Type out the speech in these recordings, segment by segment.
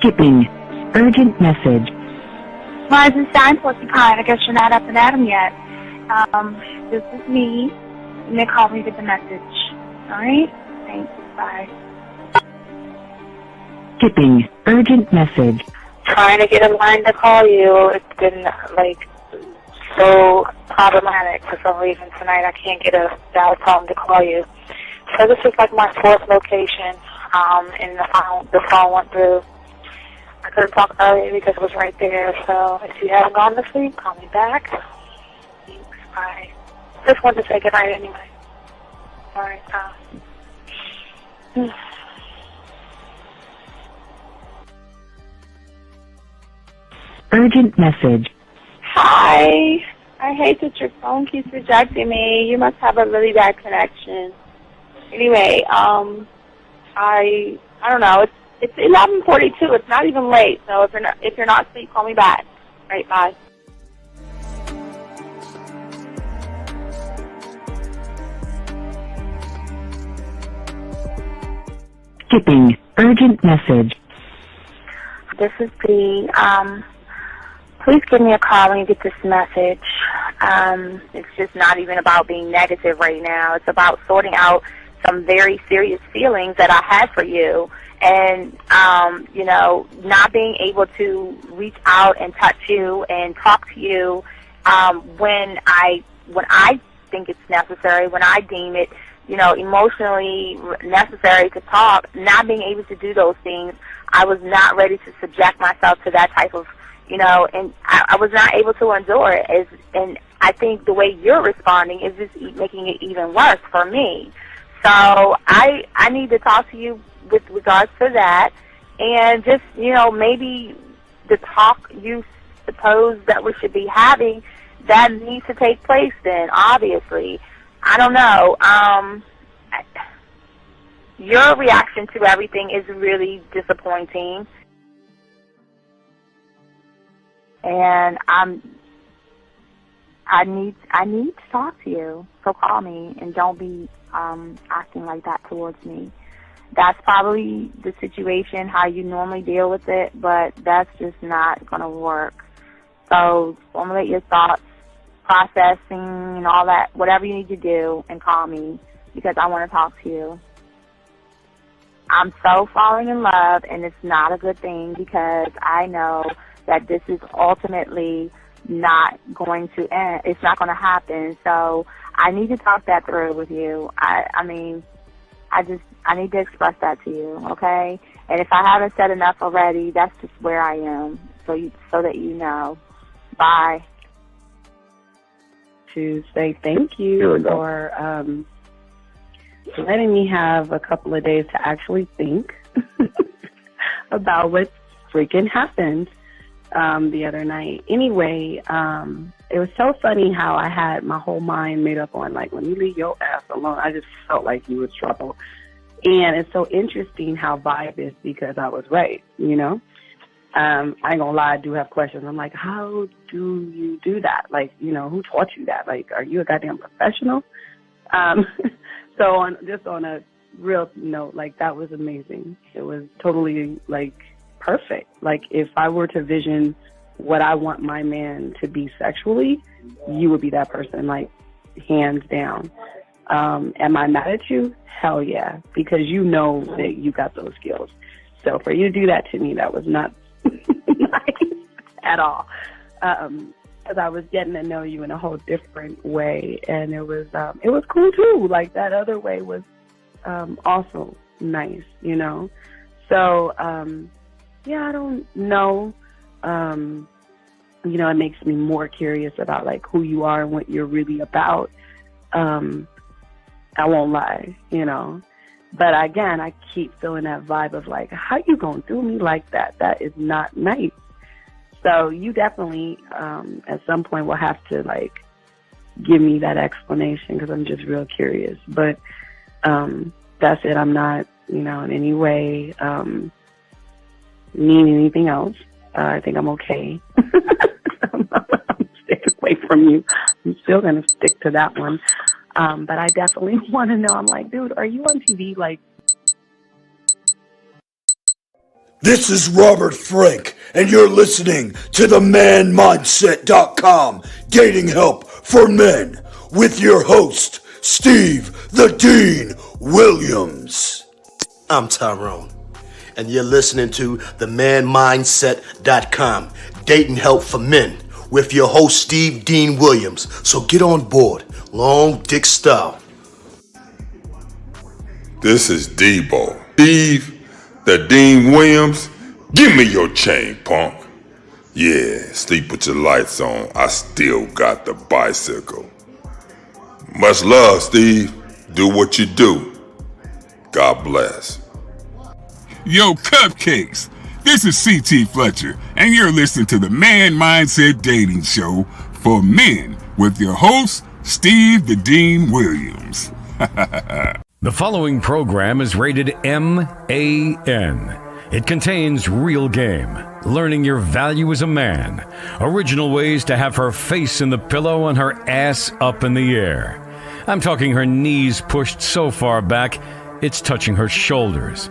Skipping. Urgent message. Rising Stein Porcupine, I guess you're not up and at 'em yet. This is me. You may call me with the message. Alright? Thanks. Bye. Skipping. Urgent message. Trying to get a line to call you. It's been, so problematic for some reason tonight. I can't get a dial tone to call you. So this is my fourth location, and the phone went through. I couldn't talk earlier because it was right there, so if you haven't gone to sleep, call me back. Thanks, bye. Just wanted to say goodnight anyway. Alright, Urgent message. Hi. I hate that your phone keeps rejecting me. You must have a really bad connection. Anyway, I don't know. It's 11:42. It's not even late. So if you're not asleep, call me back. All right, bye. Skipping. Urgent message. This is B. Please give me a call when you get this message. It's just not even about being negative right now. It's about sorting out some very serious feelings that I had for you. And, not being able to reach out and touch you and talk to you when I think it's necessary, when I deem it, emotionally necessary to talk, not being able to do those things. I was not ready to subject myself to that type of, and I was not able to endure it. And I think the way you're responding is just making it even worse for me. So I need to talk to you with regards to that, and just, maybe the talk you suppose that we should be having, that needs to take place then, obviously. I don't know. Your reaction to everything is really disappointing. And I need to talk to you. So call me and don't be acting like that towards me. That's probably the situation, how you normally deal with it, but that's just not going to work. So formulate your thoughts, processing and all that, whatever you need to do, and call me because I want to talk to you. I'm so falling in love, and it's not a good thing because I know that this is ultimately not going to end. It's not going to happen. So I need to talk that through with you. I need to express that to you, okay? And if I haven't said enough already, that's just where I am, so that you know. Bye. To say thank you for letting me have a couple of days to actually think about what freaking happened the other night. Anyway, it was so funny how I had my whole mind made up on, let me leave your ass alone. I just felt like you was trouble. And it's so interesting how vibe is because I was right, I ain't gonna lie, I do have questions. I'm like, how do you do that? Who taught you that? Are you a goddamn professional? So on a real note, that was amazing. It was totally, perfect. If I were to vision what I want my man to be sexually, you would be that person, hands down. Am I mad at you? Hell yeah, because you know that you got those skills. So for you to do that to me, that was not nice at all. Because I was getting to know you in a whole different way, and it was cool too. That other way was also nice, So yeah, I don't know. It makes me more curious about who you are and what you're really about. I won't lie, But again, I keep feeling that vibe of how you gonna do me like that? That is not nice. So you definitely, at some point, will have to give me that explanation because I'm just real curious. But that's it. I'm not, in any way mean anything else. I think I'm okay. I'm sticking away from you. I'm still gonna stick to that one. But I definitely want to know. I'm dude, are you on TV? This is Robert Frank, and you're listening to the ManMindset.com Dating Help for Men with your host, Steve the Dean Williams. I'm Tyrone, and you're listening to the ManMindset.com Dating Help for Men with your host, Steve Dean Williams. So get on board, long dick style. This is Debo. Steve the Dean Williams, give me your chain, punk. Yeah, sleep with your lights on. I still got the bicycle. Much love, Steve. Do what you do. God bless. Yo, cupcakes. This is C.T. Fletcher, and you're listening to the Man Mindset Dating Show for Men with your host, Steve the Dean Williams. The following program is rated MAN. It contains real game, learning your value as a man, original ways to have her face in the pillow and her ass up in the air. I'm talking her knees pushed so far back, it's touching her shoulders.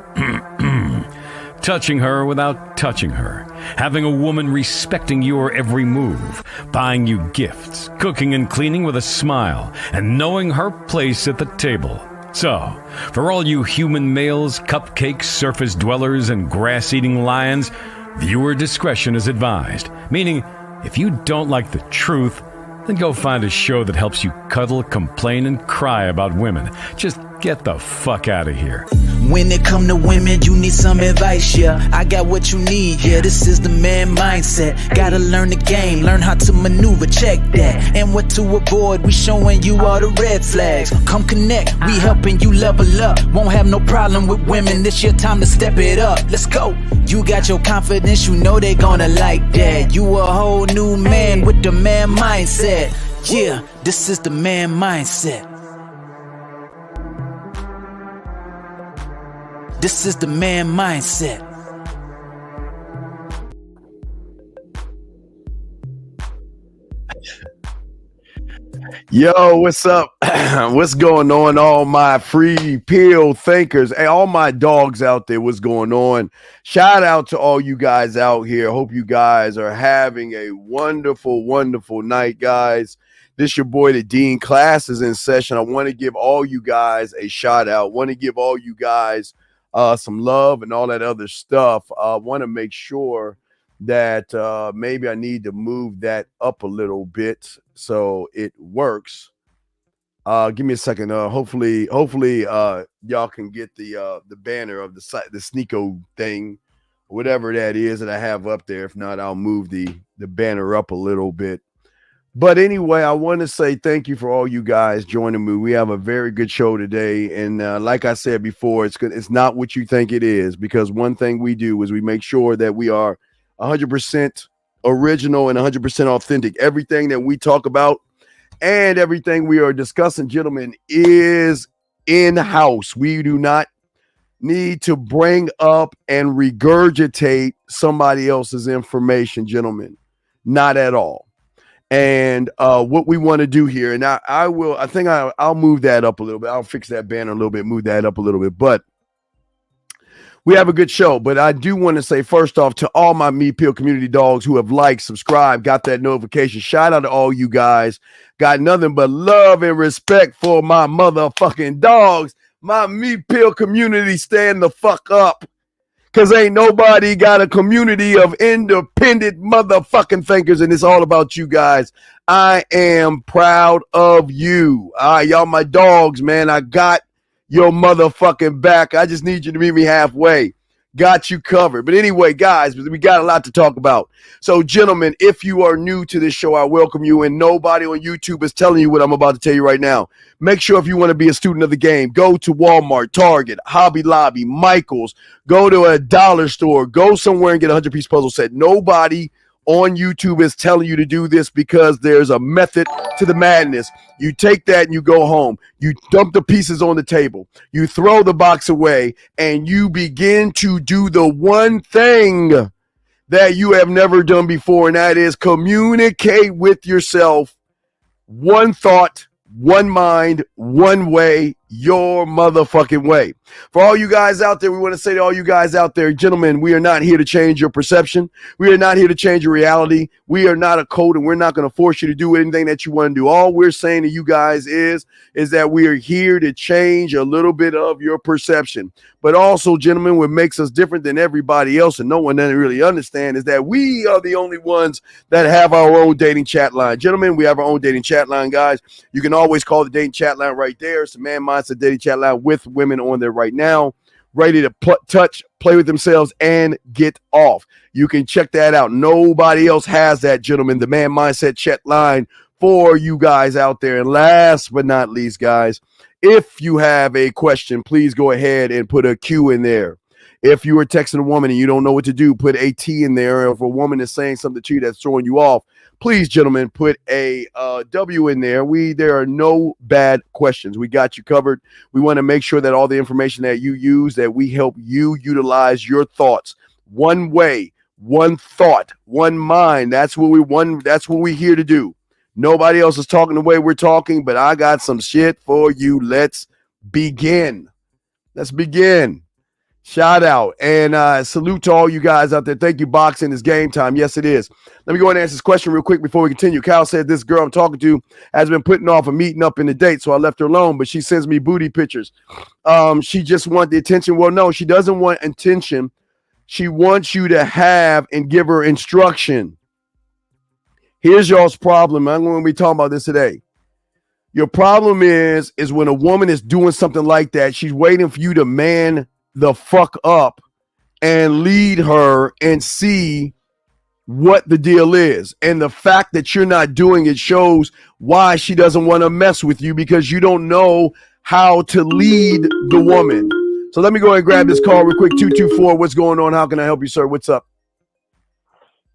Touching her without touching her. Having a woman respecting your every move. Buying you gifts. Cooking and cleaning with a smile. And knowing her place at the table. So, for all you human males, cupcake surface dwellers, and grass-eating lions, viewer discretion is advised. Meaning, if you don't like the truth, then go find a show that helps you cuddle, complain, and cry about women. Just get the fuck out of here. When it come to women, you need some advice, yeah. I got what you need, yeah. This is the man mindset. Gotta learn the game, learn how to maneuver, check that. And what to avoid, we showing you all the red flags. Come connect, we helping you level up. Won't have no problem with women, this your time to step it up. Let's go. You got your confidence, you know they gonna like that. You a whole new man with the man mindset. Yeah, this is the man mindset. This is the man mindset. Yo, what's up? What's going on, all my free pill thinkers? Hey, all my dogs out there, what's going on? Shout out to all you guys out here. Hope you guys are having a wonderful, wonderful night, guys. This your boy, the Dean. Class is in session. I want to give all you guys a shout out. Want to give all you guys some love and all that other stuff. I want to make sure that maybe I need to move that up a little bit so it works. Give me a second. Hopefully y'all can get the banner of the site, the Sneeko thing, whatever that is that I have up there. If not, I'll move the banner up a little bit. But anyway, I want to say thank you for all you guys joining me. We have a very good show today. And like I said before, it's not what you think it is, because one thing we do is we make sure that we are 100% original and 100% authentic. Everything that we talk about and everything we are discussing, gentlemen, is in-house. We do not need to bring up and regurgitate somebody else's information, gentlemen. Not at all. And what we want to do here, and I'll move that up a little bit. I'll fix that banner a little bit, move that up a little bit. But we have a good show. But I do want to say, first off, to all my Me Peel community dogs who have liked, subscribed, got that notification. Shout out to all you guys. Got nothing but love and respect for my motherfucking dogs. My Me Peel community, stand the fuck up. Because ain't nobody got a community of independent motherfucking thinkers, and it's all about you guys. I am proud of you. All right, y'all my dogs, man. I got your motherfucking back. I just need you to meet me halfway. Got you covered. But anyway, guys, we got a lot to talk about. So, gentlemen, if you are new to this show, I welcome you, and nobody on YouTube is telling you what I'm about to tell you right now. Make sure if you want to be a student of the game, go to Walmart, Target, Hobby Lobby, Michael's, go to a dollar store, go somewhere and get a 100-piece puzzle set. Nobody on YouTube is telling you to do this, because there's a method to the madness. You take that and you go home. You dump the pieces on the table. You throw the box away, and you begin to do the one thing that you have never done before, and that is communicate with yourself. One thought, one mind, one way. your motherfucking way. For all you guys out there, we want to say to all you guys out there, gentlemen, we are not here to change your perception. We are not here to change your reality. We are not a code, and we're not going to force you to do anything that you want to do. All we're saying to you guys is that we are here to change a little bit of your perception. But also, gentlemen, what makes us different than everybody else, and no one doesn't really understand, is that we are the only ones that have our own dating chat line. Gentlemen, we have our own dating chat line, guys. You can always call the dating chat line right there. It's the Man Mindset dating chat line with women on there right now, ready to touch, play with themselves, and get off. You can check that out. Nobody else has that, gentlemen. The Man Mindset chat line for you guys out there. And last but not least, guys, if you have a question, please go ahead and put a Q in there. If you are texting a woman and you don't know what to do, put a T in there. If a woman is saying something to you that's throwing you off, please, gentlemen, put a W in there. There are no bad questions. We got you covered. We want to make sure that all the information that you use, that we help you utilize your thoughts. One way, one thought, one mind. That's what we're here to do. Nobody else is talking the way we're talking, but I got some shit for you. Let's begin. Shout out and salute to all you guys out there. Thank you, Boxing. It's game time. Yes, it is. Let me go ahead and answer this question real quick before we continue. Kyle said this girl I'm talking to has been putting off a meeting up in the date, so I left her alone, but she sends me booty pictures. She just wants the attention. Well, no, she doesn't want attention. She wants you to have and give her instruction. Here's y'all's problem. I'm going to be talking about this today. Your problem is when a woman is doing something like that, she's waiting for you to man the fuck up and lead her and see what the deal is. And the fact that you're not doing it shows why she doesn't want to mess with you, because you don't know how to lead the woman. So let me go ahead and grab this call real quick. 224, what's going on? How can I help you, sir? What's up?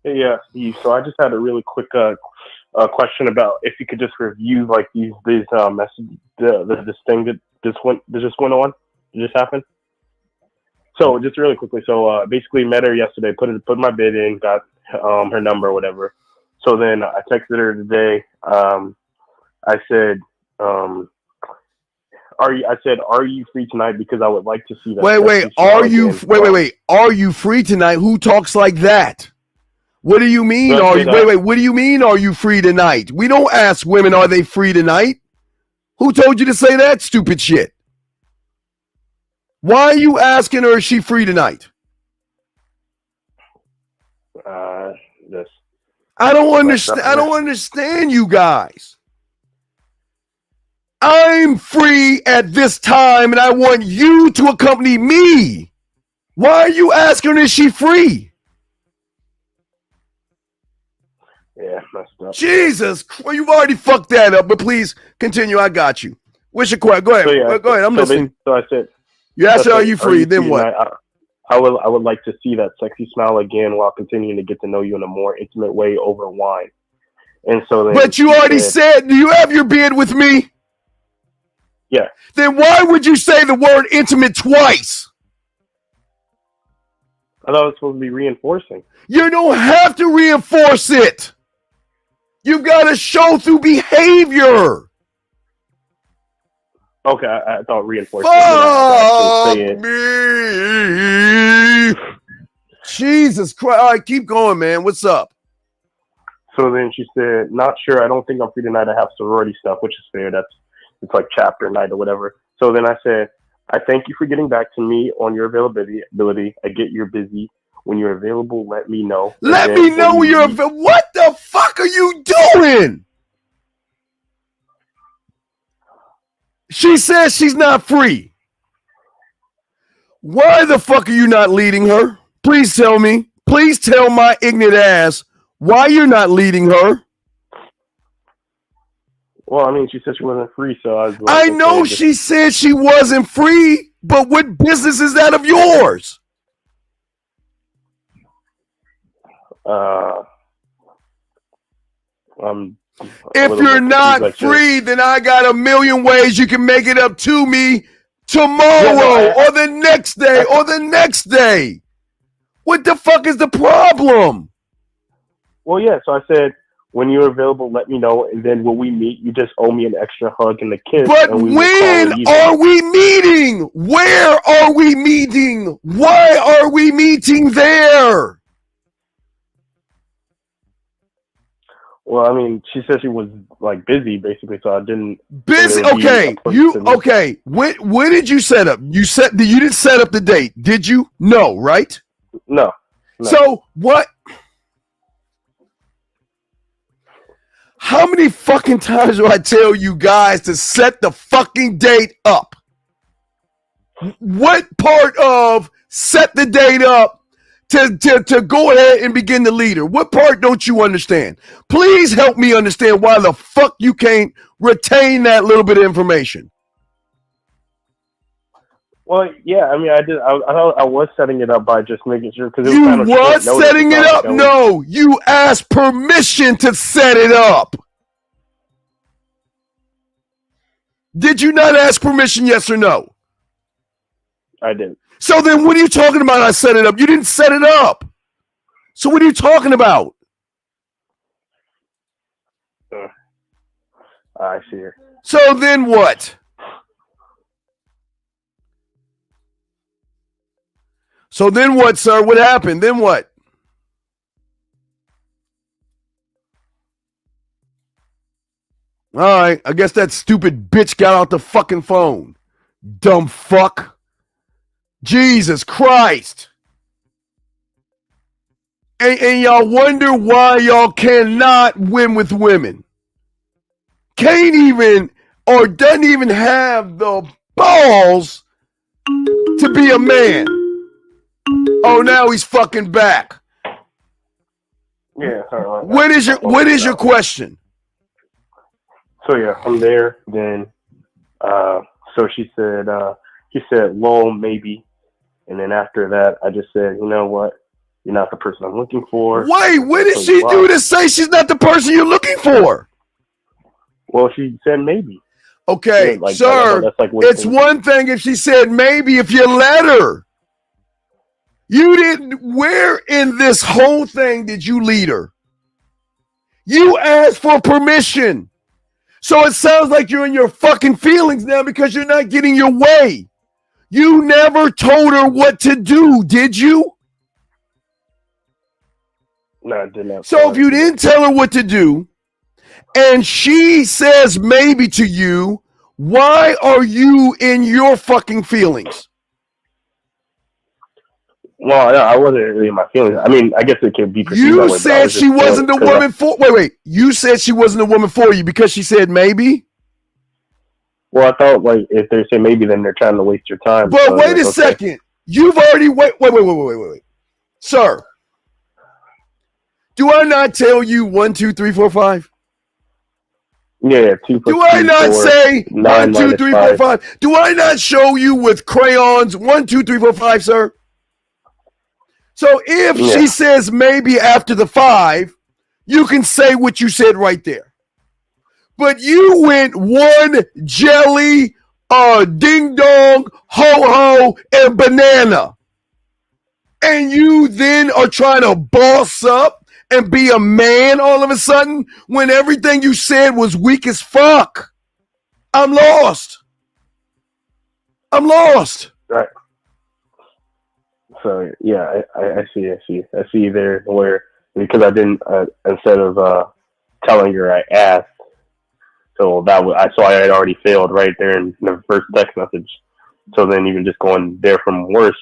Yeah, so I just had a really quick question about if you could just review like these messages, this thing that just went on, just happened. So just really quickly, so basically met her yesterday, put my bid in, got her number or whatever. So then I texted her today. I said, are you free tonight? Because I would like to see that. Wait, are you free tonight? Who talks like that? What do you mean? What do you mean? Are you free tonight? We don't ask women, are they free tonight? Who told you to say that stupid shit? Why are you asking her, is she free tonight? I don't understand you guys. I'm free at this time and I want you to accompany me. Why are you asking her, is she free? Yeah, messed up. Jesus, well, you've already fucked that up, but please continue. I got you. What's your question? Go ahead. So, go ahead. I'm listening. So I said, you asked her, are you free? Then what? I would like to see that sexy smile again while continuing to get to know you in a more intimate way over wine. And so then, but you already said, do you have your bid with me? Yeah. Then why would you say the word intimate twice? I thought it was supposed to be reinforcing. You don't have to reinforce it. You got to show through behavior. Okay, I thought reinforcing. Fuck me. Jesus Christ. All right, keep going, man. What's up? So then she said, not sure. I don't think I'm free tonight. I have sorority stuff, which is fair. It's like chapter night or whatever. So then I said, I thank you for getting back to me on your availability. I get you're busy. When you're available, let me know. Let me know when you're available. What the fuck are you doing? She says she's not free. Why the fuck are you not leading her? Please tell me. Please tell my ignorant ass why you're not leading her. Well, I mean, she said she wasn't free, so I was like, I know she said she wasn't free, but what business is that of yours? If you're not free, then I got a million ways you can make it up to me tomorrow or the next day or the next day. What the fuck is the problem? Well, yeah, so I said, when you're available, let me know, and then when we meet, you just owe me an extra hug and a kiss. But and when are we meeting? Where are we meeting? Why are we meeting there? Well, I mean, she said she was like busy, basically, so I didn't. Busy? Okay, okay. When did you set up? You didn't set up the date, did you? No, right? No. So what? How many fucking times do I tell you guys to set the fucking date up? What part of set the date up to go ahead and begin the leader? What part don't you understand? Please help me understand why the fuck you can't retain that little bit of information. Well, yeah, I mean, I did. I was setting it up by just making sure because you was setting it up. No, you asked permission to set it up. Did you not ask permission? Yes or no? I didn't. So then, what are you talking about? I set it up. You didn't set it up. So what are you talking about? I see her. So then what? So then what, sir? What happened? Then what? All right. I guess that stupid bitch got out the fucking phone. Dumb fuck. Jesus Christ. And y'all wonder why y'all cannot win with women. Can't even or doesn't even have the balls to be a man. Oh, now he's fucking back. Yeah. What is your question? So yeah, I'm there. Then, so she said, lol, maybe. And then after that, I just said, you know what? You're not the person I'm looking for. Wait, what did she do to say she's not the person you're looking for? Well, she said maybe. Okay, yeah, like, sir, that's like it's one thing if she said maybe if you let her. You didn't. Where in this whole thing did you lead her? You asked for permission. So it sounds like you're in your fucking feelings now because you're not getting your way. You never told her what to do, did you? No, I did not. So if you didn't tell her what to do, and she says maybe to you, why are you in your fucking feelings? Well, no, I wasn't really in my feelings. I mean, I guess it could be perceived that way. You said she wasn't the woman for... Wait. You said she wasn't the woman for you because she said maybe? Well, I thought, like, if they say maybe, then they're trying to waste your time. But so wait a second. You've already... Wait. Sir, do I not tell you 1, 2, 3, 4, 5? Yeah, 2 plus Do I not 4, say 9 1, 2, 3, 4, 5? Do I not show you with crayons 1, 2, 3, 4, 5, sir? So if she says maybe after the 5, you can say what you said right there. But you went 1 jelly, ding dong, ho ho, and banana. And you then are trying to boss up and be a man all of a sudden when everything you said was weak as fuck. I'm lost. Right. So yeah, I see there where because I didn't instead of telling her I asked, so I had already failed right there in the first text message. So then even just going there from worse,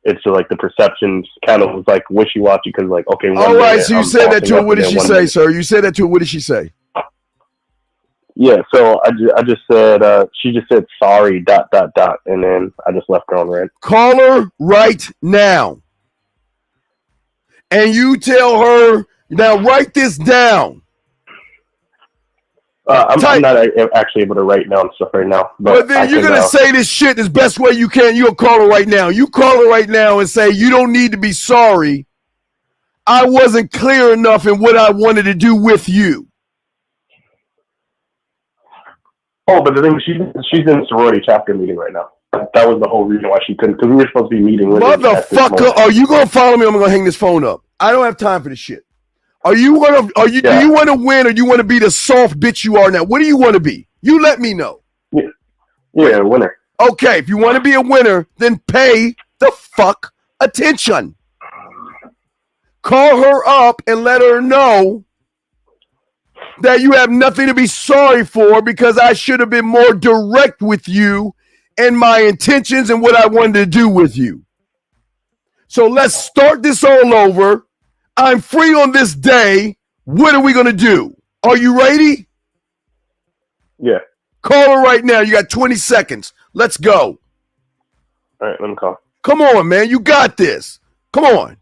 it's just like the perception kind of was like wishy-washy because like okay. All right, so you said that to her. What did she say, sir? You said that to her. What did she say? Yeah, so I just said she just said sorry ... and then I just left her on red. Call her right now, and you tell her now. Write this down. I'm not actually able to write down stuff right now. But then you're gonna say this shit as best way you can. You'll call her right now. You call her right now and say you don't need to be sorry. I wasn't clear enough in what I wanted to do with you. Oh, but the thing is, she's in the sorority chapter meeting right now. That was the whole reason why she couldn't, because we were supposed to be meeting with Motherfucker, are you going to follow me or I'm going to hang this phone up? I don't have time for this shit. Do you want to win, or you want to be the soft bitch you are now? What do you want to be? You let me know. Yeah, winner. Okay, if you want to be a winner, then pay the fuck attention. Call her up and let her know that you have nothing to be sorry for, because I should have been more direct with you and my intentions and what I wanted to do with you. So let's start this all over. I'm free on this day. What are we going to do? Are you ready? Yeah. Call her right now. You got 20 seconds. Let's go. All right, let me call. Come on, man. You got this. Come on.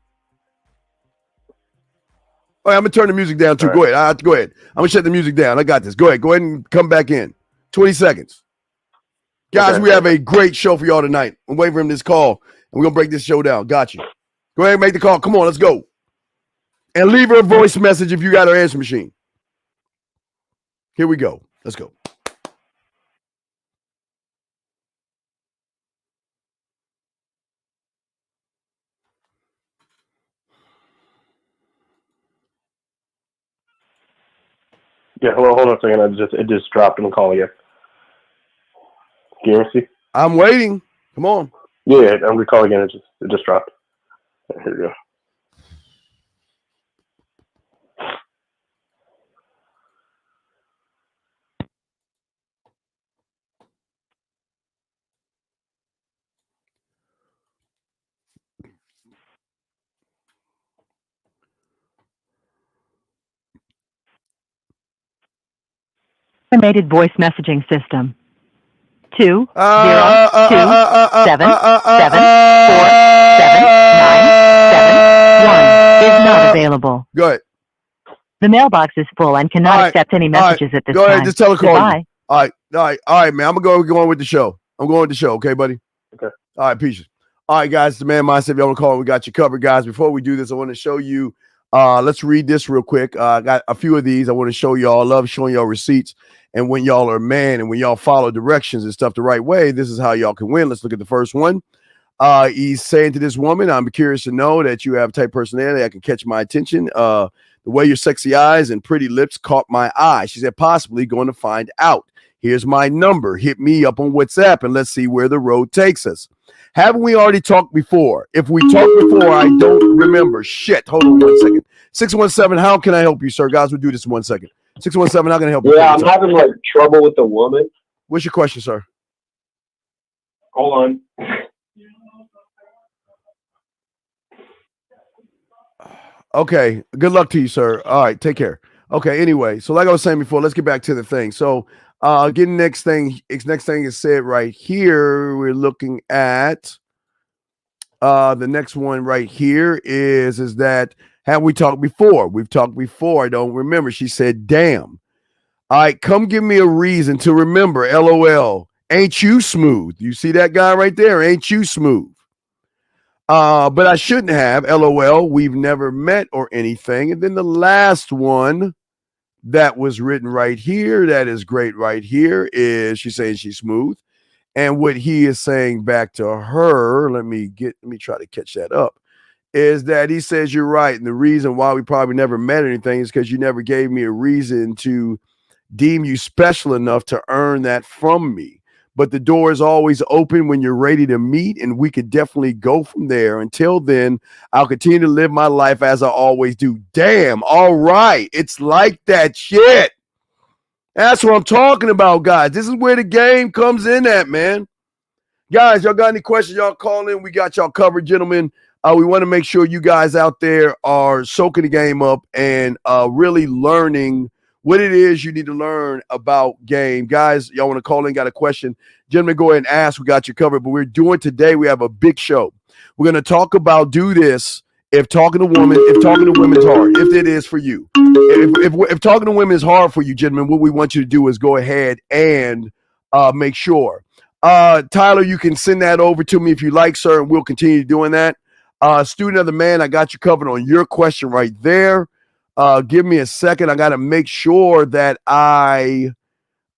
All right, I'm going to turn the music down too. All right. Go ahead. I'm going to shut the music down. I got this. Go ahead and come back in. 20 seconds. Guys, we have a great show for y'all tonight. I'm waiting for him this call, and we're going to break this show down. Got you. Go ahead and make the call. Come on, let's go. And leave her a voice message if you got her answer machine. Here we go. Let's go. Yeah, hold on a second. It just dropped. I'm calling you. Can you see? I'm waiting. Come on. Yeah, I'm gonna call again. It just dropped. Here we go. Automated voice messaging system. 2 0 2 7 7 4 7 9 7 1 is not available. Go ahead. The mailbox is full and cannot accept any messages at this time. Go ahead, just tell her call. Goodbye. All right, man. I'm gonna go on with the show. I'm going with the show, okay, buddy? Okay. All right, peace. All right, guys, the Man Mindset. If y'all want to call, we got you covered, guys. Before we do this, I want to show you. Let's read this real quick. I got a few of these. I want to show y'all. I love showing y'all receipts. And when y'all are a man and when y'all follow directions and stuff the right way, this is how y'all can win. Let's look at the first one. He's saying to this woman, I'm curious to know that you have a type personality that can catch my attention. The way your sexy eyes and pretty lips caught my eye. She said, possibly going to find out. Here's my number. Hit me up on WhatsApp and let's see where the road takes us. Haven't we already talked before? If we talked before, I don't remember. Shit. Hold on 1 second. 617, how can I help you, sir? Guys, we'll do this in 1 second. 617, how can I help you? Yeah, I'm having like trouble with the woman. What's your question, sir? Hold on. Okay. Good luck to you, sir. All right. Take care. Okay. Anyway, so like I was saying before, let's get back to the thing. So again, next thing is said right here. We're looking at the next one right here is that have we talked before? We've talked before. I don't remember. She said, damn. All right, come give me a reason to remember. LOL. Ain't you smooth? You see that guy right there? Ain't you smooth? But I shouldn't have. LOL. We've never met or anything. And then the last one that was written right here, that is great right here, is she's saying she's smooth. And what he is saying back to her, let me try to catch that up, is that he says you're right. And the reason why we probably never met anything is because you never gave me a reason to deem you special enough to earn that from me. But the door is always open when you're ready to meet, and we could definitely go from there. Until then, I'll continue to live my life as I always do. Damn, all right. It's like that shit. That's what I'm talking about, guys. This is where the game comes in at, man. Guys, y'all got any questions? Y'all call in. We got y'all covered, gentlemen. We want to make sure you guys out there are soaking the game up and really learning what it is you need to learn about game. Guys, y'all want to call in, got a question? Gentlemen, go ahead and ask. We got you covered. But we're doing today, we have a big show. We're going to talk about do this if talking to women is hard, if it is for you. If talking to women is hard for you, gentlemen, what we want you to do is go ahead and make sure. Tyler, you can send that over to me if you like, sir, and we'll continue doing that. Student of the man, I got you covered on your question right there. Give me a second. I got to make sure that I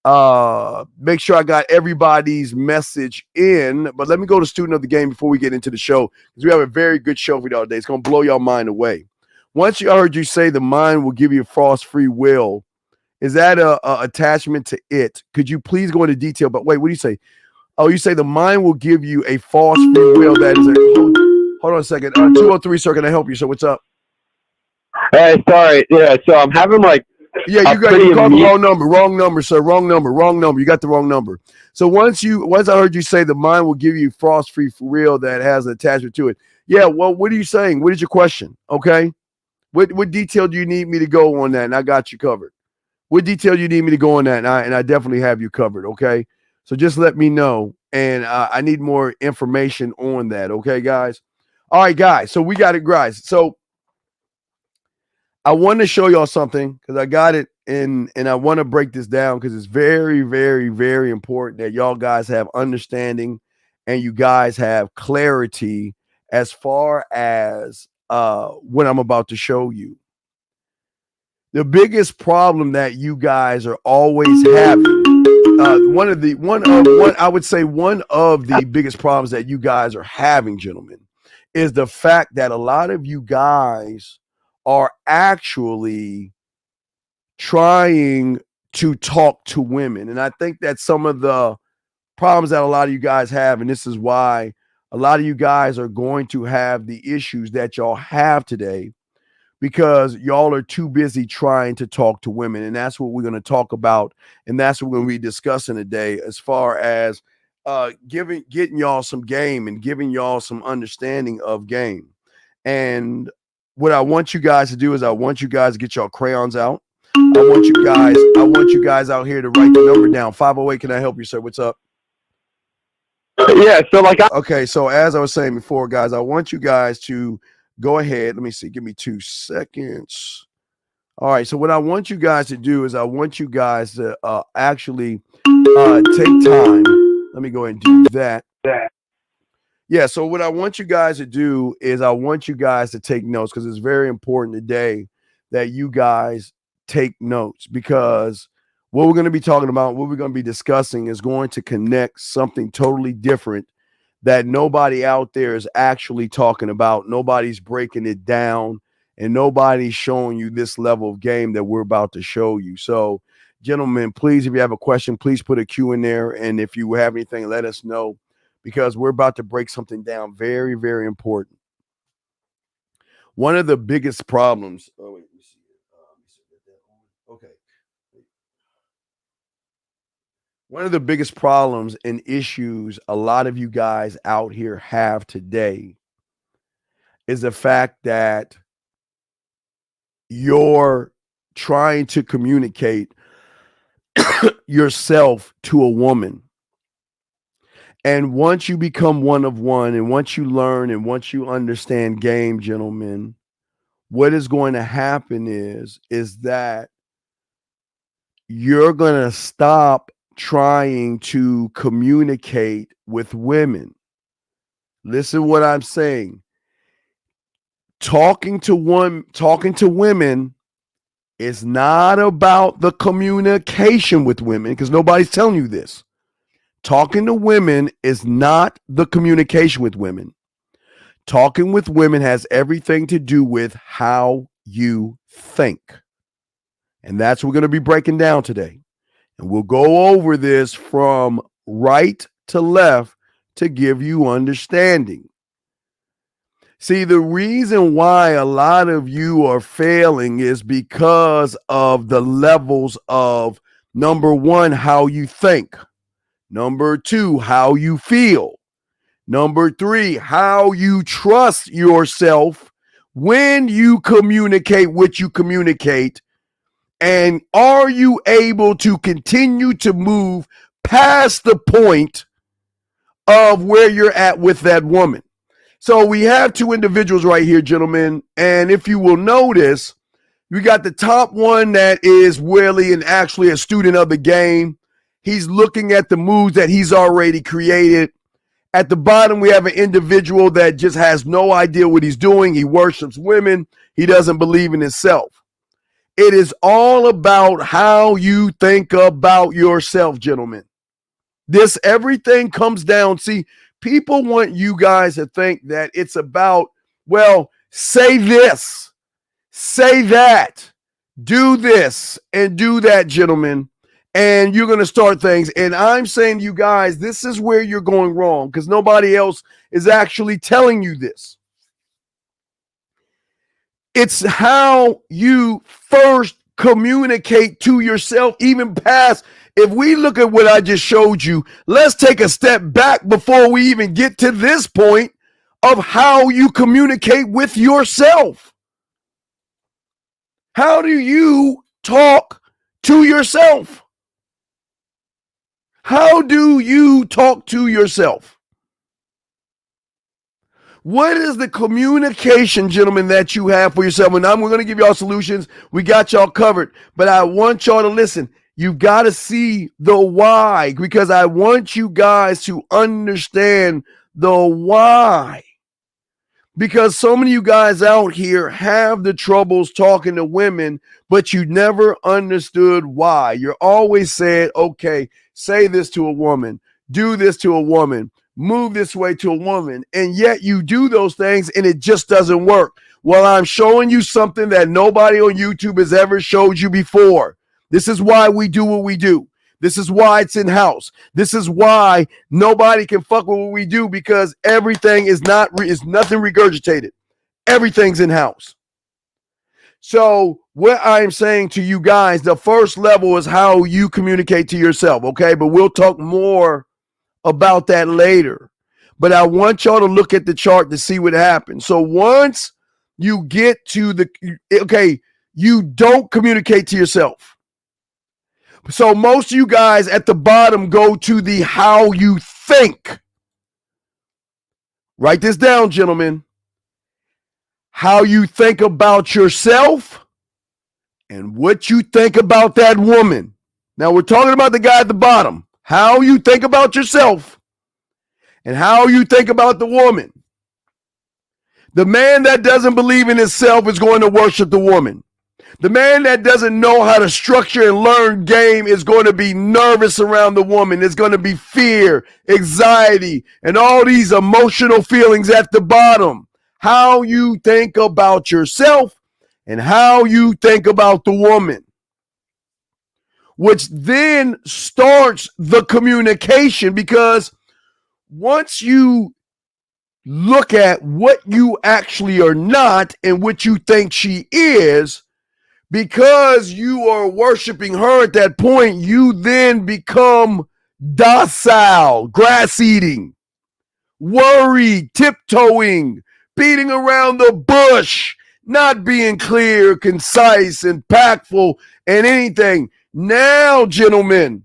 got everybody's message in. But let me go to student of the game before we get into the show, because we have a very good show for y'all today. It's going to blow your mind away. once you heard you say the mind will give you false free will, is that a attachment to it? Could you please go into detail? But wait, what do you say? Oh, you say the mind will give you a false free will. That is a hold on a second. 203, sir, can I help you? So what's up? Hey, sorry. Yeah, so I'm having like you called the wrong number. Wrong number, sir. Wrong number. You got the wrong number. So once I heard you say the mind will give you false free will that has an attachment to it. Yeah, well, what are you saying? What is your question? Okay. What detail do you need me to go on that? And I got you covered. What detail do you need me to go on that? And I definitely have you covered. Okay. So just let me know. And I need more information on that. Okay, guys. All right, guys. So we got it, guys. So I want to show y'all something because I got it and I want to break this down because it's very, very, very important that y'all guys have understanding and you guys have clarity as far as what I'm about to show you. The biggest problem that you guys are always having, one of the biggest problems that you guys are having, gentlemen, is the fact that a lot of you guys are actually trying to talk to women. And I think that some of the problems that a lot of you guys have, and this is why a lot of you guys are going to have the issues that y'all have today, because y'all are too busy trying to talk to women. And that's what we're going to talk about. And that's what we're going to be discussing today, as far as getting y'all some game and giving y'all some understanding of game. And what I want you guys to do is I want you guys to get y'all crayons out. I want you guys out here to write the number down. 508, can I help you, sir? What's up? Yeah, so okay, so as I was saying before, guys, I want you guys to go ahead. Let me see. Give me 2 seconds. All right, so what I want you guys to do is I want you guys to actually take time. Let me go ahead and do that. Yeah, so what I want you guys to do is I want you guys to take notes, because it's very important today that you guys take notes, because what we're going to be talking about, what we're going to be discussing is going to connect something totally different that nobody out there is actually talking about. Nobody's breaking it down, and nobody's showing you this level of game that we're about to show you. So, gentlemen, please, if you have a question, please put a Q in there. And if you have anything, let us know, because we're about to break something down very, very important. One of the biggest problems. Oh, wait, let me see. Okay. One of the biggest problems and issues a lot of you guys out here have today is the fact that you're trying to communicate yourself to a woman. And once you become one of one, and once you learn, and once you understand game, gentlemen, what is going to happen is that you're going to stop trying to communicate with women. Listen what I'm saying. Talking to women is not about the communication with women, because nobody's telling you this. Talking to women is not the communication with women. Talking with women has everything to do with how you think. And that's what we're going to be breaking down today. And we'll go over this from right to left to give you understanding. See, the reason why a lot of you are failing is because of the levels of, number one, how you think. Number two, how you feel. Number three, how you trust yourself when you communicate what you communicate. And are you able to continue to move past the point of where you're at with that woman? So we have two individuals right here, gentlemen. And if you will notice, we got the top one that is really and actually a student of the game. He's looking at the moves that he's already created. At the bottom, we have an individual that just has no idea what he's doing. He worships women. He doesn't believe in himself. It is all about how you think about yourself, gentlemen. Everything comes down. See, people want you guys to think that it's about, well, say this, Say that, do this, and do that, gentlemen, and you're going to start things. And I'm saying to you guys, this is where you're going wrong because nobody else is actually telling you this. It's how you first communicate to yourself, even past. If we look at what I just showed you, let's take a step back before we even get to this point of how you communicate with yourself. How do you talk to yourself? How do you talk to yourself? What is the communication, gentlemen, that you have for yourself? And we're going to give y'all solutions. We got y'all covered. But I want y'all to listen. You got to see the why, because I want you guys to understand the why. Because so many of you guys out here have the troubles talking to women, but you never understood why. You're always saying, okay, say this to a woman, do this to a woman, move this way to a woman, and yet you do those things and it just doesn't work. Well, I'm showing you something that nobody on YouTube has ever showed you before. This is why we do what we do. This is why it's in-house. This is why nobody can fuck with what we do, because everything is nothing regurgitated. Everything's in-house. So what I'm saying to you guys, the first level is how you communicate to yourself, okay? But we'll talk more about that later. But I want y'all to look at the chart to see what happens. So once you get to you don't communicate to yourself. So most of you guys at the bottom go to the how you think. Write this down, gentlemen. How you think about yourself and what you think about that woman. Now we're talking about the guy at the bottom. How you think about yourself and how you think about the woman. The man that doesn't believe in himself is going to worship the woman. The man that doesn't know how to structure and learn game is going to be nervous around the woman. There's going to be fear, anxiety, and all these emotional feelings at the bottom. How you think about yourself and how you think about the woman, which then starts the communication, because once you look at what you actually are not and what you think she is, because you are worshiping her at that point, you then become docile, grass eating, worried, tiptoeing, beating around the bush, not being clear, concise, impactful, and anything. Now, gentlemen,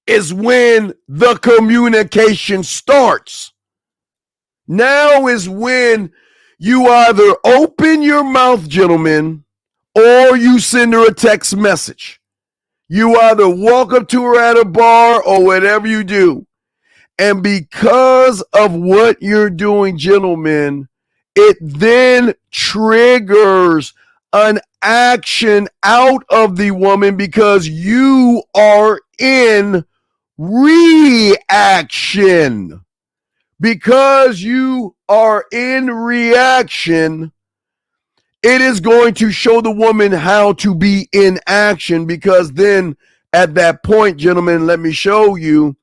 is when the communication starts. Now is when you either open your mouth, gentlemen, or you send her a text message. You either walk up to her at a bar or whatever you do. And because of what you're doing, gentlemen, it then triggers an action out of the woman, because you are in reaction. Because you are in reaction, it is going to show the woman how to be in action, because then at that point, gentlemen, let me show you,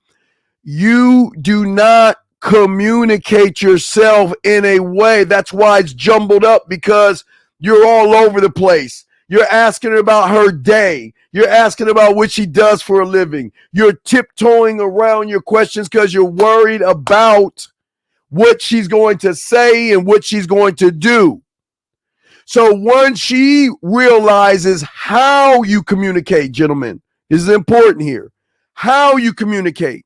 you do not communicate yourself in a way. That's why it's jumbled up, because you're all over the place. You're asking her about her day. You're asking about what she does for a living. You're tiptoeing around your questions because you're worried about what she's going to say and what she's going to do. So once she realizes how you communicate, gentlemen, this is important here, how you communicate,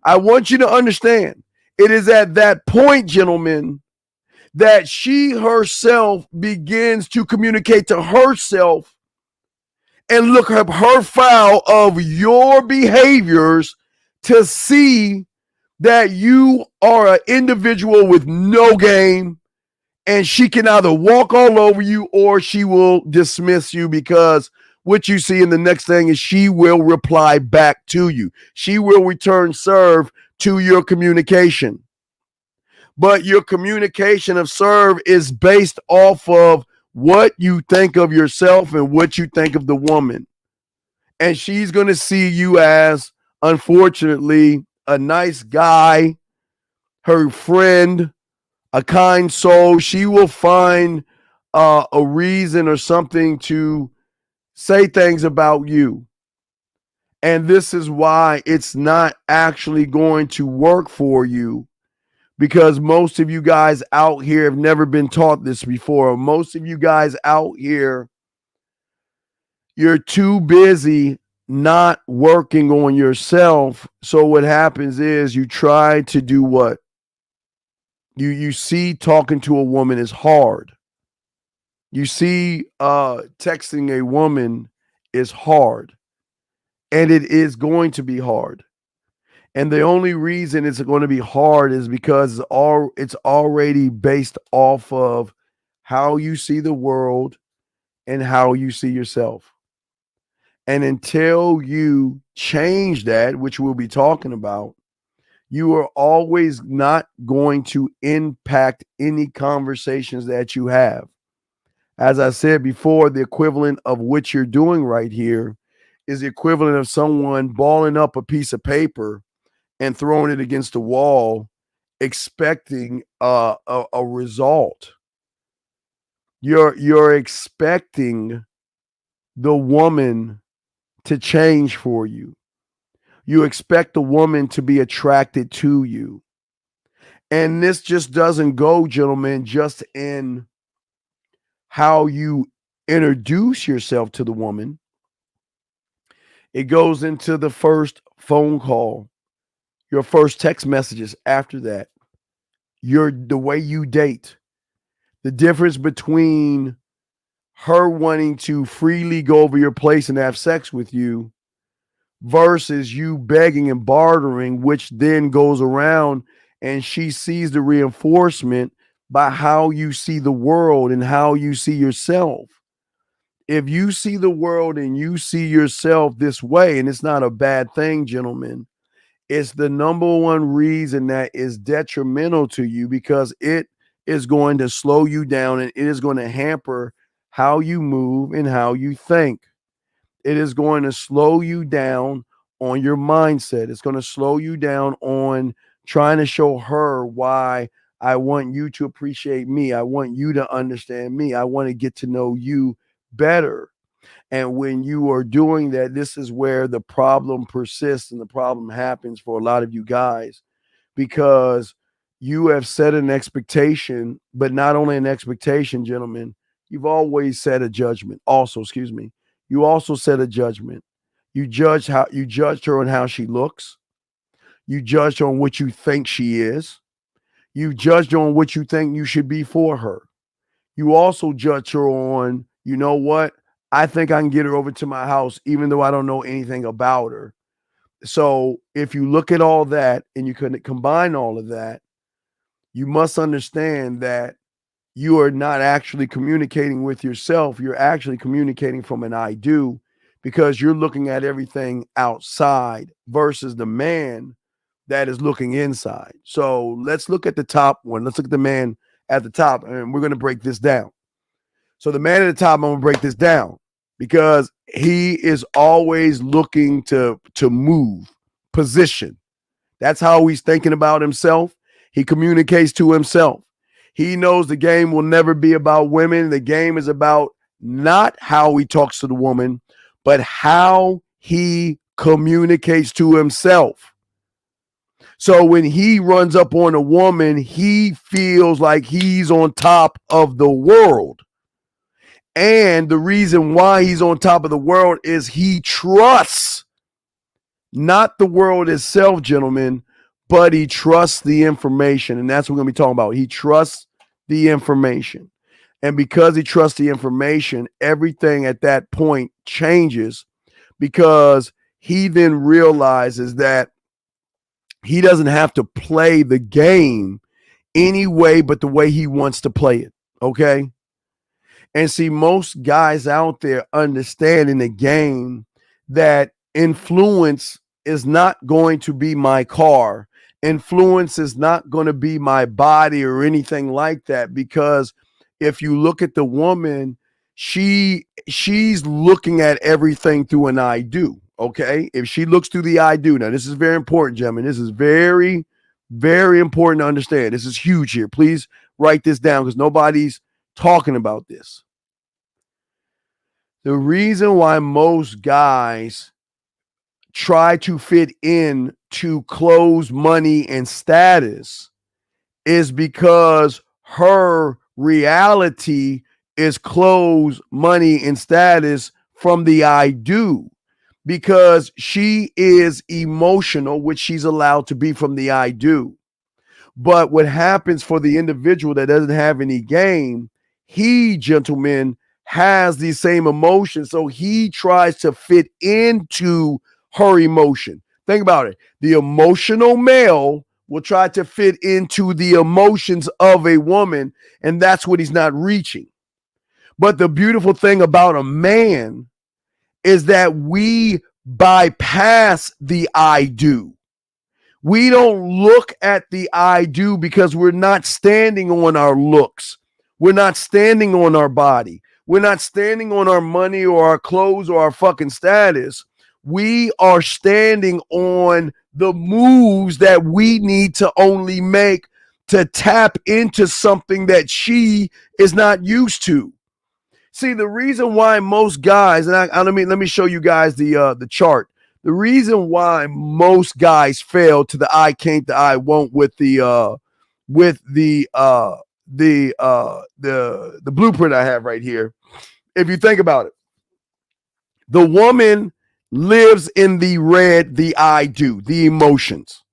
I want you to understand, it is at that point, gentlemen, that she herself begins to communicate to herself and look up her file of your behaviors to see that you are an individual with no game, and she can either walk all over you or she will dismiss you, because what you see in the next thing is she will reply back to you. She will return serve to your communication. But your communication of serve is based off of what you think of yourself and what you think of the woman. And she's going to see you as, unfortunately, a nice guy, her friend, a kind soul. She will find a reason or something to say things about you. And this is why it's not actually going to work for you, because most of you guys out here have never been taught this before. Most of you guys out here, you're too busy not working on yourself. So what happens is you try to do what? You see talking to a woman is hard. You see texting a woman is hard. And it is going to be hard. And the only reason it's going to be hard is because it's already based off of how you see the world and how you see yourself. And until you change that, which we'll be talking about, you are always not going to impact any conversations that you have. As I said before, the equivalent of what you're doing right here is the equivalent of someone balling up a piece of paper and throwing it against the wall, expecting a result. You're expecting the woman to change for you. You expect the woman to be attracted to you. And this just doesn't go, gentlemen, just in how you introduce yourself to the woman. It goes into the first phone call, your first text messages after that, the way you date, the difference between her wanting to freely go over your place and have sex with you versus you begging and bartering, which then goes around and she sees the reinforcement by how you see the world and how you see yourself. If you see the world and you see yourself this way, and it's not a bad thing, gentlemen, it's the number one reason that is detrimental to you, because it is going to slow you down and it is going to hamper how you move and how you think. It is going to slow you down on your mindset. It's going to slow you down on trying to show her why I want you to appreciate me. I want you to understand me. I want to get to know you better. And when you are doing that, this is where the problem persists and the problem happens for a lot of you guys, because you have set an expectation, but not only an expectation, gentlemen, you've always set a judgment. You also set a judgment. You judged her on how she looks. You judged her on what you think she is. You judged her on what you think you should be for her. You also judged her on, you know what? I think I can get her over to my house, even though I don't know anything about her. So if you look at all that and you can combine all of that, you must understand that you are not actually communicating with yourself. You're actually communicating from an I do, because you're looking at everything outside versus the man that is looking inside. So let's look at the top one. Let's look at the man at the top, and we're going to break this down. So the man at the top, I'm going to break this down because he is always looking to move, position. That's how he's thinking about himself. He communicates to himself. He knows the game will never be about women. The game is about not how he talks to the woman, but how he communicates to himself. So when he runs up on a woman, he feels like he's on top of the world. And the reason why he's on top of the world is he trusts not the world itself, gentlemen, but he trusts the information. And that's what we're going to be talking about. He trusts the information. And because he trusts the information, everything at that point changes, because he then realizes that he doesn't have to play the game any way but the way he wants to play it. Okay? And see, most guys out there understand in the game that influence is not going to be my car. Influence is not going to be my body or anything like that, because if you look at the woman, she's looking at everything through an I do. Okay. If she looks through the I do. Now, this is very important, gentlemen. This is very, very important to understand. This is huge here. Please write this down because nobody's talking about this. The reason why most guys try to fit in to clothes, money, and status is because her reality is clothes, money, and status from the I do, because she is emotional, which she's allowed to be from the I do. But what happens for the individual that doesn't have any game, he, gentlemen, has the same emotion. So he tries to fit into her emotion. Think about it. The emotional male will try to fit into the emotions of a woman, and that's what he's not reaching. But the beautiful thing about a man is that we bypass the I do. We don't look at the I do because we're not standing on our looks. We're not standing on our body. We're not standing on our money or our clothes or our fucking status. We are standing on the moves that we need to only make to tap into something that she is not used to. See, the reason why most guys, and let me show you guys the chart. The reason why most guys fail to the I can't, the I won't with the blueprint I have right here. If you think about it, the woman lives in the red, the I do, the emotions.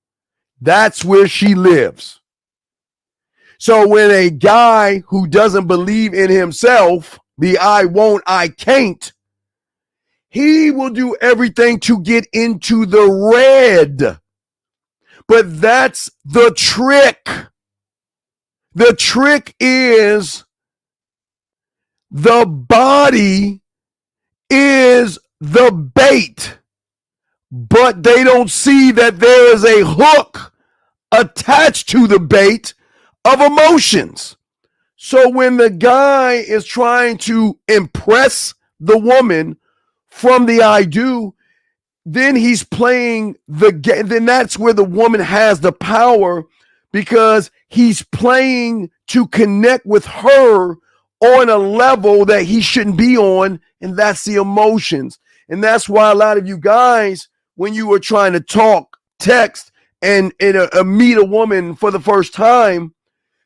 That's where she lives. So when a guy who doesn't believe in himself, the I won't, I can't, he will do everything to get into the red. But that's the trick. The trick is the body is the bait, but they don't see that there is a hook attached to the bait of emotions. So when the guy is trying to impress the woman from the I do, then he's playing the game. Then that's where the woman has the power, because he's playing to connect with her on a level that he shouldn't be on, and that's the emotions. And that's why a lot of you guys, when you were trying to talk, text, and meet a woman for the first time,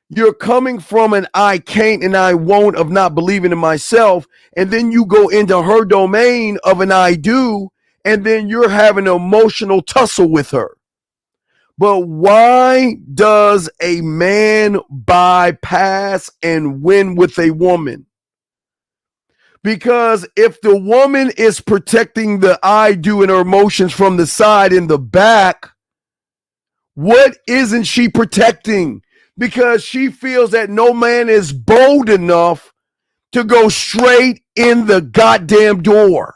you're coming from an I can't and I won't of not believing in myself, and then you go into her domain of an I do, and then you're having an emotional tussle with her. But why does a man bypass and win with a woman? Because if the woman is protecting the I do and her emotions from the side and the back, what isn't she protecting? Because she feels that no man is bold enough to go straight in the goddamn door.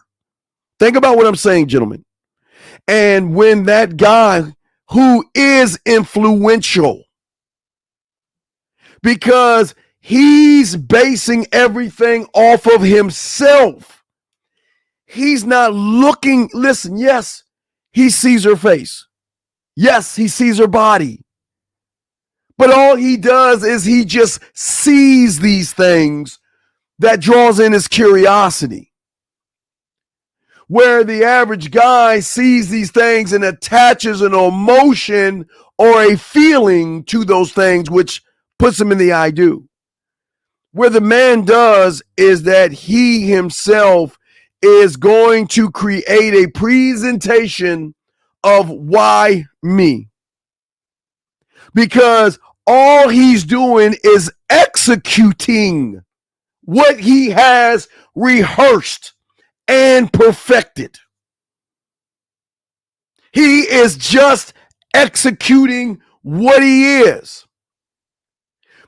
Think about what I'm saying, gentlemen. And when that guy who is influential, because he's basing everything off of himself, he's not looking. Listen, yes, he sees her face. Yes, he sees her body. But all he does is he just sees these things that draws in his curiosity. Where the average guy sees these things and attaches an emotion or a feeling to those things, which puts him in the I do. Where the man does is that he himself is going to create a presentation of why me. Because all he's doing is executing what he has rehearsed and perfected. He is just executing what he is.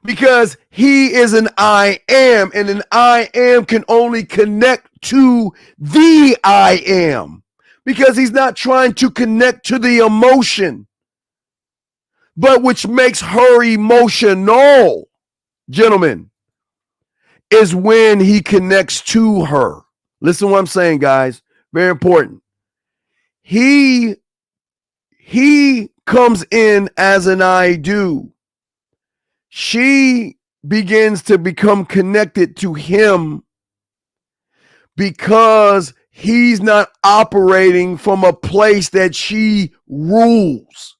Because he is an I am, and an I am can only connect to the I am. Because he's not trying to connect to the emotion, but which makes her emotional. Gentlemen, is when he connects to her. Listen to what I'm saying, guys. Very important. He comes in as an I do. She begins to become connected to him because he's not operating from a place that she rules.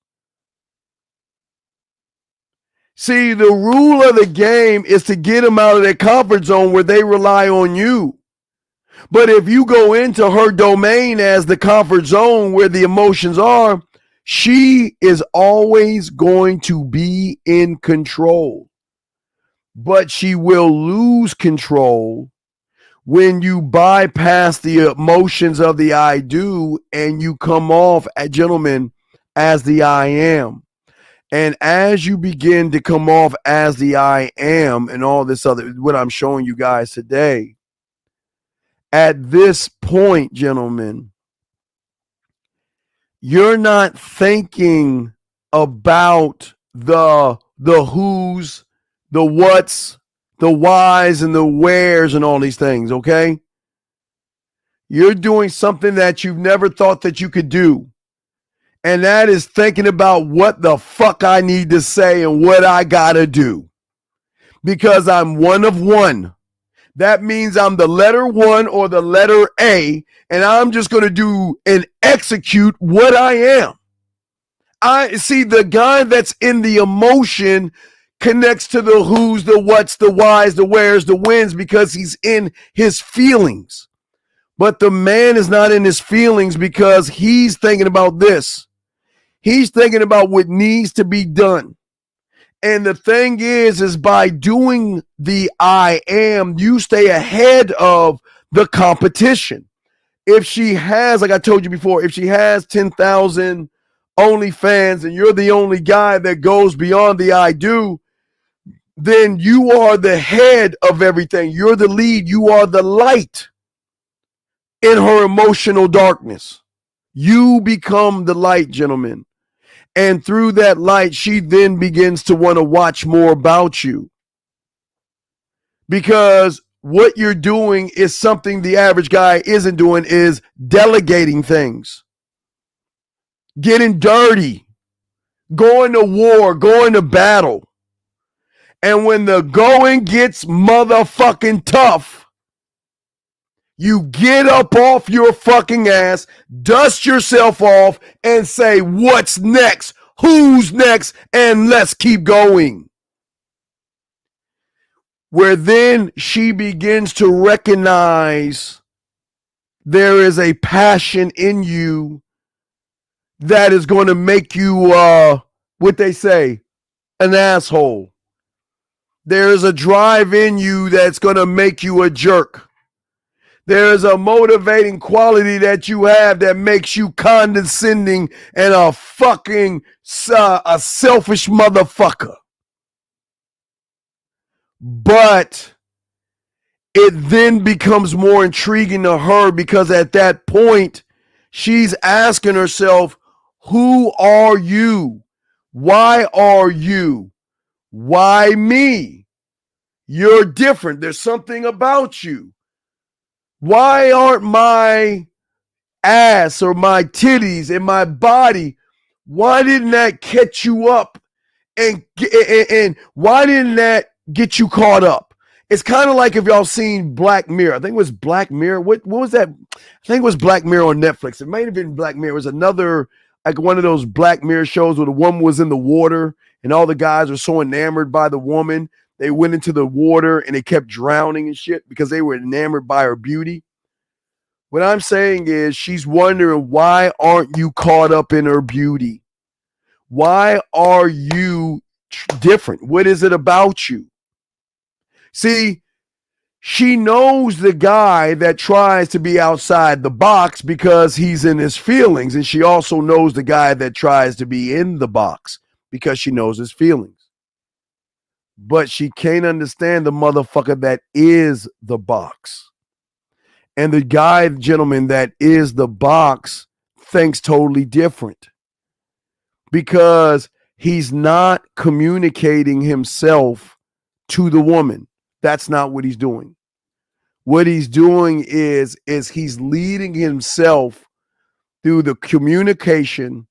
See, the rule of the game is to get them out of their comfort zone where they rely on you. But if you go into her domain as the comfort zone where the emotions are, she is always going to be in control. But she will lose control when you bypass the emotions of the I do and you come off, gentlemen, as the I am. And as you begin to come off as the I am and all this other, what I'm showing you guys today, at this point, gentlemen, you're not thinking about the who's, the what's, the whys, and the wheres, and all these things, okay? You're doing something that you've never thought that you could do. And that is thinking about what the fuck I need to say and what I gotta do. Because I'm one of one. That means I'm the letter 1 or the letter A, and I'm just going to do and execute what I am. I see the guy that's in the emotion connects to the who's, the what's, the whys, the where's, the whens, because he's in his feelings. But the man is not in his feelings because he's thinking about this. He's thinking about what needs to be done. And the thing is by doing the I am, you stay ahead of the competition. If she has, like I told you before, if she has 10,000 OnlyFans and you're the only guy that goes beyond the I do, then you are the head of everything. You're the lead. You are the light in her emotional darkness. You become the light, gentlemen. And through that light, she then begins to want to watch more about you. Because what you're doing is something the average guy isn't doing, is delegating things. Getting dirty. Going to war, going to battle. And when the going gets motherfucking tough, you get up off your fucking ass, dust yourself off, and say, what's next? Who's next? And let's keep going. Where then she begins to recognize there is a passion in you that is going to make you, what they say, an asshole. There is a drive in you that's going to make you a jerk. There is a motivating quality that you have that makes you condescending and a fucking a selfish motherfucker. But it then becomes more intriguing to her because at that point, she's asking herself, who are you? Why are you? Why me? You're different. There's something about you. Why aren't my ass or my titties and my body, why didn't that catch you up? And why didn't that get you caught up? It's kind of like if y'all seen Black Mirror. I think it was Black Mirror. What was that? I think it was Black Mirror on Netflix. It might have been Black Mirror. It was another, like one of those Black Mirror shows where the woman was in the water and all the guys were so enamored by the woman. They went into the water and they kept drowning and shit because they were enamored by her beauty. What I'm saying is she's wondering, why aren't you caught up in her beauty? Why are you different? What is it about you? See, she knows the guy that tries to be outside the box because he's in his feelings. And she also knows the guy that tries to be in the box because she knows his feelings. But she can't understand the motherfucker that is the box. And the guy, gentlemen, that is the box thinks totally different. Because he's not communicating himself to the woman. That's not what he's doing. What he's doing is he's leading himself through the communication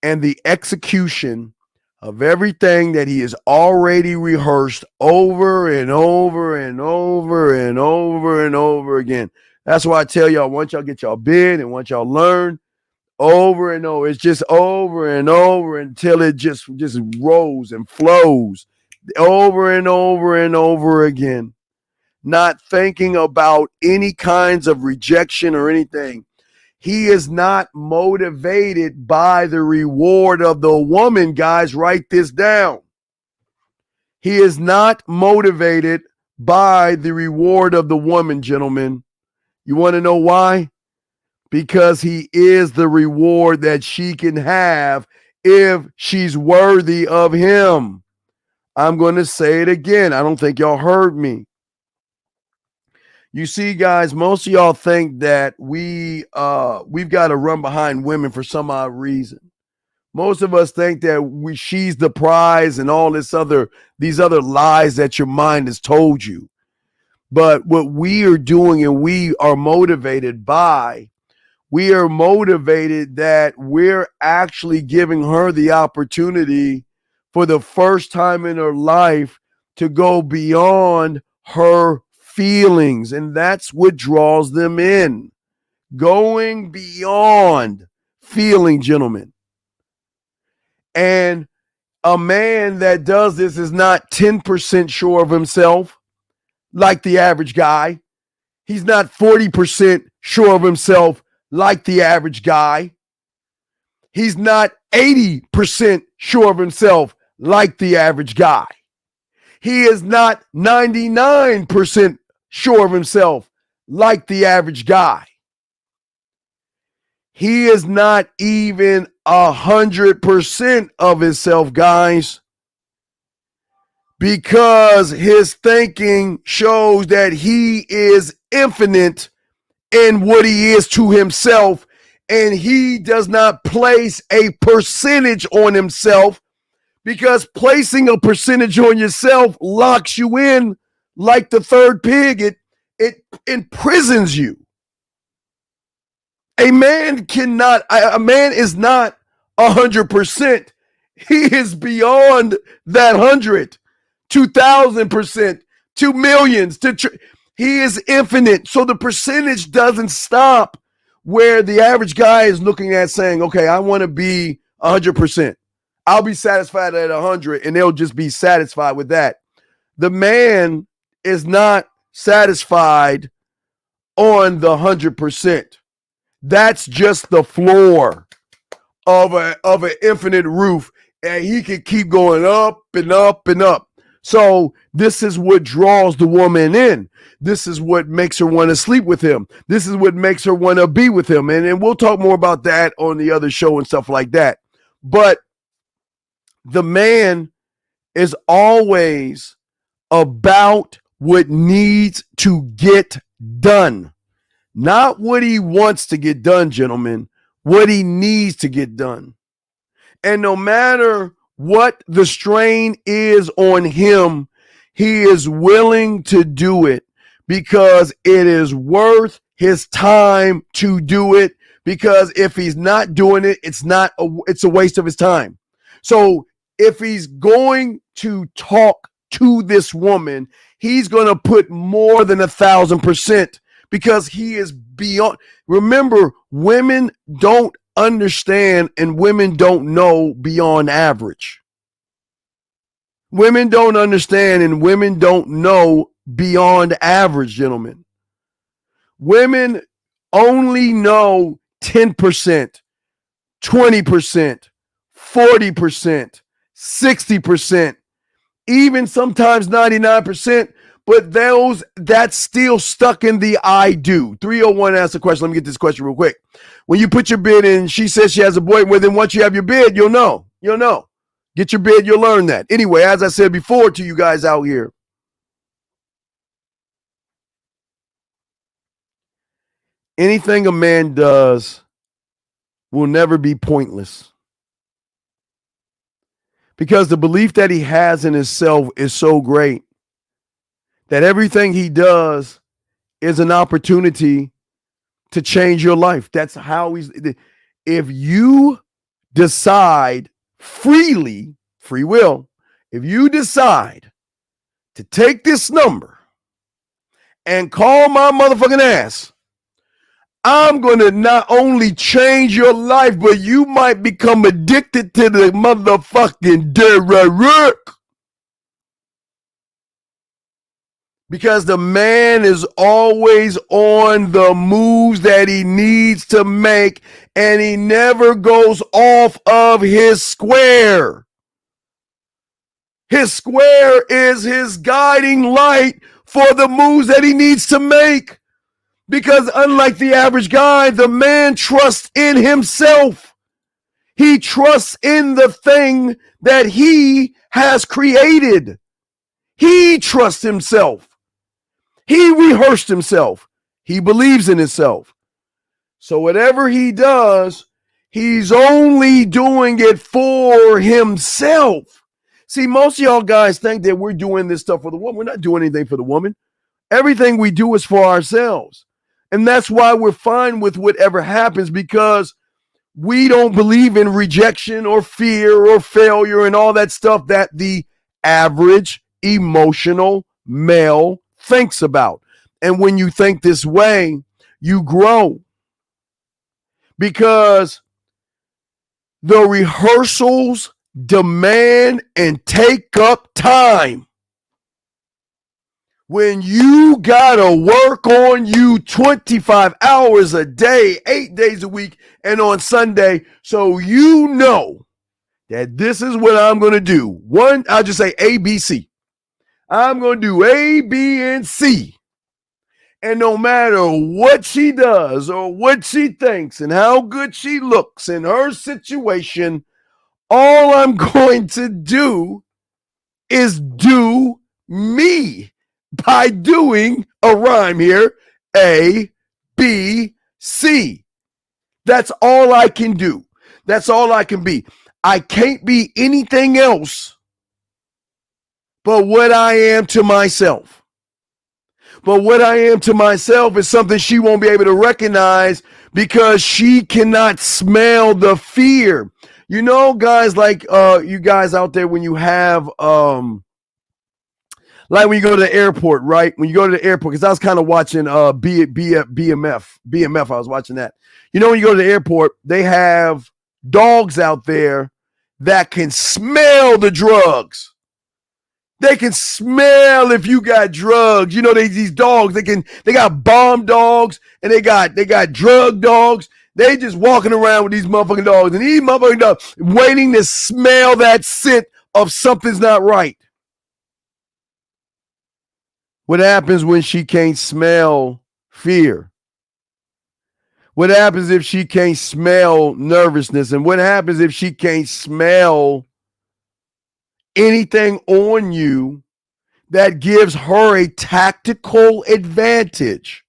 and the execution of everything that he has already rehearsed over and over and over and over and over again. That's why I tell y'all, once y'all get y'all bid and once y'all learn over and over, it's just over and over until it just rolls and flows over and over and over again. Not thinking about any kinds of rejection or anything. He is not motivated by the reward of the woman, guys. Write this down. He is not motivated by the reward of the woman, gentlemen. You want to know why? Because he is the reward that she can have if she's worthy of him. I'm going to say it again. I don't think y'all heard me. You see, guys, most of y'all think that we've got to run behind women for some odd reason. Most of us think that she's the prize and all these other lies that your mind has told you. But what we are doing and we are motivated by, we are motivated that we're actually giving her the opportunity for the first time in her life to go beyond her feelings, and that's what draws them in. Going beyond feeling, gentlemen. And a man that does this is not 10% sure of himself like the average guy. He's not 40% sure of himself like the average guy. He's not 80% sure of himself like the average guy. He is not 99% sure of himself like the average guy. He is not even 100% of himself, guys, because his thinking shows that he is infinite in what he is to himself, and he does not place a percentage on himself, because placing a percentage on yourself locks you in like the third pig. It imprisons you. A man is not 100%. He is beyond that 100, 2,000%, 2 millions. He is infinite. So the percentage doesn't stop where the average guy is looking at saying, okay, I want to be 100%. I'll be satisfied at 100, and they'll just be satisfied with that. The man is not satisfied on the 100%. That's just the floor of an infinite roof, and he can keep going up and up and up. So this is what draws the woman in. This is what makes her want to sleep with him. This is what makes her want to be with him. And we'll talk more about that on the other show and stuff like that. But the man is always about what needs to get done. Not what he wants to get done, gentlemen. What he needs to get done. And no matter what the strain is on him, he is willing to do it because it is worth his time to do it. Because if he's not doing it, it's a waste of his time. So if he's going to talk to this woman, he's going to put more than 1,000%. Because he is beyond. Remember, women don't understand and women don't know beyond average. Women don't understand and women don't know beyond average, gentlemen. Women only know 10%, 20%, 40%, 60%, even sometimes 99%. But that's still stuck in the I do. 301 asked a question. Let me get this question real quick. When you put your bid in, she says she has a boy. Well, then once you have your bid, you'll know. You'll know. Get your bid, you'll learn that. Anyway, as I said before to you guys out here, anything a man does will never be pointless. Because the belief that he has in himself is so great that everything he does is an opportunity to change your life. That's how if you decide freely, free will, if you decide to take this number and call my motherfucking ass, I'm going to not only change your life, but you might become addicted to the motherfucking Derek. Because the man is always on the moves that he needs to make, and he never goes off of his square. His square is his guiding light for the moves that he needs to make. Because unlike the average guy, the man trusts in himself. He trusts in the thing that he has created. He trusts himself. He rehearsed himself. He believes in himself. So whatever he does, he's only doing it for himself. See, most of y'all guys think that we're doing this stuff for the woman. We're not doing anything for the woman. Everything we do is for ourselves. And that's why we're fine with whatever happens, because we don't believe in rejection or fear or failure and all that stuff that the average emotional male thinks about. And when you think this way, you grow, because the rehearsals demand and take up time. When you gotta work on you 25 hours a day, 8 days a week, and on Sunday, so you know that this is what I'm gonna do. One, I'll just say A, B, C. I'm gonna do A, B, and C. And no matter what she does or what she thinks and how good she looks in her situation, all I'm going to do is do me by doing a rhyme here, A, B, C. That's all I can do. That's all I can be. I can't be anything else but what I am to myself. But what I am to myself is something she won't be able to recognize, because she cannot smell the fear. You know, guys, like you guys out there, when you have like when you go to the airport, right? When you go to the airport, because I was kind of watching BMF. I was watching that. You know, when you go to the airport, they have dogs out there that can smell the drugs. They can smell if you got drugs. You know, these dogs, they got bomb dogs and they got drug dogs. They just walking around with these motherfucking dogs, and these motherfucking dogs waiting to smell that scent of something's not right. What happens when she can't smell fear? What happens if she can't smell nervousness? And what happens if she can't smell anything on you that gives her a tactical advantage?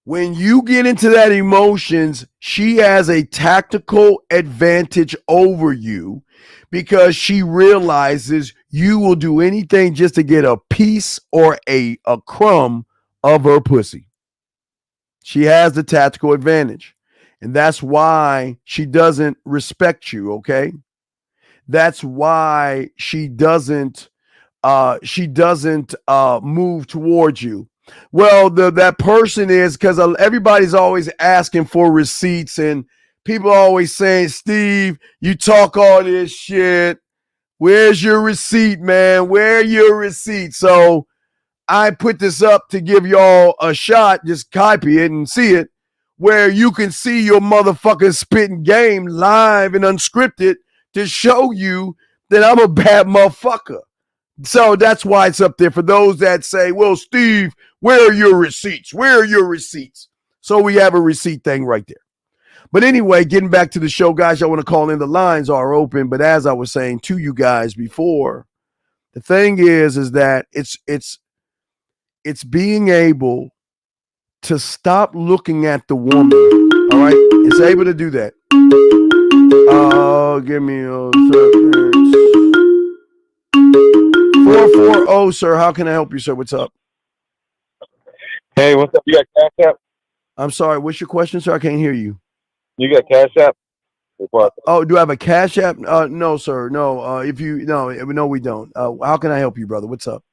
When you get into that emotions, she has a tactical advantage over you, because she realizes you will do anything just to get a piece or a crumb of her pussy. She has the tactical advantage. And that's why she doesn't respect you, okay? That's why she doesn't move towards you. Well, that person is, because everybody's always asking for receipts, and people are always saying, Steve, you talk all this shit. Where's your receipt, man? Where are your receipts? So I put this up to give y'all a shot. Just copy it and see it, where you can see your motherfucking spitting game live and unscripted, to show you that I'm a bad motherfucker. So that's why it's up there for those that say, well, Steve, where are your receipts? Where are your receipts? So we have a receipt thing right there. But anyway, getting back to the show, guys, y'all want to call in, the lines are open. But as I was saying to you guys before, the thing is that it's being able to stop looking at the woman. All right. It's able to do that. Oh, give me a second. 440, sir. How can I help you, sir? What's up? Hey, what's up? You got Cash App? I'm sorry. What's your question, sir? I can't hear you. You got Cash App? Oh, do I have a Cash App? No, sir. No. No, we don't. How can I help you, brother? What's up?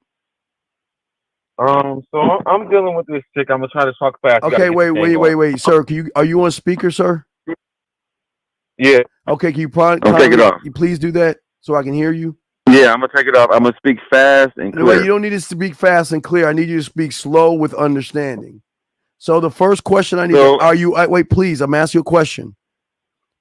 So I'm dealing with this chick. I'm gonna try to talk fast. Okay, wait, sir. Are you on speaker, sir? Yeah. Okay, can you take it off. You please do that so I can hear you? Yeah, I'm gonna take it off. I'm gonna speak fast and clear. Wait, you don't need to speak fast and clear. I need you to speak slow with understanding. So the first question I need wait, please, I'm asking you a question.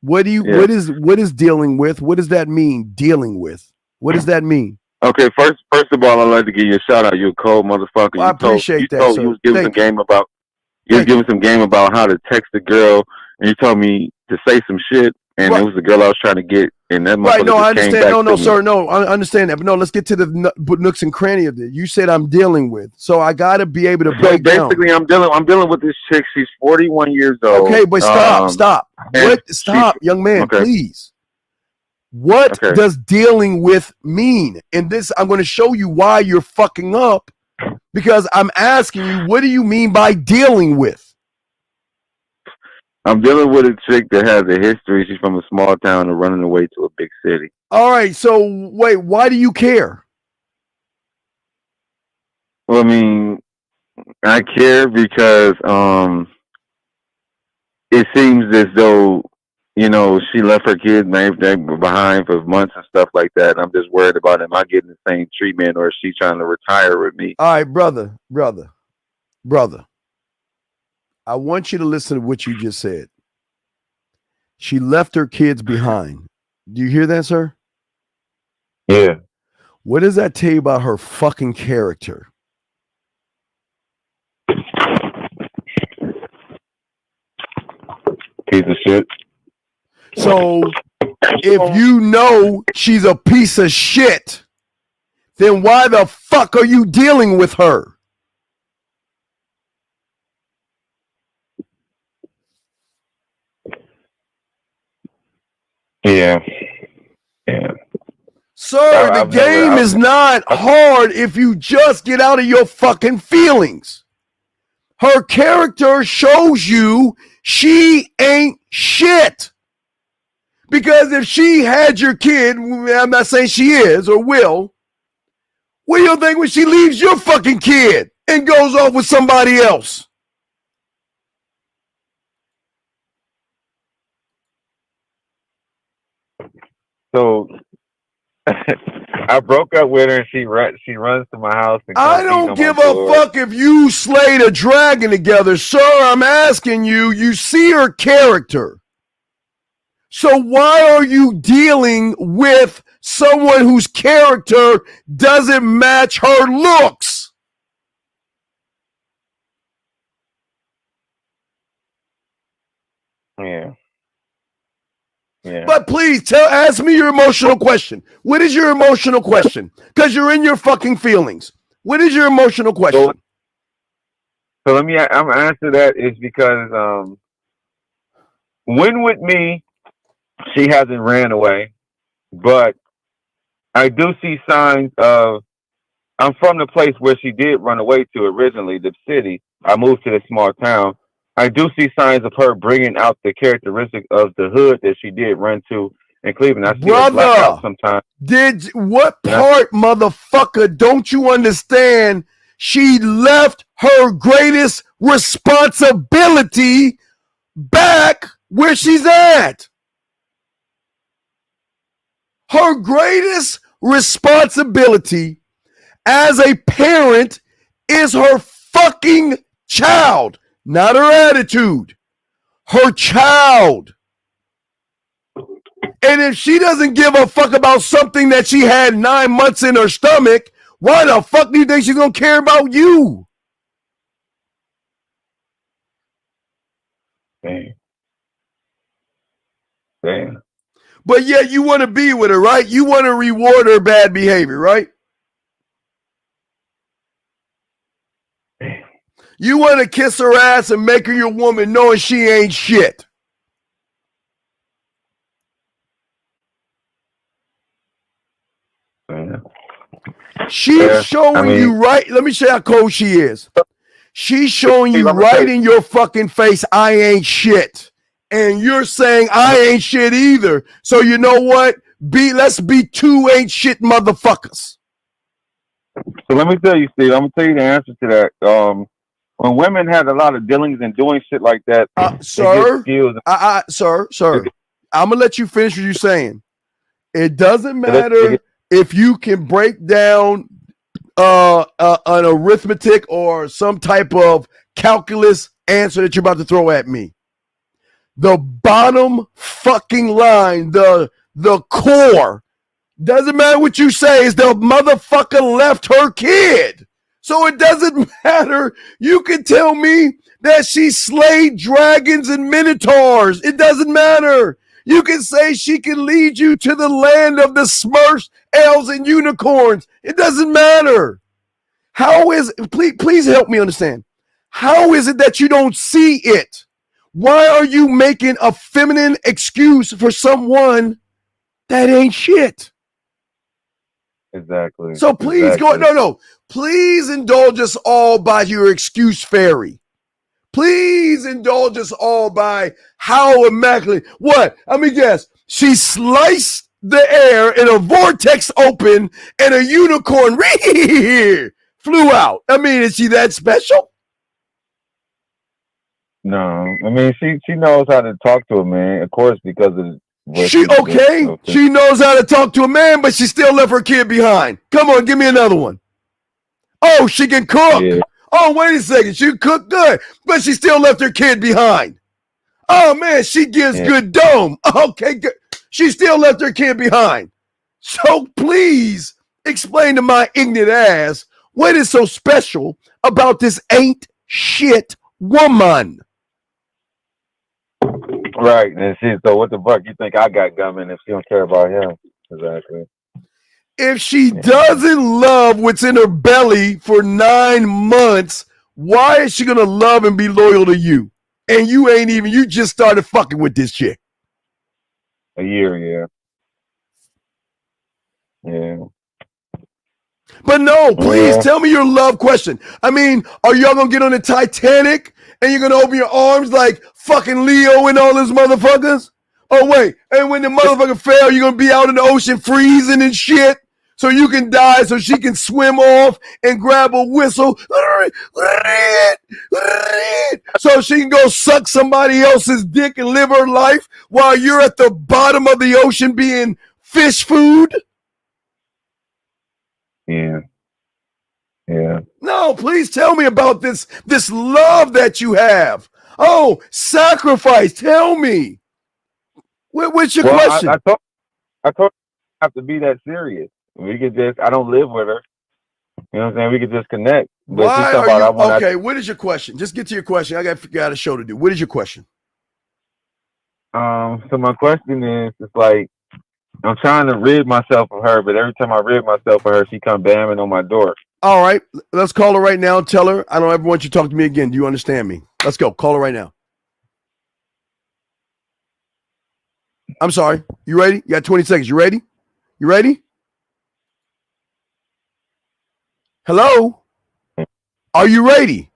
What is dealing with? What does that mean? Dealing with. What does that mean? Okay, first of all, I'd like to give you a shout out. You're a cold motherfucker. Well, I appreciate that. You was giving some game about how to text a girl, and you told me to say some shit, and it was the girl I was trying to get, and that motherfucker no, I just understand. came back No, to sir, me. no, I understand that. But no, let's get to the nooks and cranny of it. You said I'm dealing with, so I got to be able to break down. Basically, I'm dealing with this chick. She's 41 years old. Okay, but stop. Stop, young man, please. What does dealing with mean? And this, I'm going to show you why you're fucking up, because I'm asking you, what do you mean by dealing with? I'm dealing with a chick that has a history. She's from a small town and running away to a big city. All right, so wait, why do you care? Well, I mean, I care because it seems as though, she left her kids behind for months and stuff like that. I'm just worried about, am I getting the same treatment, or is she trying to retire with me? All right, brother. I want you to listen to what you just said. She left her kids behind. Do you hear that, sir? Yeah. What does that tell you about her fucking character? Piece of shit. So if you know she's a piece of shit, then why the fuck are you dealing with her? Yeah. Sir, the game is not hard if you just get out of your fucking feelings. Her character shows you she ain't shit. Because if she had your kid, I'm not saying she is or will, what do you think when she leaves your fucking kid and goes off with somebody else? So I broke up with her, and she runs to my house. And I don't give a fuck if you slayed a dragon together, sir. I'm asking you. You see her character. So why are you dealing with someone whose character doesn't match her looks? Yeah. But please ask me your emotional question. What is your emotional question? Because you're in your fucking feelings. What is your emotional question? So I'm gonna answer that is because when with me, she hasn't ran away, but I do see signs of. I'm from the place where she did run away to originally, the city. I moved to this small town. I do see signs of her bringing out the characteristic of the hood that she did run to in Cleveland. I see her black out sometimes. What part, motherfucker, don't you understand? She left her greatest responsibility back where she's at. Her greatest responsibility as a parent is her fucking child, not her attitude. Her child. And if she doesn't give a fuck about something that she had 9 months in her stomach, why the fuck do you think she's gonna care about you? Damn. But yet you want to be with her, right? You want to reward her bad behavior, right? You want to kiss her ass and make her your woman knowing she ain't shit. She's showing you right. Let me show you how cold she is. She's showing you right in your fucking face, I ain't shit. And you're saying I ain't shit either. So you know what? Let's be two ain't shit motherfuckers. So let me tell you, Steve. I'm gonna tell you the answer to that. When women have a lot of dealings and doing shit like that, sir, sir, I'm gonna let you finish what you're saying. It doesn't matter if you can break down an arithmetic or some type of calculus answer that you're about to throw at me. The bottom fucking line, the core, doesn't matter what you say, is the motherfucker left her kid. So it doesn't matter. You can tell me that she slayed dragons and minotaurs. It doesn't matter. You can say she can lead you to the land of the Smurfs, elves, and unicorns. It doesn't matter. How is please help me understand. How is it that you don't see it? Why are you making a feminine excuse for someone that ain't shit? Exactly. So please go. Please indulge us all by your excuse fairy. Please indulge us all by how immaculate. What? Let me guess. She sliced the air and a vortex opened and a unicorn flew out. I mean, is she that special? No, I mean she knows how to talk to a man, of course, because of she knows how to talk to a man, but she still left her kid behind. Come on, give me another one. Oh, she can cook. Yeah. Oh, wait a second, she cooked good, but she still left her kid behind. Oh man, she gives good dome. Okay, good. She still left her kid behind. So please explain to my ignorant ass what is so special about this ain't shit woman. Right, and shit. So what the fuck you think I got coming if she don't care about him? Exactly. If she doesn't love what's in her belly for 9 months, why is she gonna love and be loyal to you? And you just started fucking with this chick. A year, yeah. But no, please tell me your love question. I mean, are y'all gonna get on the Titanic and you're gonna open your arms like fucking Leo and all those motherfuckers? Oh wait, and when the motherfucker fell, you're gonna be out in the ocean freezing and shit, so you can die, so she can swim off and grab a whistle, so she can go suck somebody else's dick and live her life while you're at the bottom of the ocean being fish food. Yeah. No, please tell me about this love that you have. Oh, sacrifice. Tell me. What's your question? I told you have to be that serious. We could just, I don't live with her. You know what I'm saying? We could just connect. But why are you, okay, what is your question? Just get to your question. I got a show to do. What is your question? So my question is, it's like, I'm trying to rid myself of her, but every time I rid myself of her, she come banging on my door. All right, let's call her right now. Tell her I don't ever want you to talk to me again. Do you understand me? Let's go. Call her right now. I'm sorry. You ready? You got 20 seconds. You ready? You ready? Hello? Are you ready?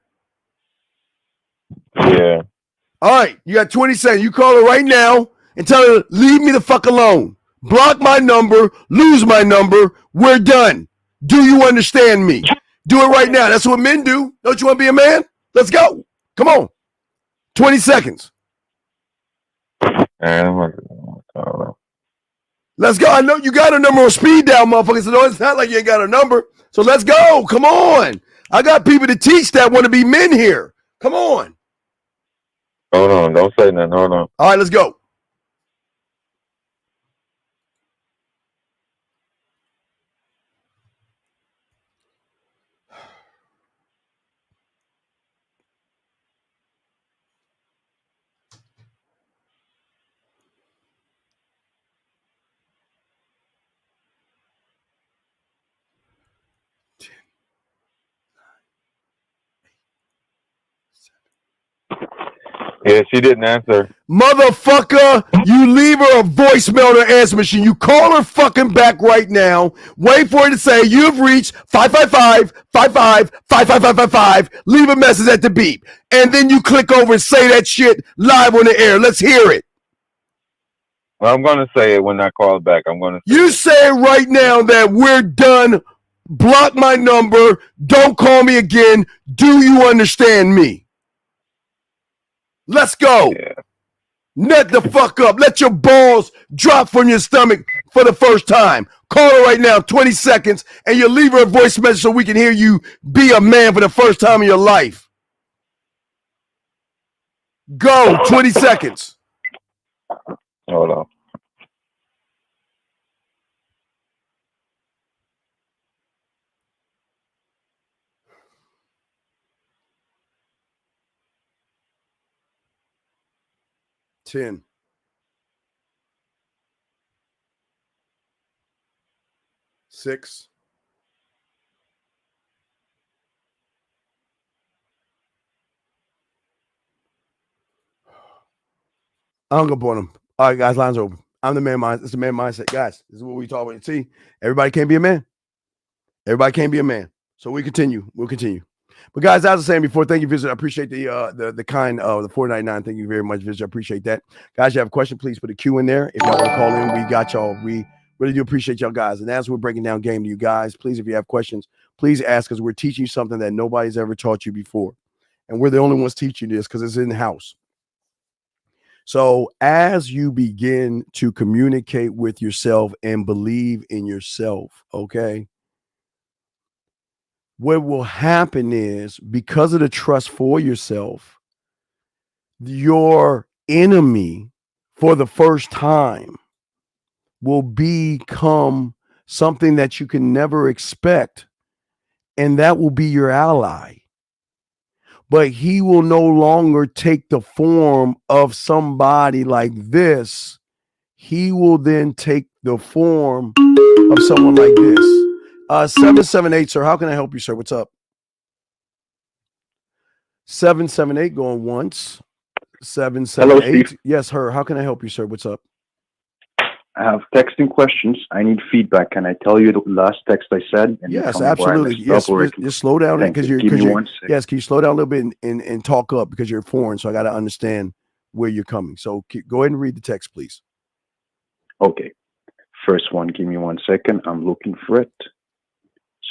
Yeah. All right, you got 20 seconds. You call her right now and tell her, leave me the fuck alone. Block my number, lose my number. We're done. Do you understand me? Do it right now. That's what men do. Don't you want to be a man? Let's go. Come on. 20 seconds. Let's go. I know you got her number on speed dial, motherfucker. So no, it's not like you ain't got her number. So let's go. Come on. I got people to teach that want to be men here. Come on. Hold on. Don't say nothing. Hold on. All right, let's go. Yeah, she didn't answer. Motherfucker, you leave her a voicemail on her answer machine. You call her fucking back right now. Wait for her to say, you've reached 555-55-55555. Leave a message at the beep. And then you click over and say that shit live on the air. Let's hear it. Well, I'm going to say it when I call back. I'm going to say You say right now that we're done. Block my number. Don't call me again. Do you understand me? Let's go. Yeah. Nut the fuck up. Let your balls drop from your stomach for the first time. Call her right now, 20 seconds, and you leave her a voice message so we can hear you be a man for the first time in your life. Go, 20 seconds. Hold on. Ten. 6. I hung up on him. All right, guys, lines open. I'm the man mindset. It's the man mindset. Guys, this is what we talk about. See, everybody can't be a man. Everybody can't be a man. So we continue. We'll continue. But guys, as I was saying before, thank you, Visitor. I appreciate the kind of the $4.99. Thank you very much, Visitor. I appreciate that. Guys, you have a question, please put a Q in there. If y'all want to call in, we got y'all. We really do appreciate y'all guys. And as we're breaking down game to you guys, please, if you have questions, please ask us. We're teaching you something that nobody's ever taught you before. And we're the only ones teaching this because it's in the house. So as you begin to communicate with yourself and believe in yourself, okay, what will happen is because of the trust for yourself, your enemy for the first time will become something that you can never expect, and that will be your ally. But he will no longer take the form of somebody like this. He will then take the form of someone like this. 778, sir. How can I help you, sir? What's up? 778 going once. 778. Hello, Steve. Yes, her. How can I help you, sir? What's up? I have texting questions. I need feedback. Can I tell you the last text I said? And yes, absolutely. Yes, just slow down because you're. Yes, can you slow down a little bit and talk up because you're foreign? So I got to understand where you're coming. So go ahead and read the text, please. Okay. First one. Give me 1 second. I'm looking for it.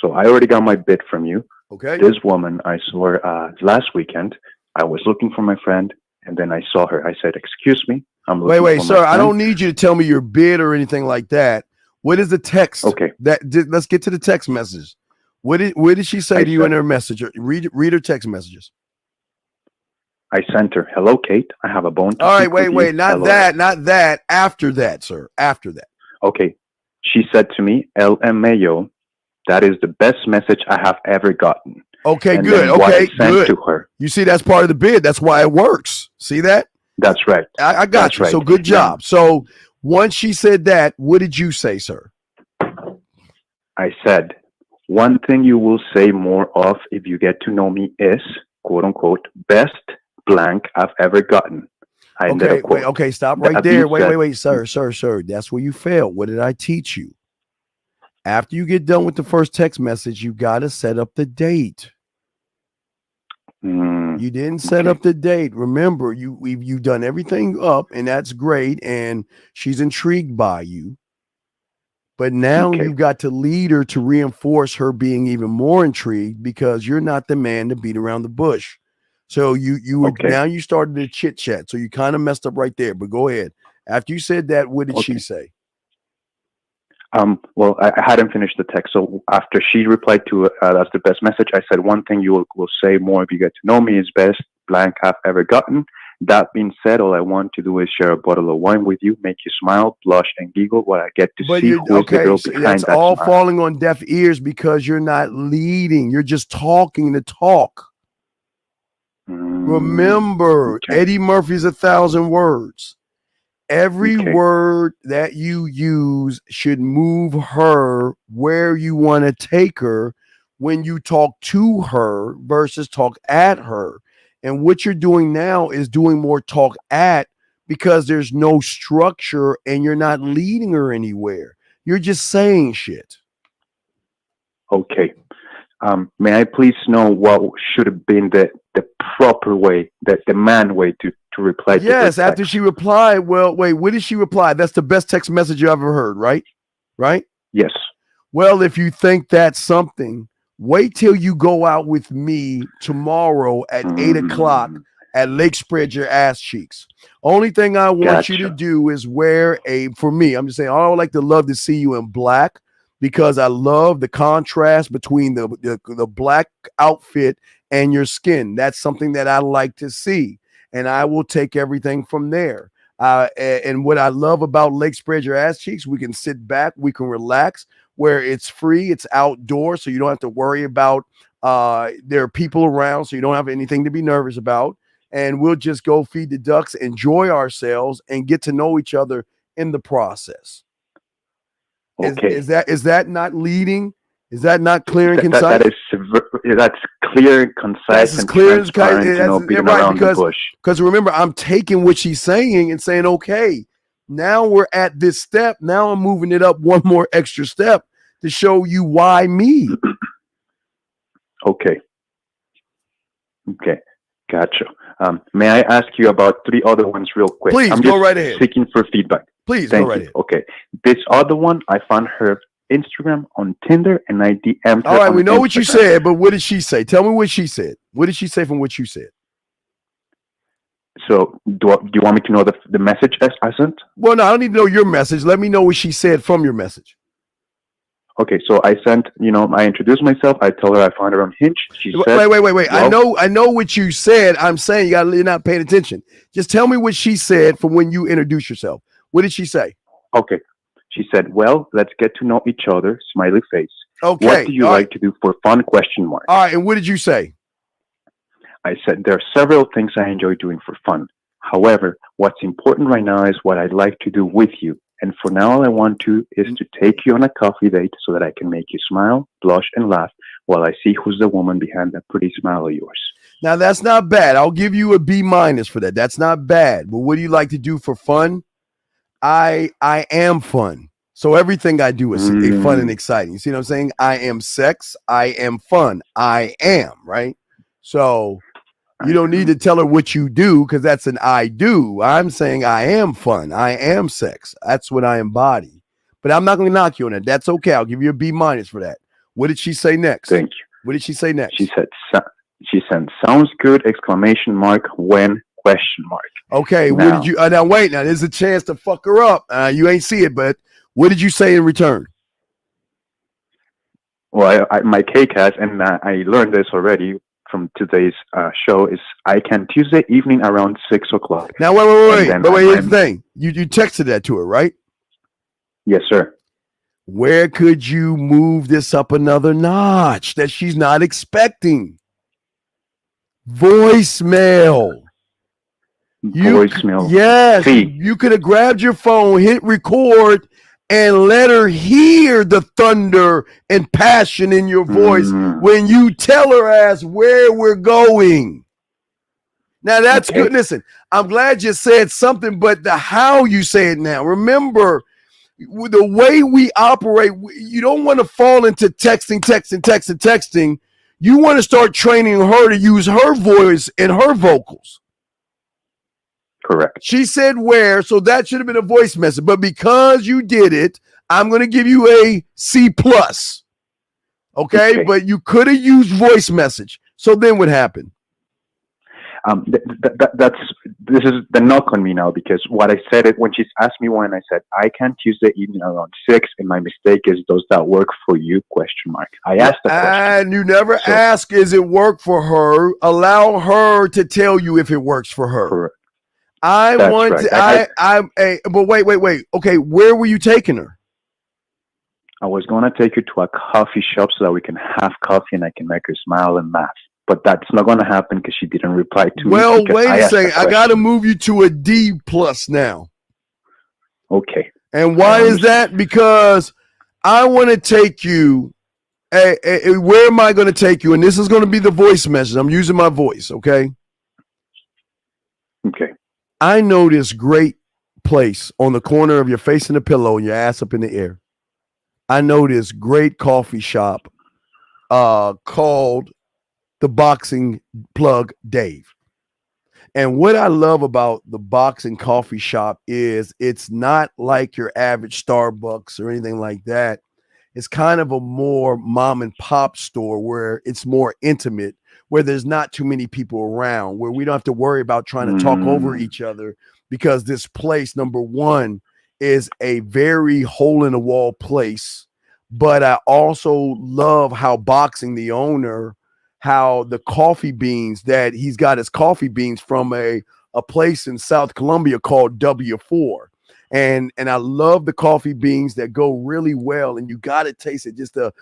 So I already got my bid from you. Okay. This woman, I saw her last weekend. I was looking for my friend, and then I saw her. I said, "Excuse me, I'm looking wait, for sir. my friend." I don't need you to tell me your bid or anything like that. What is the text? Okay. Let's get to the text messages. What did she say to you in her message? Read her text messages. I sent her, "Hello, Kate. I have a bone to All right, pick with you." wait. Not Hello. that. After that, sir. After that. Okay. She said to me, "LMAO, that is the best message I have ever gotten." Okay, and good. Then what Okay, I sent good. to her. You see, that's part of the bid. That's why it works. See that? That's right. I got That's you. right. So good job. So once she said that, what did you say, sir? I said, "One thing you will say more of if you get to know me is, quote unquote, best blank I've ever gotten." Okay, stop right That there. being said- Wait, sir. That's where you failed. What did I teach you? After you get done with the first text message, you got to set up the date. You didn't set up the date. Remember, you've done everything up, and that's great. And she's intrigued by you. But now you've got to lead her to reinforce her being even more intrigued because you're not the man to beat around the bush. So now you started to chit chat. So you kind of messed up right there. But go ahead. After you said that, what did she say? Well, I hadn't finished the text. So after she replied to that's the best message, I said, "One thing you will say more if you get to know me is best blank I've ever gotten. That being said, all I want to do is share a bottle of wine with you, make you smile, blush, and giggle while I get to see who is the girl behind that's that all smile." falling on deaf ears because you're not leading. You're just talking to talk. Remember, Eddie Murphy's 1,000 words. Every word that you use should move her where you want to take her when you talk to her versus talk at her. And what you're doing now is doing more talk at, because there's no structure and you're not leading her anywhere. You're just saying shit. Okay. May I please know what should have been the proper way, the man way to reply to Yes, this after text? she replied, well, wait, what did she reply? That's the best text message you ever heard, right? Right? Yes. Well, if you think that's something, wait till you go out with me tomorrow at 8 o'clock at Lake Spread Your Ass Cheeks. Only thing I want you to do is wear for me, I'm just saying, I would like to love to see you in black, because I love the contrast between the black outfit and your skin. That's something that I like to see. And I will take everything from there. And what I love about Lake Spread Your Ass Cheeks, we can sit back, we can relax, where it's free, it's outdoor, so you don't have to worry about there are people around, so you don't have anything to be nervous about. And we'll just go feed the ducks, enjoy ourselves, and get to know each other in the process. Okay. Is that not leading? Is that not clear and concise? That's clear and concise and transparent, beating around the bush. Because remember, I'm taking what she's saying and saying, okay, now we're at this step. Now I'm moving it up one more extra step to show you why me. Okay. Gotcha. May I ask you about 3 other ones real quick? Please, I'm go just right ahead. Seeking for feedback. Please, Thank go right you. ahead. Okay. This other one, I found her Instagram, on Tinder, and I DM'd her. All right, we know Instagram. what you said, but what did she say? Tell me what she said. What did she say from what you said? So, do you want me to know the message I sent? Well, no, I don't need to know your message. Let me know what she said from your message. Okay, so I sent, I introduced myself. I told her I found her on Hinge. She said, Wait. Well, I know what you said. I'm saying you're not paying attention. Just tell me what she said from when you introduced yourself. What did she say? Okay. She said, well, let's get to know each other. Smiley face. Okay. What do you like to do for fun? Question mark. All right, and what did you say? I said, there are several things I enjoy doing for fun. However, what's important right now is what I'd like to do with you. And for now, all I want to is to take you on a coffee date so that I can make you smile, blush, and laugh while I see who's the woman behind that pretty smile of yours. Now, that's not bad. I'll give you a B- for that. That's not bad. But what do you like to do for fun? I am fun. So everything I do is fun and exciting. You see what I'm saying? I am sex. I am fun. I am, right? So you don't need to tell her what you do, because that's an I do. I'm saying I am fun. I am sex. That's what I embody. But I'm not going to knock you on it. That's okay. I'll give you a B- for that. What did she say next? Thank you. What did she say next? She said, sounds good, exclamation mark, when, question mark. Okay, now, what did you, now wait, now there's a chance to fuck her up. You ain't see it, but what did you say in return? Well, my KCAS, and I learned this already from today's show, is I can Tuesday evening around 6 o'clock. Now, wait. But here's the thing. You texted that to her, right? Yes, sir. Where could you move this up another notch that she's not expecting? Voicemail. Voicemail. Yes. You could have grabbed your phone, hit record, and let her hear the thunder and passion in your voice when you tell her ass where we're going. Now, that's good. Listen, I'm glad you said something, but the how you say it now. Remember, the way we operate, you don't want to fall into texting. You want to start training her to use her voice and her vocals. Correct. She said where, so that should have been a voice message. But because you did it, I'm going to give you a C+. Okay? But you could have used voice message. So then what happened? This is the knock on me now, because what I said it when she's asked me when, I said I can Tuesday evening around 6, and my mistake is, does that work for you? Question mark. I asked the question. And you never ask, is it work for her? Allow her to tell you if it works for her. Correct. But wait. Okay, where were you taking her? I was going to take her to a coffee shop so that we can have coffee and I can make her smile and laugh. But that's not going to happen because she didn't reply to me. Well, wait a second. I got to move you to a D+ now. Okay. And why is that? Because I want to take you. Where am I going to take you? And this is going to be the voice message. I'm using my voice, okay? Okay. I know this great place on the corner of your face in the pillow and your ass up in the air. I know this great coffee shop called the Boxing Plug Dave. And what I love about the Boxing Coffee Shop is it's not like your average Starbucks or anything like that. It's kind of a more mom and pop store where it's more intimate, where there's not too many people around, where we don't have to worry about trying to talk over each other, because this place, number one, is a very hole in the wall place. But I also love how Boxing, the owner, how the coffee beans that he's got his coffee beans from a place in South Columbia called W4. And I love the coffee beans that go really well, and you got to taste it. Just the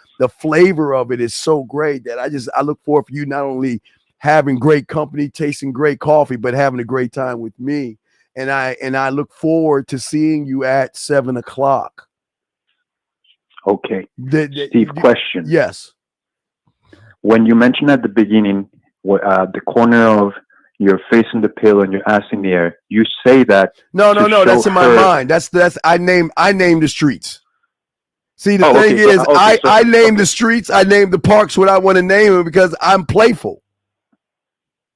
flavor of it is so great that I look forward for you not only having great company, tasting great coffee, but having a great time with me. And I look forward to seeing you at 7:00. Okay. Steve, question. Yes. When you mentioned at the beginning, the corner of your face in the pillow and your ass in the air, you say that. No. That's in my mind. That's I name the streets. See, the thing is, I name the streets. I name the parks what I want to name them because I'm playful.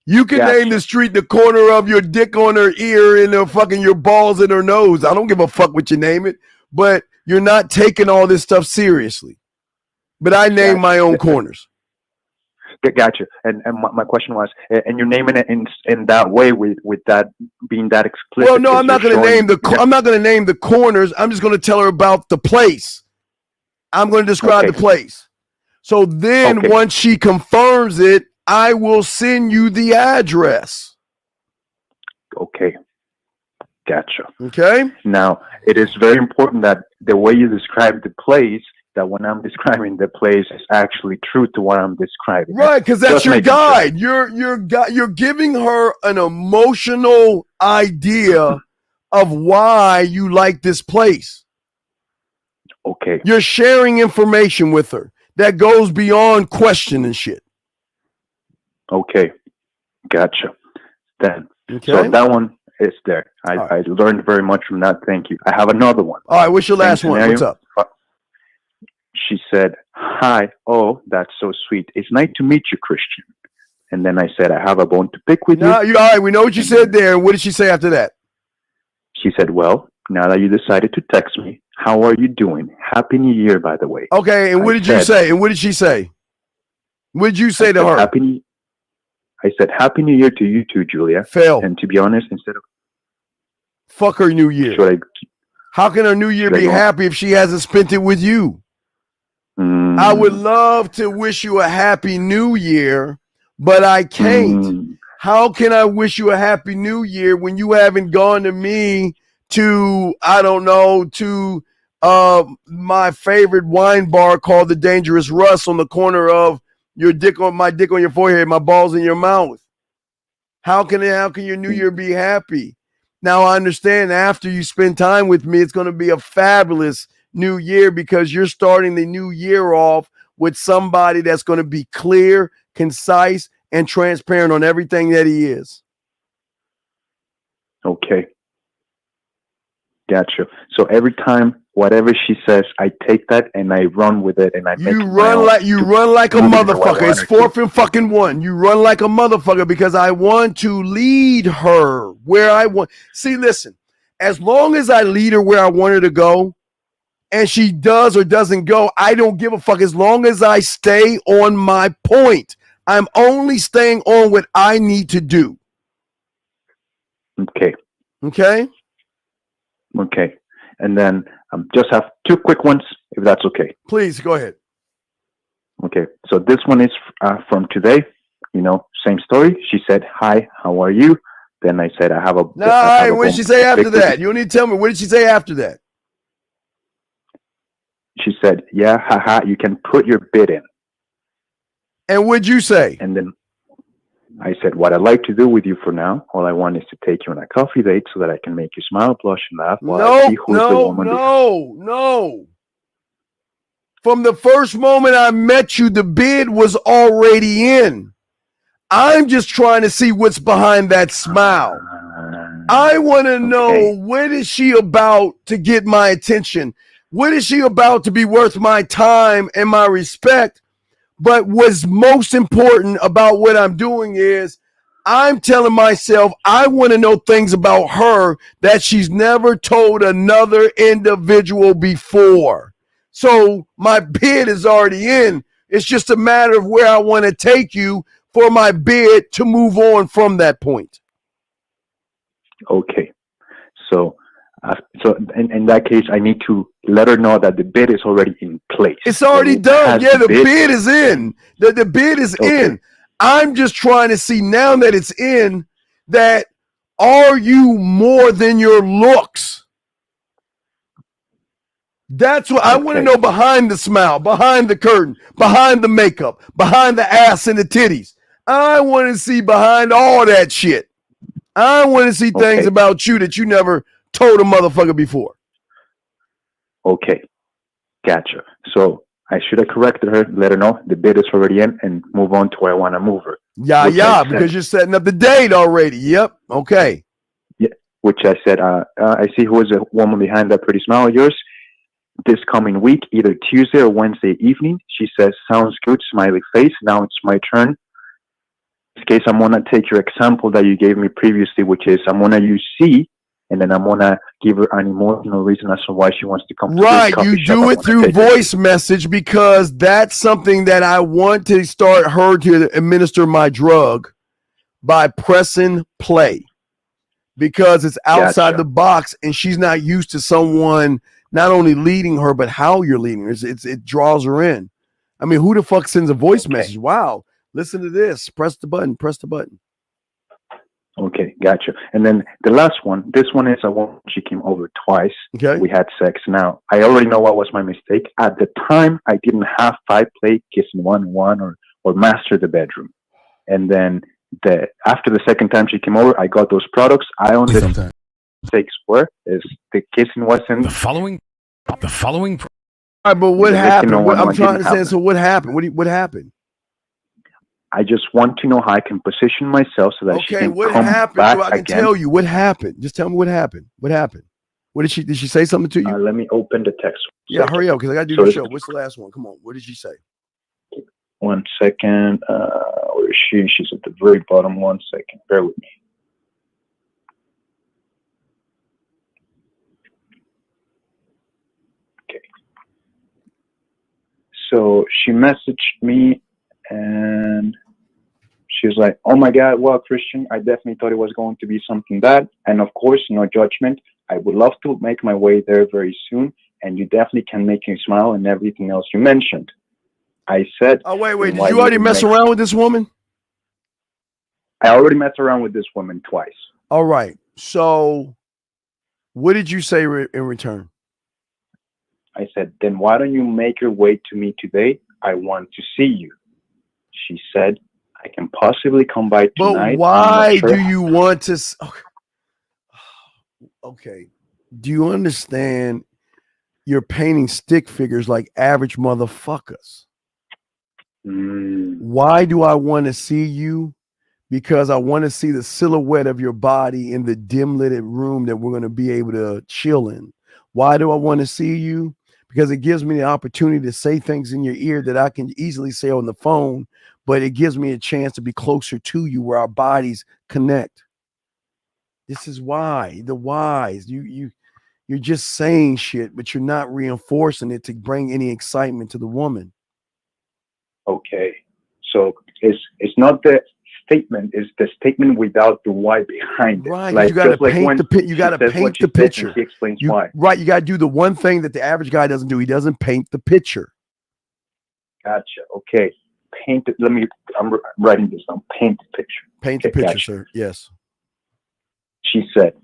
You can name the street the corner of your dick on her ear and her fucking your balls in her nose. I don't give a fuck what you name it, but you're not taking all this stuff seriously. But I name my own corners. Gotcha. And my question was, and you're naming it in that way with that being that explicit. Well, no, I'm not going to name I'm not going to name the corners. I'm just going to tell her about the place. I'm going to describe the place. So then once she confirms it, I will send you the address. Okay. Gotcha. Okay. Now, it is very important that the way you describe the place, that when I'm describing the place is actually true to what I'm describing. Right, because that's your guide. You're giving her an emotional idea of why you like this place. Okay. You're sharing information with her that goes beyond question and shit. Okay. Gotcha. Then. So that one is there. I learned very much from that. Thank you. I have another one. All right, what's your last one? What's up? She said, "Hi, oh, that's so sweet. It's nice to meet you, Christian." And then I said, "I have a bone to pick with you." All right, we know what you said there. What did she say after that? She said, "Well, now that you decided to text me, how are you doing? Happy New Year, by the way." Okay, and what did you say? And what did she say? What did you say to her? I said, "Happy New Year to you too, Julia." Fail. And to be honest, instead of fuck her New Year. How can her New Year be happy if she hasn't spent it with you? I would love to wish you a happy New Year, but I can't. How can I wish you a happy New Year when you haven't gone to me to, I don't know, to my favorite wine bar called the Dangerous Russ on the corner of your dick on my dick on your forehead, my balls in your mouth? How can your New Year be happy? Now I understand after you spend time with me, it's going to be a fabulous New Year because you're starting the new year off with somebody that's going to be clear, concise, and transparent on everything that he is. Okay. Gotcha. So every time, whatever she says, I take that and I run with it, and I make you run like a motherfucker. It's 4th and fucking 1. You run like a motherfucker because I want to lead her where I want. See, listen, as long as I lead her where I want her to go, and she does or doesn't go, I don't give a fuck. As long as I stay on my point, I'm only staying on what I need to do. Okay. Okay. Okay. And then just have 2 quick ones, if that's okay. Please go ahead. Okay. So this one is from today. Same story. She said, "Hi, how are you?" Then I said, "I have a." No, what did she say after that? You don't need to tell me. What did she say after that? She said, "Yeah, haha, you can put your bid in." And what'd you say? And then I said, "What I'd like to do with you for now, all I want is to take you on a coffee date so that I can make you smile, blush, and laugh while I see who's the woman." No. From the first moment I met you, the bid was already in. I'm just trying to see what's behind that smile. I want to know, what is she about to get my attention? What is she about to be worth my time and my respect? But what's most important about what I'm doing is I'm telling myself I want to know things about her that she's never told another individual before. So my bid is already in. It's just a matter of where I want to take you for my bid to move on from that point. Okay. So in that case, I need to let her know that the bid is already in place. It's already done. Yeah, the bid is in. The bid is in. I'm just trying to see now that it's in, that are you more than your looks? That's what I want to know, behind the smile, behind the curtain, behind the makeup, behind the ass and the titties. I want to see behind all that shit. I want to see things about you that you never told a motherfucker before. Okay. Gotcha. So I should have corrected her, let her know the bid is already in, and move on to where I want to move her. Yeah, because you're setting up the date already. Yep. Okay. Yeah. Which I said, I see who is a woman behind that pretty smile of yours. This coming week, either Tuesday or Wednesday evening. She says, sounds good, smiley face. Now it's my turn. In this case, I'm going to take your example that you gave me previously, which is I'm going to use C, and then I'm going to give her an emotional reason as to why she wants to come to this coffee you shop. do it through voice message, because that's something that I want to start her to administer my drug by pressing play, because it's outside the box and she's not used to someone not only leading her, but how you're leading her. It draws her in. I mean, who the fuck sends a voice message? Wow. Listen to this. Press the button. Press the button. Okay, gotcha. And then the last one, this one is a woman. She came over twice. Okay. We had sex. Now, I already know what was my mistake. At the time, I didn't have 5-play, kissing one, or master the bedroom. And then after the second time she came over, I got those products. I owned the mistakes were is the kissing wasn't the following. All right, but what happened? I'm trying to say. So what happened? What happened? I just want to know how I can position myself so that she can what come happened? back So I can again. tell you what happened. Just tell me what happened. What happened? What did she say something to you? Let me open the text. Yeah, hurry up, because I got to do the show. What's the last one? Come on. What did she say? 1 second. Where is she? She's at the very bottom. 1 second. Bear with me. Okay. So she messaged me and she was like, oh my God, well, Christian, I definitely thought it was going to be something bad. And of course, no judgment. I would love to make my way there very soon. And you definitely can make me smile and everything else you mentioned. I said, oh, wait. Did you already mess around with this woman? I already messed around with this woman twice. All right. So what did you say in return? I said, then why don't you make your way to me today? I want to see you. She said, I can possibly come by tonight. But why do you want to? Okay. Do you understand? You're painting stick figures like average motherfuckers. Why do I want to see you? Because I want to see the silhouette of your body in the dim lit room that we're going to be able to chill in. Why do I want to see you? Because it gives me the opportunity to say things in your ear that I can easily say on the phone, but it gives me a chance to be closer to you where our bodies connect. This is why, the whys. You're just saying shit, but you're not reinforcing it to bring any excitement to the woman. Okay. So it's not the statement, it's the statement without the why behind it. Right. Like, you got to paint the picture. She explains why. Right. You got to do the one thing that the average guy doesn't do. He doesn't paint the picture. Gotcha. Okay. Paint it. I'm writing this down. Paint the picture. Paint the picture, sir. Yes. She said,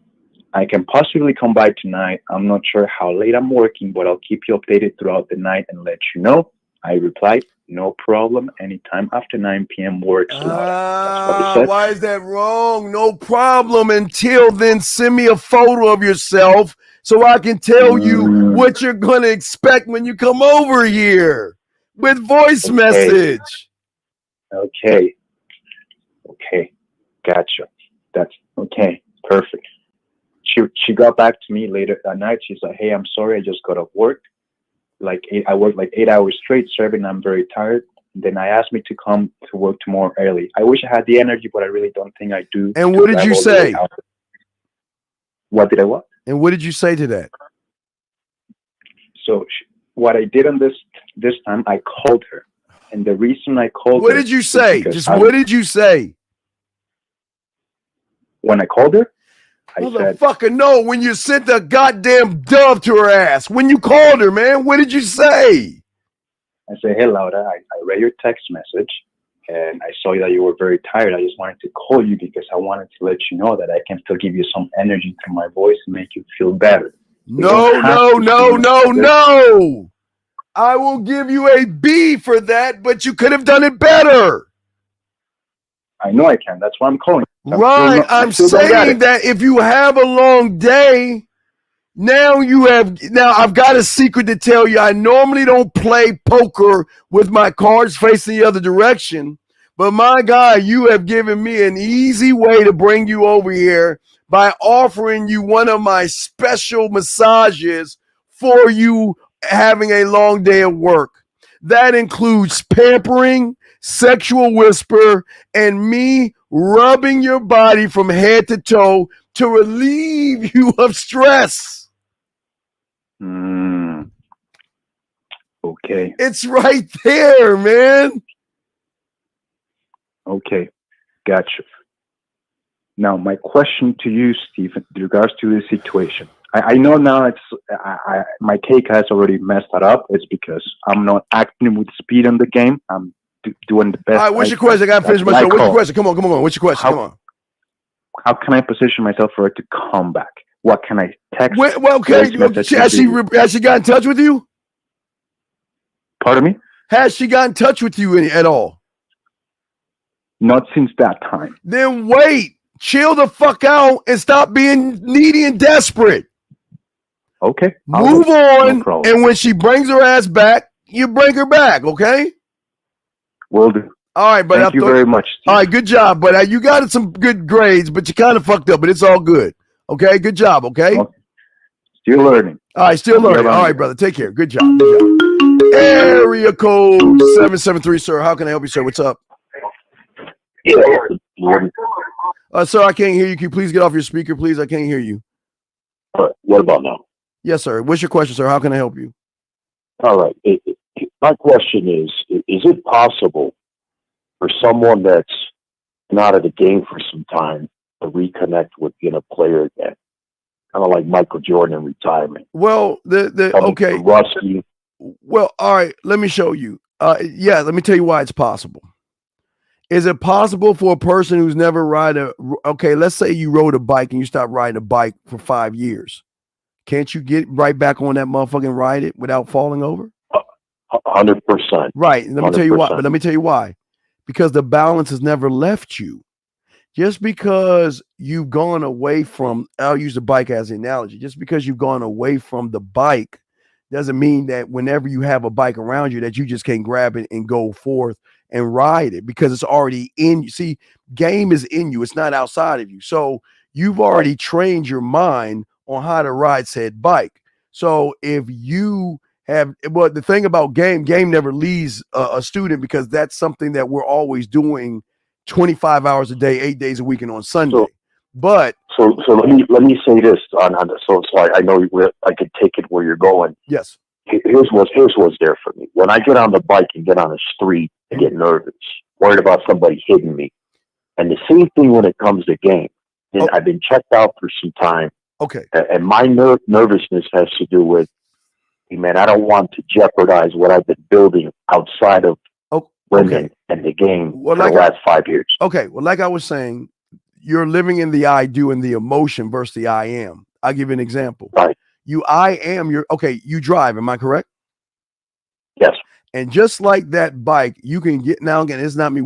I can possibly come by tonight. I'm not sure how late I'm working, but I'll keep you updated throughout the night and let you know. I replied, no problem. Anytime after 9 p.m. works. Why is that wrong? No problem. Until then, send me a photo of yourself so I can tell you what you're going to expect when you come over here with voice message. Okay. Gotcha. That's okay. Perfect. she got back to me later that night. She's like, "Hey, I'm sorry, I just got off work. I worked like 8 hours straight serving. I'm very tired." Then I asked me to come to work tomorrow early. I wish I had the energy, but I really don't think I do. And what did you say? What did I what? And what did you say to that? So what I did on this time, I called her, and the reason I called her. What did you say? Just what did you say? When I called her, I said, "Motherfucker, no!" When you sent the goddamn dove to her ass, when you called her, man, what did you say? I said, "Hey, Laura, I read your text message, and I saw that you were very tired. I just wanted to call you because I wanted to let you know that I can still give you some energy through my voice and make you feel better." No. I will give you a B for that, but you could have done it better. I know I can. That's why I'm calling. Right. I'm saying that if you have a long day, now I've got a secret to tell you. I normally don't play poker with my cards facing the other direction, but my guy, you have given me an easy way to bring you over here by offering you one of my special massages for you having a long day of work. That includes pampering, sexual whisper, and me rubbing your body from head to toe to relieve you of stress. Okay. It's right there, man. Okay. Gotcha. Now, my question to you, Stephen, in regards to this situation. I know now my cake has already messed that up. It's because I'm not acting with speed in the game. I'm doing the best. All right, what's your question? I got to finish my show. What's your question? Come on. What's your question? Come on. How can I position myself for it to come back? What can I text? Well, okay. Has she got in touch with you? Pardon me? Has she got in touch with you at all? Not since that time. Then wait. Chill the fuck out and stop being needy and desperate. Okay. Move on. No, and when she brings her ass back, you bring her back, okay? Will do. All right, but thank you very much, Steve. All right, good job, but you got some good grades, but you kind of fucked up, but it's all good. Okay, good job, okay? Still learning. All right, still learning. All right, brother, take care. Good job. Area code 773, sir. How can I help you, sir? What's up? Sir, I can't hear you. Can you please get off your speaker, please? I can't hear you. What about now? Yes, sir. What's your question, sir? How can I help you? All right. My question is it possible for someone that's been out of the game for some time to reconnect with being a player again? Kind of like Michael Jordan in retirement. Well, okay. Rusty. Well, all right. Let me show you. Let me tell you why it's possible. Is it possible for a person who's never let's say you rode a bike and you stopped riding a bike for 5 years. Can't you get right back on that motherfucker and ride it without falling over? 100%. Right. Let me tell you why. But let me tell you why. Because the balance has never left you. Just because you've gone away from, I'll use the bike as an analogy. Just because you've gone away from the bike doesn't mean that whenever you have a bike around you that you just can't grab it and go forth and ride it, because it's already in you. See, game is in you. It's not outside of you. So you've already trained your mind on how to ride said bike. So if you have, but the thing about game never leaves a student, because that's something that we're always doing 25 hours a day, 8 days a week, and on Sunday. So let me say this so I know I could take it where you're going. Yes. Here's what's there for me. When I get on the bike and get on the street, I get nervous, worried about somebody hitting me. And the same thing when it comes to game. I've been checked out for some time. Okay. And my nervousness has to do with, man, I don't want to jeopardize what I've been building outside of women and the game for the last 5 years. Okay. Well, like I was saying, you're living in the I do and the emotion versus the I am. I'll give you an example. Right. You drive, am I correct? Yes. And just like that bike, you can get, now again, this is not me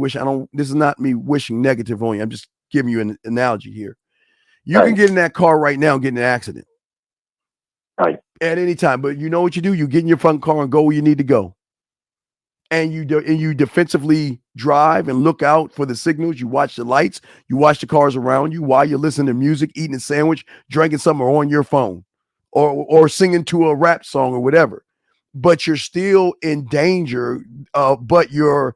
wishing negative on you. I'm just giving you an analogy here. You can get in that car right now and get in an accident. Right. At any time. But you know what you do? You get in your front car and go where you need to go. and you defensively drive and look out for the signals. You watch the lights, you watch the cars around you while you're listening to music, eating a sandwich, drinking something, or on your phone, or singing to a rap song or whatever. But you're still in danger. But you're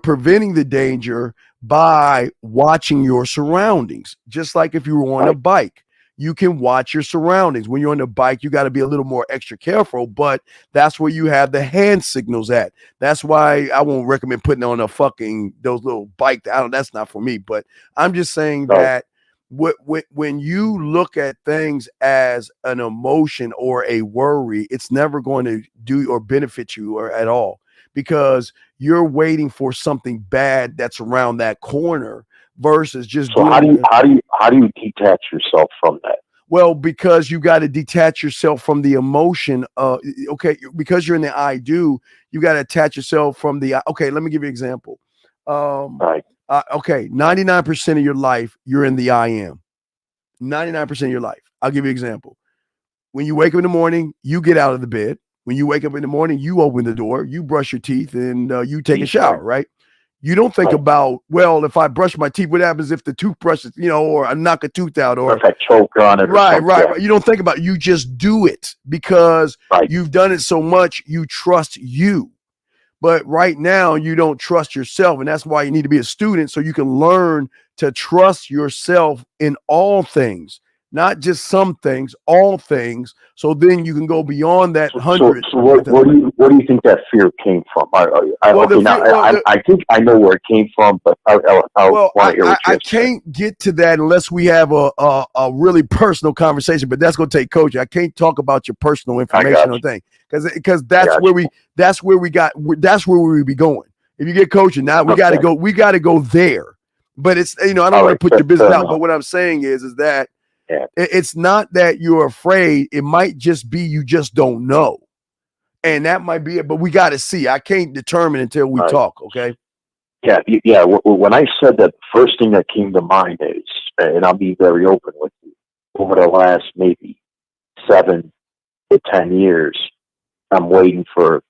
preventing the danger by watching your surroundings. Just like if you were on a bike, you can watch your surroundings. When you're on a bike, you got to be a little more extra careful, but that's where you have the hand signals at. That's why I won't recommend putting on those little bike. That's not for me, but I'm just saying that when you look at things as an emotion or a worry, it's never going to do or benefit you or at all, because you're waiting for something bad that's around that corner versus just. So how do you detach yourself from that? Well, because you got to detach yourself from the emotion. Because you're in the I do, you got to attach yourself from the. Okay, let me give you an example. Right. 99% of your life, you're in the I am. 99% of your life. I'll give you an example. When you wake up in the morning, you get out of the bed. When you wake up in the morning, you open the door, you brush your teeth, and you take a shower, right? You don't think about, well, if I brush my teeth, what happens if the toothbrush is, or I knock a tooth out, or if I choke on it. Right. You don't think about it. You just do it because you've done it so much, you trust you. But right now, you don't trust yourself. And that's why you need to be a student, so you can learn to trust yourself in all things, not just some things, all things. So then you can go beyond that 100. So where do you think that fear came from? I think I know where it came from, but I want to hear what I can't get to that unless we have a really personal conversation. But that's going to take coaching. I can't talk about your personal information or thing because that's where we would be going. If you get coaching now, we got to go there. But it's I don't want to put your business out. But what I'm saying is that. Yeah. It's not that you're afraid. It might just be you just don't know. And that might be it. But we got to see. I can't determine until we talk, okay? Yeah. When I said that, the first thing that came to mind is, and I'll be very open with you, over the last maybe 7 to 10 years, I'm waiting for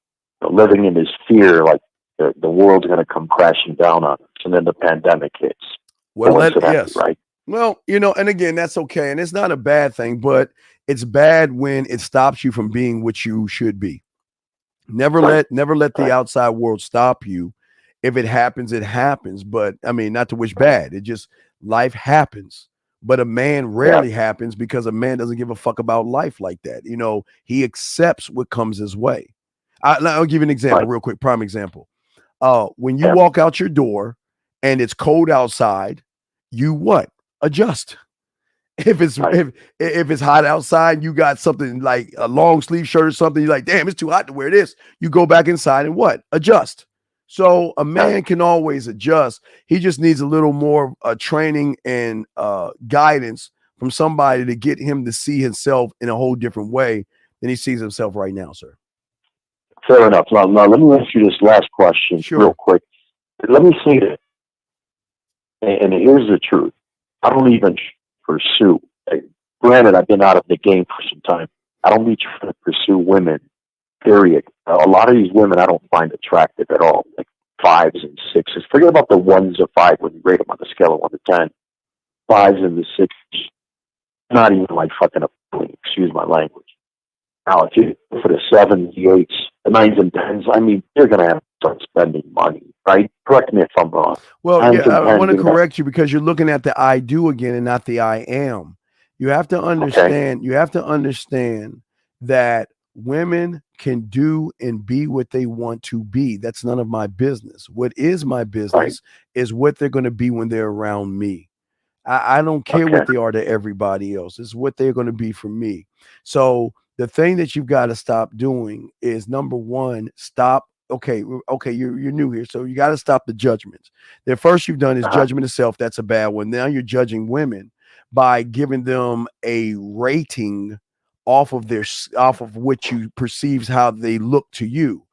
living in this fear like the world's going to come crashing down on us. And then the pandemic hits. Well, yes. Right? Well, and again, that's okay. And it's not a bad thing, but it's bad when it stops you from being what you should be. Never let the outside world stop you. If it happens, it happens. But I mean, not to wish bad. It just, life happens. But a man rarely happens because a man doesn't give a fuck about life like that. He accepts what comes his way. I'll give you an example real quick. Prime example. When you walk out your door and it's cold outside, you what? Adjust. If it's hot outside, you got something like a long sleeve shirt or something, you're like, damn, it's too hot to wear this. You go back inside and what? Adjust. So a man can always adjust. He just needs a little more training and guidance from somebody to get him to see himself in a whole different way than he sees himself right now, sir. Fair enough. Now let me ask you this last question real quick. Let me say that, and here's the truth. I don't even pursue. Granted, I've been out of the game for some time. I don't be trying to pursue women, period. A lot of these women I don't find attractive at all, like 5s and 6s. Forget about the 1s or 5 when you rate them on the scale of 1 to 10. 5s and the 6s, not even like fucking excuse my language. Now, if you for the 7s, the 8s, the 9s and 10s, I mean, you're going to have to start spending money, right? Correct me if I'm wrong. Well, I want to correct you because you're looking at the I do again and not the I am. You have to understand. Okay. You have to understand that women can do and be what they want to be. That's none of my business. What is my business is what they're going to be when they're around me. I don't care what they are to everybody else. It's what they're going to be for me. So the thing that you've got to stop doing is, number one, stop. Okay, you're new here, so you got to stop the judgments. The first you've done is judgment of self. That's a bad one. Now you're judging women by giving them a rating off of what you perceives how they look to you.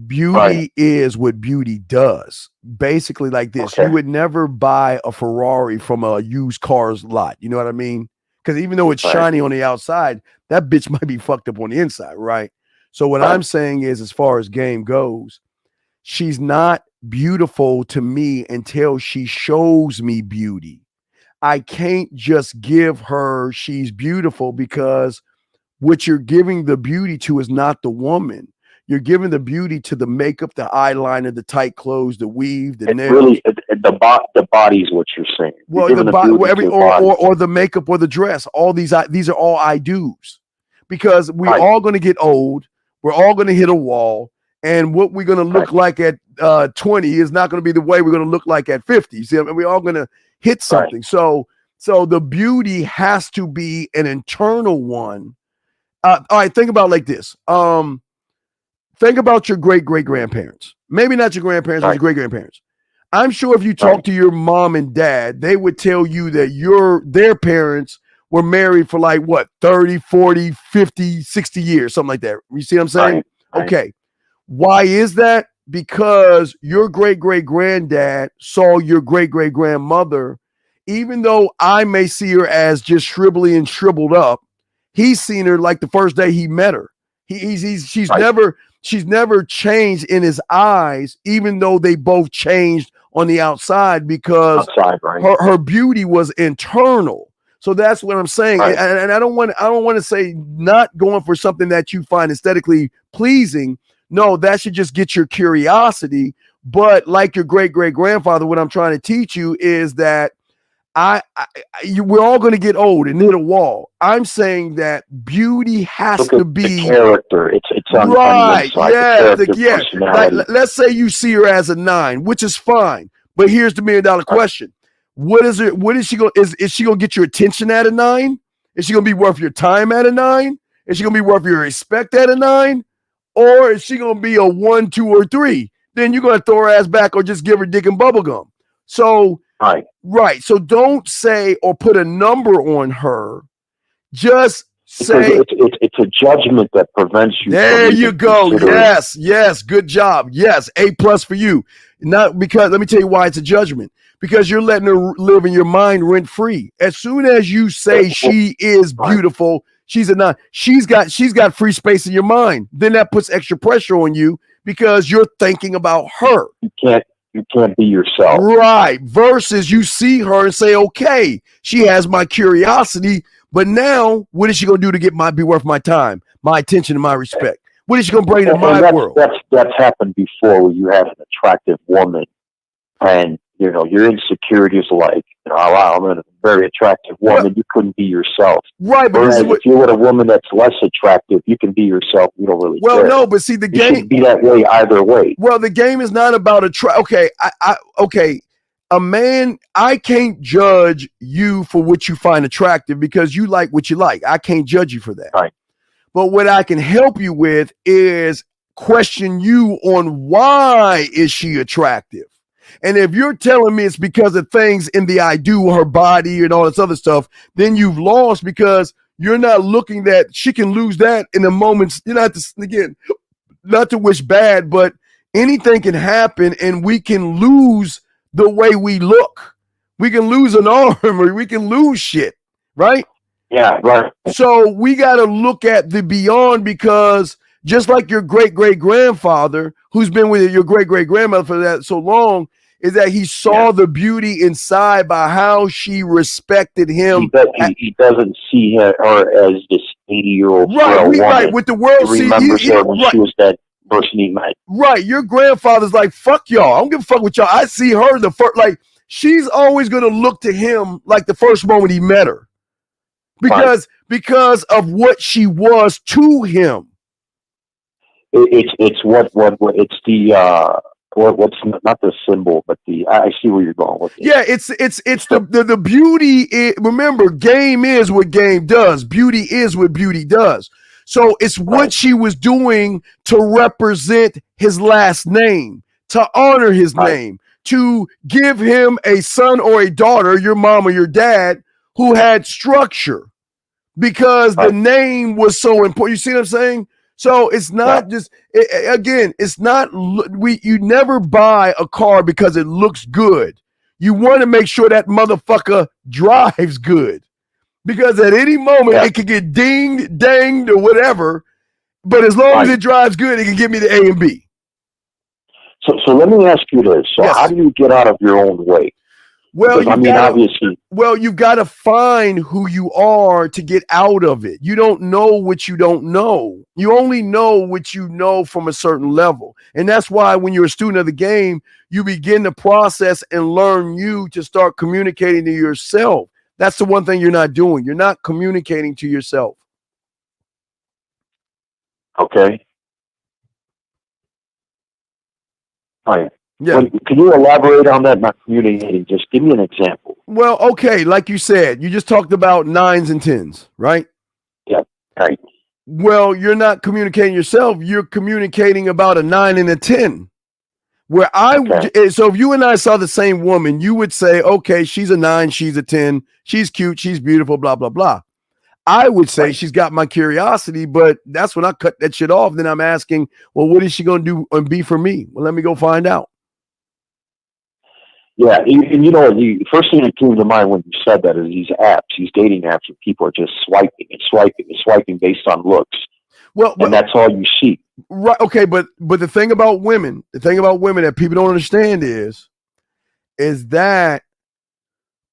Beauty is what beauty does. Basically, like this, you would never buy a Ferrari from a used cars lot. You know what I mean? Because even though it's shiny on the outside, that bitch might be fucked up on the inside, right? So what I'm saying is, as far as game goes, she's not beautiful to me until she shows me beauty. I can't just give her she's beautiful, because what you're giving the beauty to is not the woman. You're giving the beauty to the makeup, the eyeliner, the tight clothes, the weave, the nails. Really, the body is what you're saying. Well, the body, or the makeup or the dress. All these are all I do's, because we're all going to get old. We're all going to hit a wall, and what we're going to look like at 20 is not going to be the way we're going to look like at 50. See, I mean, we're all going to hit something. So the beauty has to be an internal one. All right, think about it like this. Think about your great-great-grandparents. Maybe not your grandparents, but your great-grandparents. I'm sure if you talk to your mom and dad, they would tell you that their parents were married for like, what, 30, 40, 50, 60 years, something like that. You see what I'm saying? Right. Okay. Why is that? Because your great-great-granddad saw your great-great-grandmother, even though I may see her as just shrivelly and shriveled up, he's seen her like the first day he met her. She's never changed in his eyes, even though they both changed on the outside, because her beauty was internal. So that's what I'm saying. Right. And I don't want to say not going for something that you find aesthetically pleasing. No, that should just get your curiosity. But like your great-great-grandfather, what I'm trying to teach you is that we're all going to get old and hit a wall. I'm saying that beauty has to be the character. It's on right. The inside, Like, let's say you see her as a 9, which is fine. But here's the $1 million question: What is it? What is she going? Is she going to get your attention at a 9? Is she going to be worth your time at a 9? Is she going to be worth your respect at a 9? Or is she going to be a 1, 2, or 3? Then you're going to throw her ass back, or just give her dick and bubble gum. So. Right. So don't say or put a number on her. Just say it's a judgment that prevents you. There you go. Yes. Good job. Yes. A+ for you. Not because, let me tell you why it's a judgment. Because you're letting her live in your mind rent free. As soon as you say she is beautiful, she's a 9. She's got free space in your mind. Then that puts extra pressure on you because you're thinking about her. You can't be yourself. Right. Versus you see her and say, okay, she has my curiosity, but now what is she going to do to be worth my time, my attention, and my respect? What is she going to bring to my world? That's happened before, where you have an attractive woman and, your insecurities like, wow, I'm a very attractive woman. You couldn't be yourself. Right. But if you're with a woman that's less attractive, you can be yourself. You don't really care. No, but see, the game should be that way either way. Well, the game is not about okay. A man, I can't judge you for what you find attractive because you like what you like. I can't judge you for that. Right. But what I can help you with is question you on why is she attractive? And if you're telling me it's because of things in the I do, her body and all this other stuff, then you've lost, because you're not looking that she can lose that in a moment. You're not to wish bad, but anything can happen and we can lose the way we look. We can lose an arm or we can lose shit, right? Yeah, right. So we got to look at the beyond, because just like your great-great-grandfather, who's been with your great-great-grandmother for that so long, is that he saw the beauty inside by how she respected him. He doesn't see her as this 80-year-old woman. Right, with the world. He remembers her when she was that person he met. Right, your grandfather's like, fuck y'all. I don't give a fuck with y'all. I see her the first, like, she's always going to look to him like the first moment he met her. Because of what she was to him. It's the what's not the symbol, but I see where you're going with it. Yeah, it's the beauty. Remember, game is what game does. Beauty is what beauty does. So it's what she was doing to represent his last name, to honor his name, to give him a son or a daughter, your mom or your dad, who had structure, because the name was so important. You see what I'm saying? So it's not just, it's not, you never buy a car because it looks good. You want to make sure that motherfucker drives good, because at any moment it could get dinged, danged, or whatever. But as long as it drives good, it can give me the A and B. So let me ask you this. So how do you get out of your own way? Well, Because, obviously. Well, you've got to find who you are to get out of it. You don't know what you don't know. You only know what you know from a certain level. And that's why when you're a student of the game, you begin to process and learn you to start communicating to yourself. That's the one thing you're not doing. You're not communicating to yourself. Okay. All right. Yeah. Well, can you elaborate on that? Not communicating. Just give me an example. Well, okay, like you said, you just talked about 9s and 10s, right? Yeah, right. Well, you're not communicating yourself. You're communicating about a 9 and a 10. Where so if you and I saw the same woman, you would say, okay, she's a 9, she's a 10, she's cute, she's beautiful, blah, blah, blah. I would say she's got my curiosity, but that's when I cut that shit off. Then I'm asking, well, what is she going to do and be for me? Well, let me go find out. Yeah, and the first thing that came to mind when you said that is these apps, these dating apps, where people are just swiping and swiping and swiping based on looks. Well, and that's all you see. Right. Okay, but the thing about women that people don't understand is that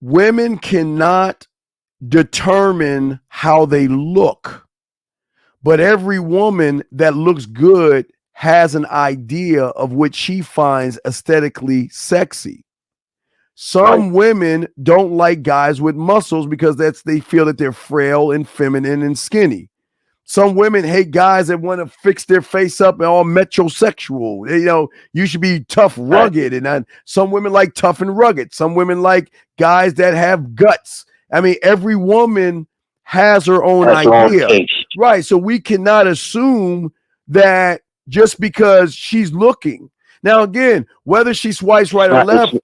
women cannot determine how they look, but every woman that looks good has an idea of what she finds aesthetically sexy. Some women don't like guys with muscles because they feel that they're frail and feminine and skinny. Some women hate guys that want to fix their face up and all metrosexual. You should be tough, rugged. And some women like tough and rugged. Some women like guys that have guts. I mean, every woman has her own idea. Right. So we cannot assume that just because she's looking. Now, again, whether she swipes right or left.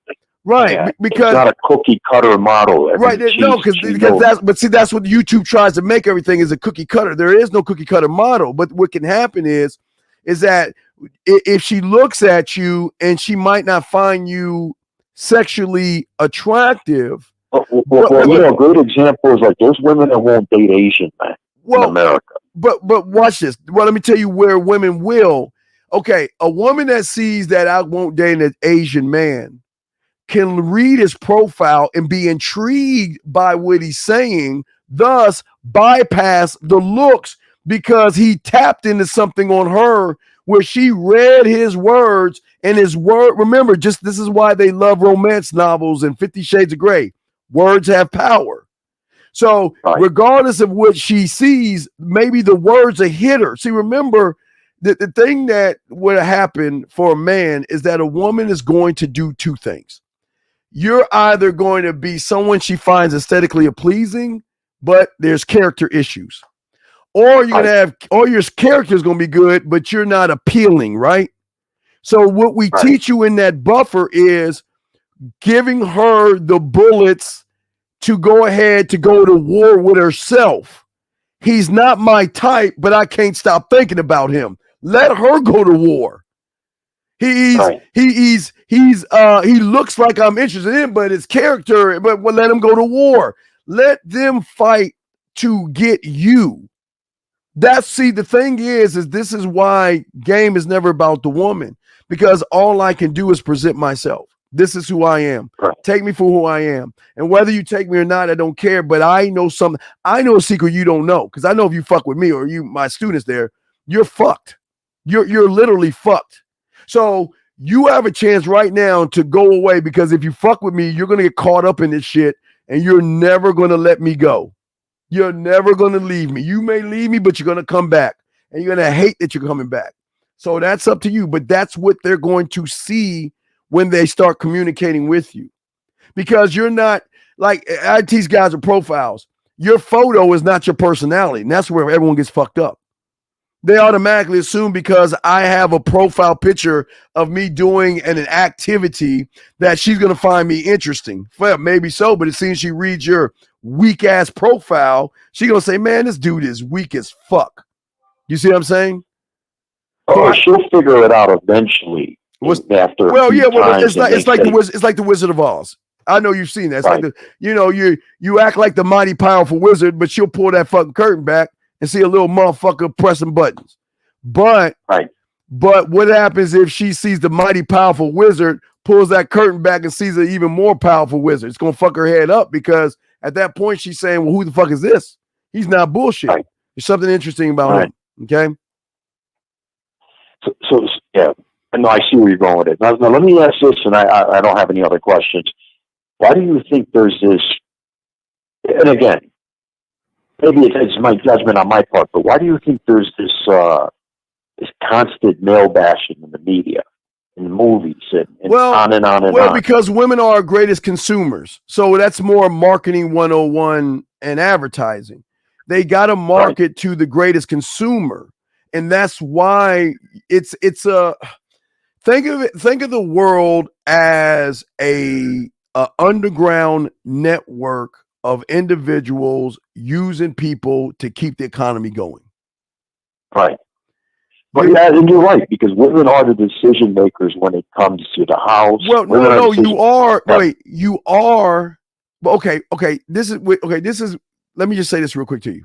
Right, yeah, because it's not a cookie cutter model. Right, no, because that's what YouTube tries to make everything is a cookie cutter. There is no cookie cutter model, but what can happen is that if she looks at you and she might not find you sexually attractive. Well, a great example is like there's women that won't date Asian men in America. But watch this. Well, let me tell you where women will. Okay, a woman that sees that I won't date an Asian man can read his profile and be intrigued by what he's saying, thus bypass the looks because he tapped into something on her where she read his words and his word. Remember, this is why they love romance novels and 50 Shades of Grey. Words have power. So regardless of what she sees, maybe the words are hit her. See, remember, the thing that would happen for a man is that a woman is going to do two things. You're either going to be someone she finds aesthetically pleasing, but there's character issues. Or you're going to or your character is going to be good, but you're not appealing, right? So what we teach you in that buffer is giving her the bullets to go ahead to go to war with herself. He's not my type, but I can't stop thinking about him. Let her go to war. He looks like I'm interested in, but his character, but let him go to war. Let them fight to get you. The thing is this is why game is never about the woman, because all I can do is present myself. This is who I am. Take me for who I am. And whether you take me or not, I don't care, but I know something. I know a secret you don't know, because I know if you fuck with me or you, my students there, you're fucked. You're literally fucked. So you have a chance right now to go away, because if you fuck with me, you're going to get caught up in this shit and you're never going to let me go. You're never going to leave me. You may leave me, but you're going to come back and you're going to hate that you're coming back. So that's up to you, but that's what they're going to see when they start communicating with you, because you're not like, I teach guys with profiles. Your photo is not your personality. And that's where everyone gets fucked up. They automatically assume because I have a profile picture of me doing an activity that she's going to find me interesting. Well, maybe so, but it seems she reads your weak ass profile, she's going to say, man, this dude is weak as fuck. You see what I'm saying? Oh, she'll figure it out eventually. After it's like the Wizard of Oz. I know you've seen that. It's like you act like the mighty powerful wizard, but she'll pull that fucking curtain back and see a little motherfucker pressing buttons. But But what happens if she sees the mighty powerful wizard, pulls that curtain back and sees an even more powerful wizard? It's going to fuck her head up, because at that point she's saying, well, who the fuck is this? He's not bullshit. Right. There's something interesting about him. Okay. So yeah, no, I see where you're going with it. Now let me ask this, and I don't have any other questions. Why do you think there's this? And again, maybe it's my judgment on my part, but why do you think there's this constant male bashing in the media, in the movies, and on and on and on? Well, because women are our greatest consumers. So that's more marketing 101 and advertising. They got to market to the greatest consumer. And that's why it's a think of the world as a underground network of individuals using people to keep the economy going. Right. But yeah, and you're right, because women are the decision makers when it comes to the house. Well, no, you are. Wait, you are. Okay. This is. Let me just say this real quick to you.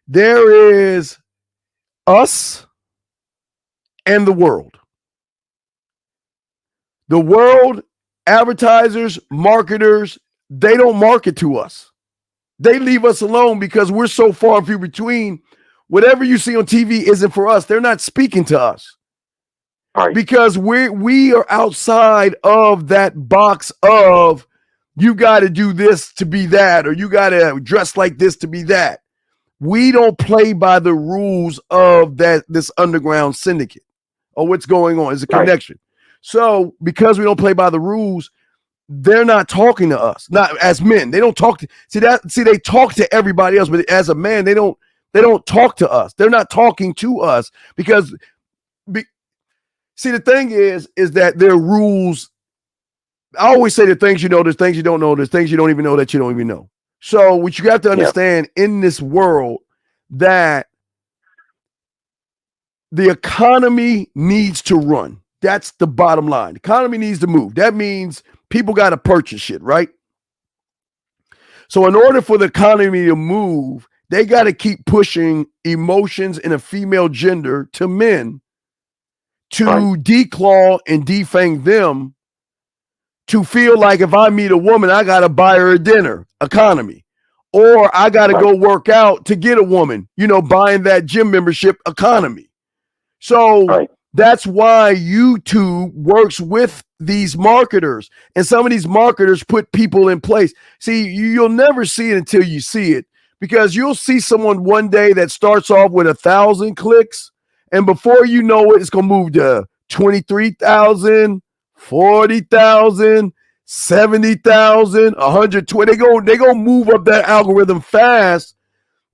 There is us and the world. The world, advertisers, marketers, they don't market to us. They leave us alone because we're so far and few between. Whatever you see on TV isn't for us. They're not speaking to us. Right. Because we are outside of that box of you got to do this to be that, or you got to dress like this to be that. We don't play by the rules of this underground syndicate or what's going on. It's a connection. So because we don't play by the rules, they're not talking to us. Not as men. They don't talk to they talk to everybody else, but as a man, they don't talk to us. They're not talking to us because the thing is that there are rules. I always say the things you know, there's things you don't know, there's things you don't even know that you don't even know. So what you have to understand in this world that the economy needs to run. That's the bottom line. The economy needs to move. That means people got to purchase shit, right? So in order for the economy to move, they got to keep pushing emotions in a female gender to men to declaw and defang them, to feel like if I meet a woman, I got to buy her a dinner economy, or I got to go work out to get a woman, buying that gym membership economy. So that's why YouTube works with these marketers, and some of these marketers put people in place. See, you'll never see it until you see it, because you'll see someone one day that starts off with 1,000 clicks, and before you know it, it's going to move to 23,000, 40,000, 70,000, 120. They go move up that algorithm fast,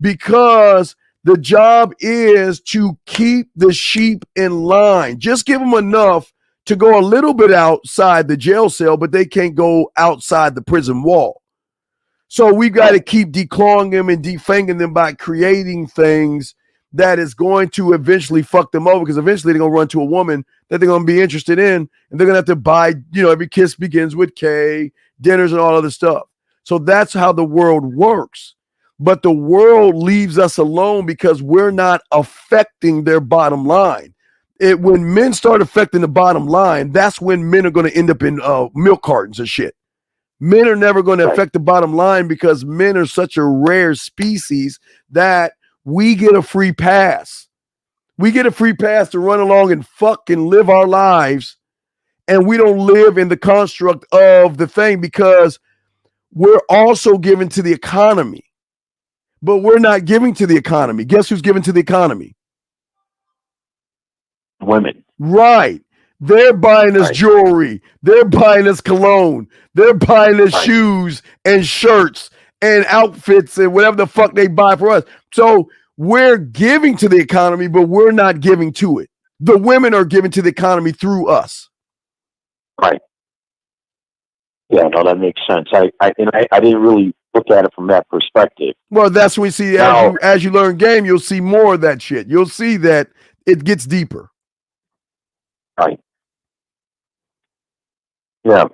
because the job is to keep the sheep in line. Just give them enough to go a little bit outside the jail cell, but they can't go outside the prison wall. So we've got to keep declawing them and defanging them by creating things that is going to eventually fuck them over, because eventually they're going to run to a woman that they're going to be interested in, and they're going to have to buy, every kiss begins with K, dinners and all other stuff. So that's how the world works. But the world leaves us alone because we're not affecting their bottom line. When men start affecting the bottom line, that's when men are going to end up in milk cartons and shit. Men are never going to affect the bottom line, because men are such a rare species that we get a free pass. We get a free pass to run along and fucking live our lives, and we don't live in the construct of the thing, because we're also given to the economy. But we're not giving to the economy. Guess who's giving to the economy? Women. Right. They're buying us jewelry. They're buying us cologne. They're buying us shoes and shirts and outfits and whatever the fuck they buy for us. So we're giving to the economy, but we're not giving to it. The women are giving to the economy through us. Right. Yeah, no, that makes sense. I didn't really look at it from that perspective. Well, that's when we see, as you learn game, you'll see more of that shit. You'll see that it gets deeper. Right. Yeah.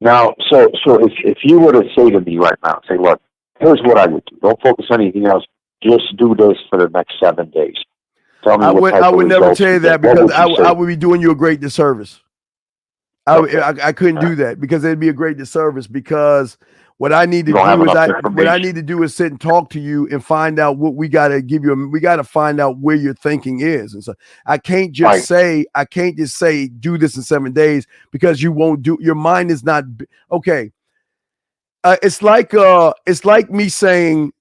Now, so if you were to say to me right now, say, look, here's what I would do. Don't focus on anything else. Just do this for the next 7 days. tell me I what type I of would never results tell you you that get. What because would you say? I would be doing you a great disservice. I couldn't do that because it'd be a great disservice because what I need to You don't have do is enough what I information. need to do is sit and talk to you and find out what we got to give you. We got to find out where your thinking is. And so I can't just say do this in 7 days because you won't do. Your mind is not okay. It's like me saying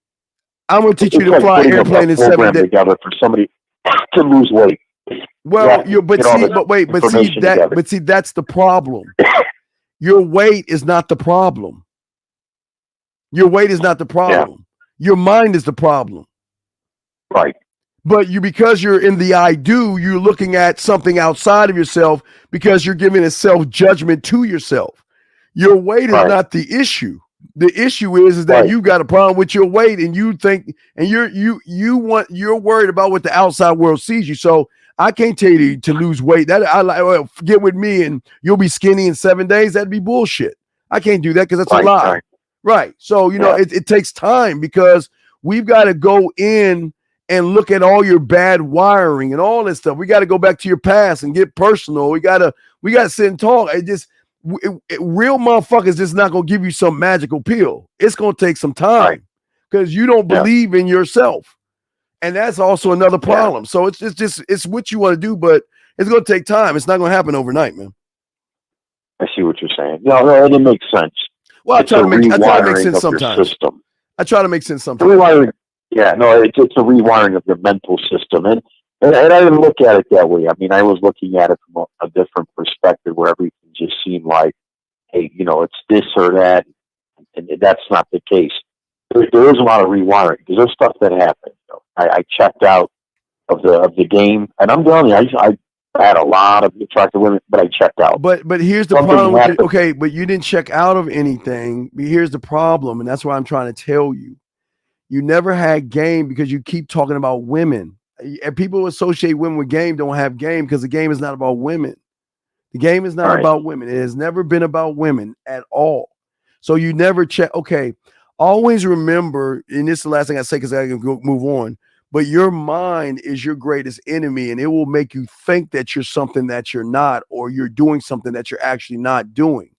I'm going to teach you to fly an airplane in 7 days. Together for somebody to lose weight. Well, see, that's the problem. Your weight is not the problem. Your weight is not the problem. Yeah. Your mind is the problem. Right. But because you're in the I do, you're looking at something outside of yourself because you're giving a self-judgment to yourself. Your weight is not the issue. The issue is that you got a problem with your weight and you think and you're worried about what the outside world sees you. So I can't tell you to lose weight. That get with me and you'll be skinny in 7 days. That'd be bullshit. I can't do that because that's a lie. Right. So it takes time because we've got to go in and look at all your bad wiring and all this stuff. We got to go back to your past and get personal. We got to sit and talk. Real motherfuckers just not gonna give you some magical pill. It's gonna take some time because you don't believe in yourself, and that's also another problem. Yeah. So it's what you want to do, but it's gonna take time. It's not gonna happen overnight, man. I see what you're saying. No, it makes sense. Well, I try to make sense sometimes. System. I try to make sense sometimes. Rewiring. Yeah, no, it's a rewiring of your mental system, and I didn't look at it that way. I mean, I was looking at it from a different perspective where everything just seemed like, hey, it's this or that, and that's not the case. There is a lot of rewiring because there's stuff that happened. I checked out of the game, and I'm telling you, I had a lot of attractive women, but I checked out. But here's the problem with it. Okay, but you didn't check out of anything. But here's the problem, and that's what I'm trying to tell you. You never had game because you keep talking about women. And people who associate women with game don't have game because the game is not about women. The game is not about women. It has never been about women at all. So you never check. Okay, always remember, and this is the last thing I say because I can go move on, but your mind is your greatest enemy and it will make you think that you're something that you're not or you're doing something that you're actually not doing.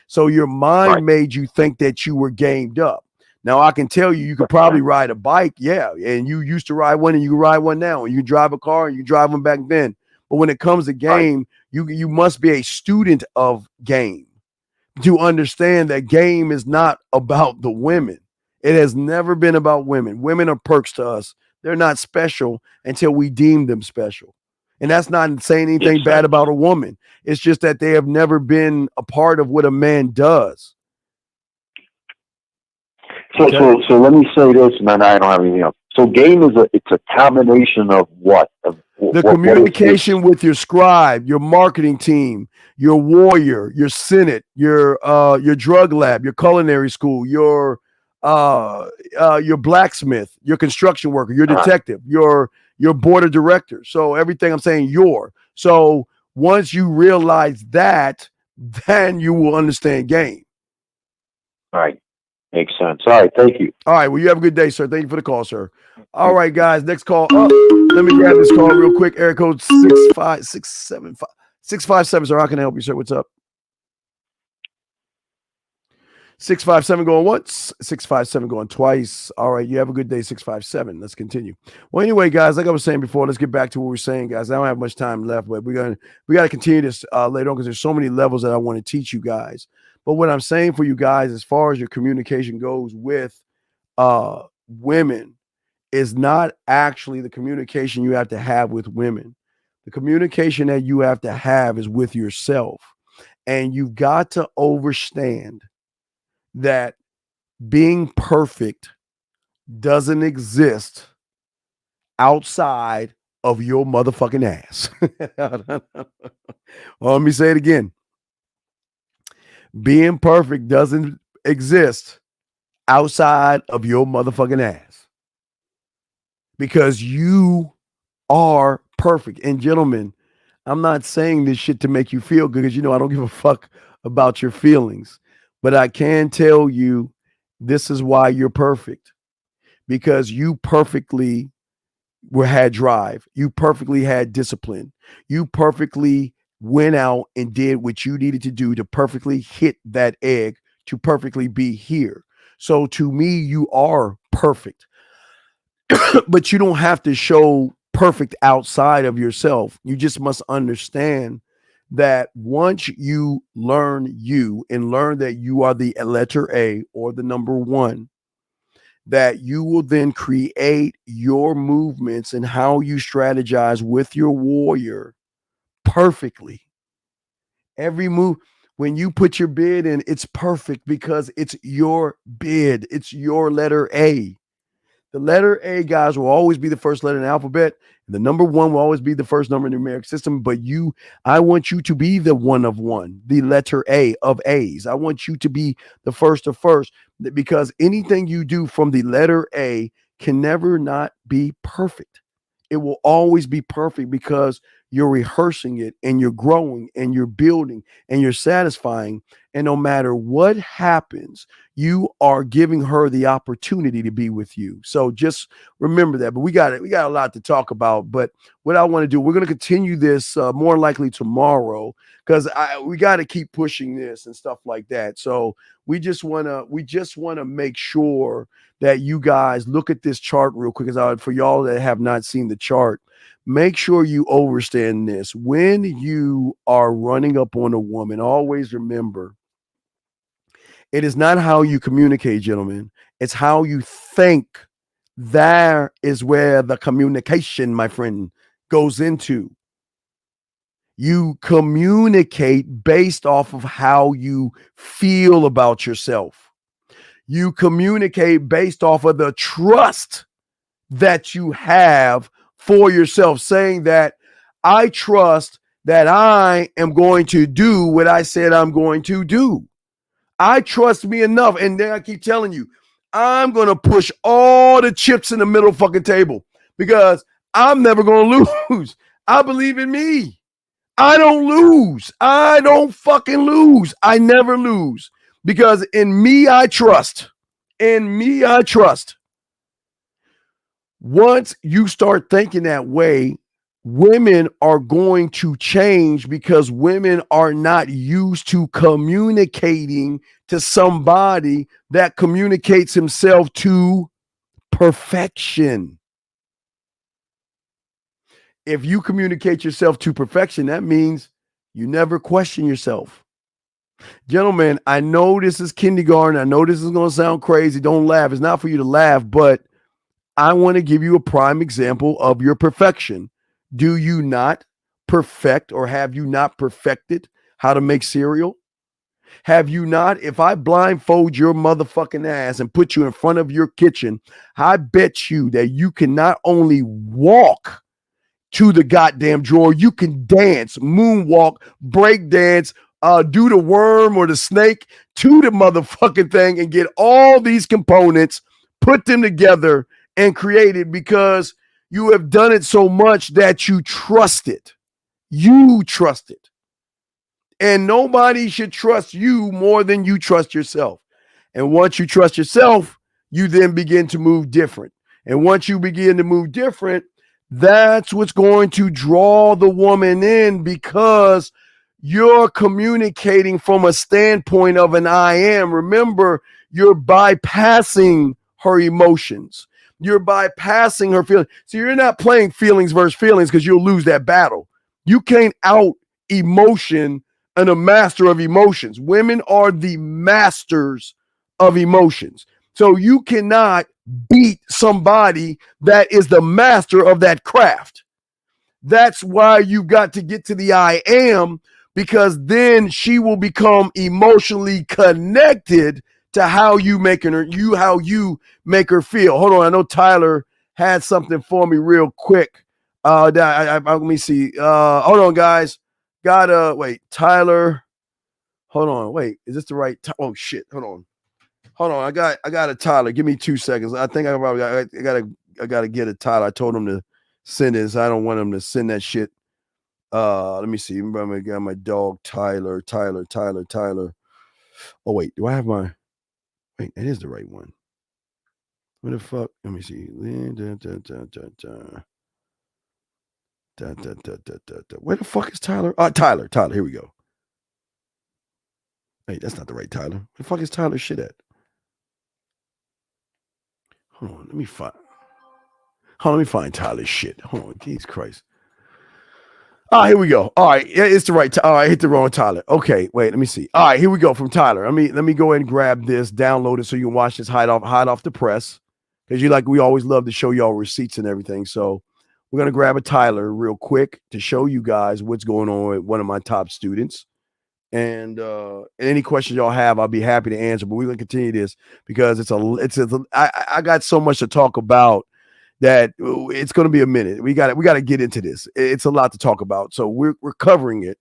So your mind made you think that you were gamed up. Now, I can tell you could probably ride a bike, and you used to ride one and you can ride one now, and you drive a car and you drive one back then. But when it comes to game, you must be a student of game to understand that game is not about the women. It has never been about women. Women are perks to us. They're not special until we deem them special. And that's not saying anything bad about a woman. It's just that they have never been a part of what a man does. So let me say this, and then I don't have anything else. So game it's a combination of what? The communication with your scribe, your marketing team, your warrior, your senate, your drug lab, your culinary school, your blacksmith, your construction worker, your detective, your board of directors. So everything I'm saying, so once you realize that, then you will understand game. All right. Makes sense. All right. Thank you. All right. Well, you have a good day, sir. Thank you for the call, sir. All right, guys. Next call. Let me grab this call real quick. Area code 657, sir. How can I help you, sir? What's up? 657 going once, 657 going twice. All right. You have a good day, 657. Let's continue. Well, anyway, guys, like I was saying before, let's get back to what we're saying, guys. I don't have much time left, but we got to continue this later on because there's so many levels that I want to teach you guys. But what I'm saying for you guys, as far as your communication goes with women, is not actually the communication you have to have with women. The communication that you have to have is with yourself. And you've got to understand that being perfect doesn't exist outside of your motherfucking ass. Well, let me say it again. Being perfect doesn't exist outside of your motherfucking ass because you are perfect. And gentlemen, I'm not saying this shit to make you feel good because, I don't give a fuck about your feelings, but I can tell you this is why you're perfect, because you perfectly had drive. You perfectly had discipline. You perfectly went out and did what you needed to do to perfectly hit that egg to perfectly be here. So to me, you are perfect. But you don't have to show perfect outside of yourself. You just must understand that once you learn you and learn that you are the letter A or the number one, that you will then create your movements and how you strategize with your warrior perfectly. Every move, when you put your bid in, it's perfect because it's your bid. It's your letter A. The letter A, guys, will always be the first letter in the alphabet. The number one will always be the first number in the numeric system. But I want you to be the one of one, the letter A of A's. I want you to be the first of first, because anything you do from the letter A can never not be perfect. It will always be perfect because you're rehearsing it and you're growing and you're building and you're satisfying. And no matter what happens, you are giving her the opportunity to be with you. So just remember that. But we got a lot to talk about. But what I want to do, we're going to continue this more likely tomorrow, because we got to keep pushing this and stuff like that. So we just want to make sure that you guys look at this chart real quick. For y'all that have not seen the chart, make sure you understand this. When you are running up on a woman, always remember, it is not how you communicate, gentlemen. It's how you think. There is where the communication, my friend, goes into. You communicate based off of how you feel about yourself. You communicate based off of the trust that you have for yourself, saying that I trust that I am going to do what I said I'm going to do. I trust me enough. And then I keep telling you, I'm going to push all the chips in the middle fucking table because I'm never going to lose. I believe in me. I don't lose. I don't fucking lose. I never lose because in me, I trust. In me, I trust. Once you start thinking that way, women are going to change because women are not used to communicating to somebody that communicates himself to perfection. If you communicate yourself to perfection, that means you never question yourself. Gentlemen, I know this is kindergarten. I know this is going to sound crazy. Don't laugh. It's not for you to laugh, but I want to give you a prime example of your perfection. Do you not perfect, or have you not perfected how to make cereal? Have you not? If I blindfold your motherfucking ass and put you in front of your kitchen, I bet you that you can not only walk to the goddamn drawer, you can dance, moonwalk, break dance, do the worm or the snake to the motherfucking thing and get all these components, put them together and create it because you have done it so much that you trust it. You trust it. And nobody should trust you more than you trust yourself. And once you trust yourself, you then begin to move different. And once you begin to move different, that's what's going to draw the woman in, because you're communicating from a standpoint of an I am. Remember, you're bypassing her emotions. You're bypassing her feelings. So you're not playing feelings versus feelings because you'll lose that battle. You can't out emotion and a master of emotions. Women are the masters of emotions. So you cannot beat somebody that is the master of that craft. That's why you got to get to the I am, because then she will become emotionally connected to how you how you make her feel. Hold on, I know Tyler had something for me real quick. Let me see. Hold on, guys. Wait, Tyler. Hold on. Wait, is this the right? Oh shit. Hold on. I got a Tyler. Give me 2 seconds. I think I gotta get a Tyler. I told him to send this. I don't want him to send that shit. Let me see. Remember, I got my dog Tyler. Oh wait, do I have my? Wait, that is the right one. What the fuck? Let me see. Where the fuck is Tyler? Tyler, here we go. Hey, that's not the right Tyler. Where the fuck is Tyler shit at? Hold on, let me find Tyler's shit. Hold on, Jesus Christ. Here we go. All right, yeah, it's the right. All right, I hit the wrong Tyler. Okay, wait, let me see. All right, here we go from Tyler. Let me go ahead and grab this, download it so you can watch this hot off the press. Because we always love to show y'all receipts and everything. So we're gonna grab a Tyler real quick to show you guys what's going on with one of my top students. And any questions y'all have, I'll be happy to answer. But we're gonna continue this because I got so much to talk about that it's going to be a minute. We got to get into this. It's a lot to talk about. So we're covering it.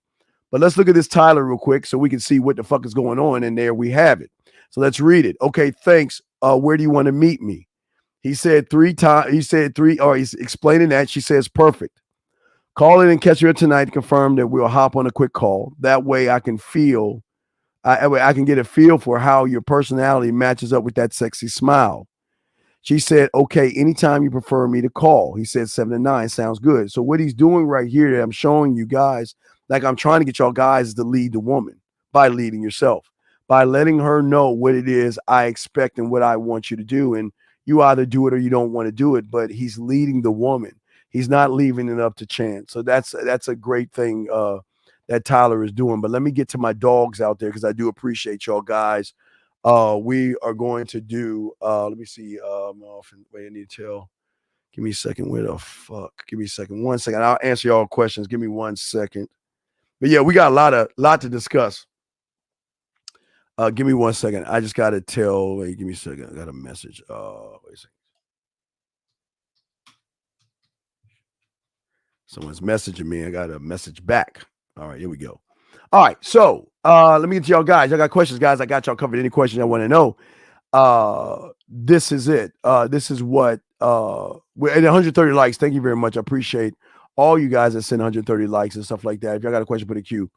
But let's look at this Tyler real quick so we can see what the fuck is going on. And there we have it. So let's read it. Okay, thanks. Where do you want to meet me? He said 3 times. He said 3. Or he's explaining that. She says, perfect. Call in and catch her tonight to confirm that we'll hop on a quick call. That way I can I can get a feel for how your personality matches up with that sexy smile. She said, okay, anytime you prefer me to call. He said 7 to 9 sounds good. So what he's doing right here that I'm showing you guys, like I'm trying to get y'all guys to lead the woman by leading yourself, by letting her know what it is I expect and what I want you to do. And you either do it or you don't want to do it, but he's leading the woman. He's not leaving it up to chance. So that's a great thing that Tyler is doing. But let me get to my dogs out there because I do appreciate y'all guys. We are going to do let me see wait, I need to tell. Give me a second. Where the fuck? Give me a second. 1 second. I'll answer y'all questions. Give me 1 second. But yeah, we got a lot to discuss. Give me 1 second. I just gotta tell. Wait, give me a second. I got a message. Wait a second. Someone's messaging me. I got a message back. All right, here we go. All right, so let me get to y'all guys. Y'all got questions, guys. I got y'all covered. Any questions y'all want to know? This is it. This is what we're at 130 likes. Thank you very much. I appreciate all you guys that send 130 likes and stuff like that. If y'all got a question, put a Q.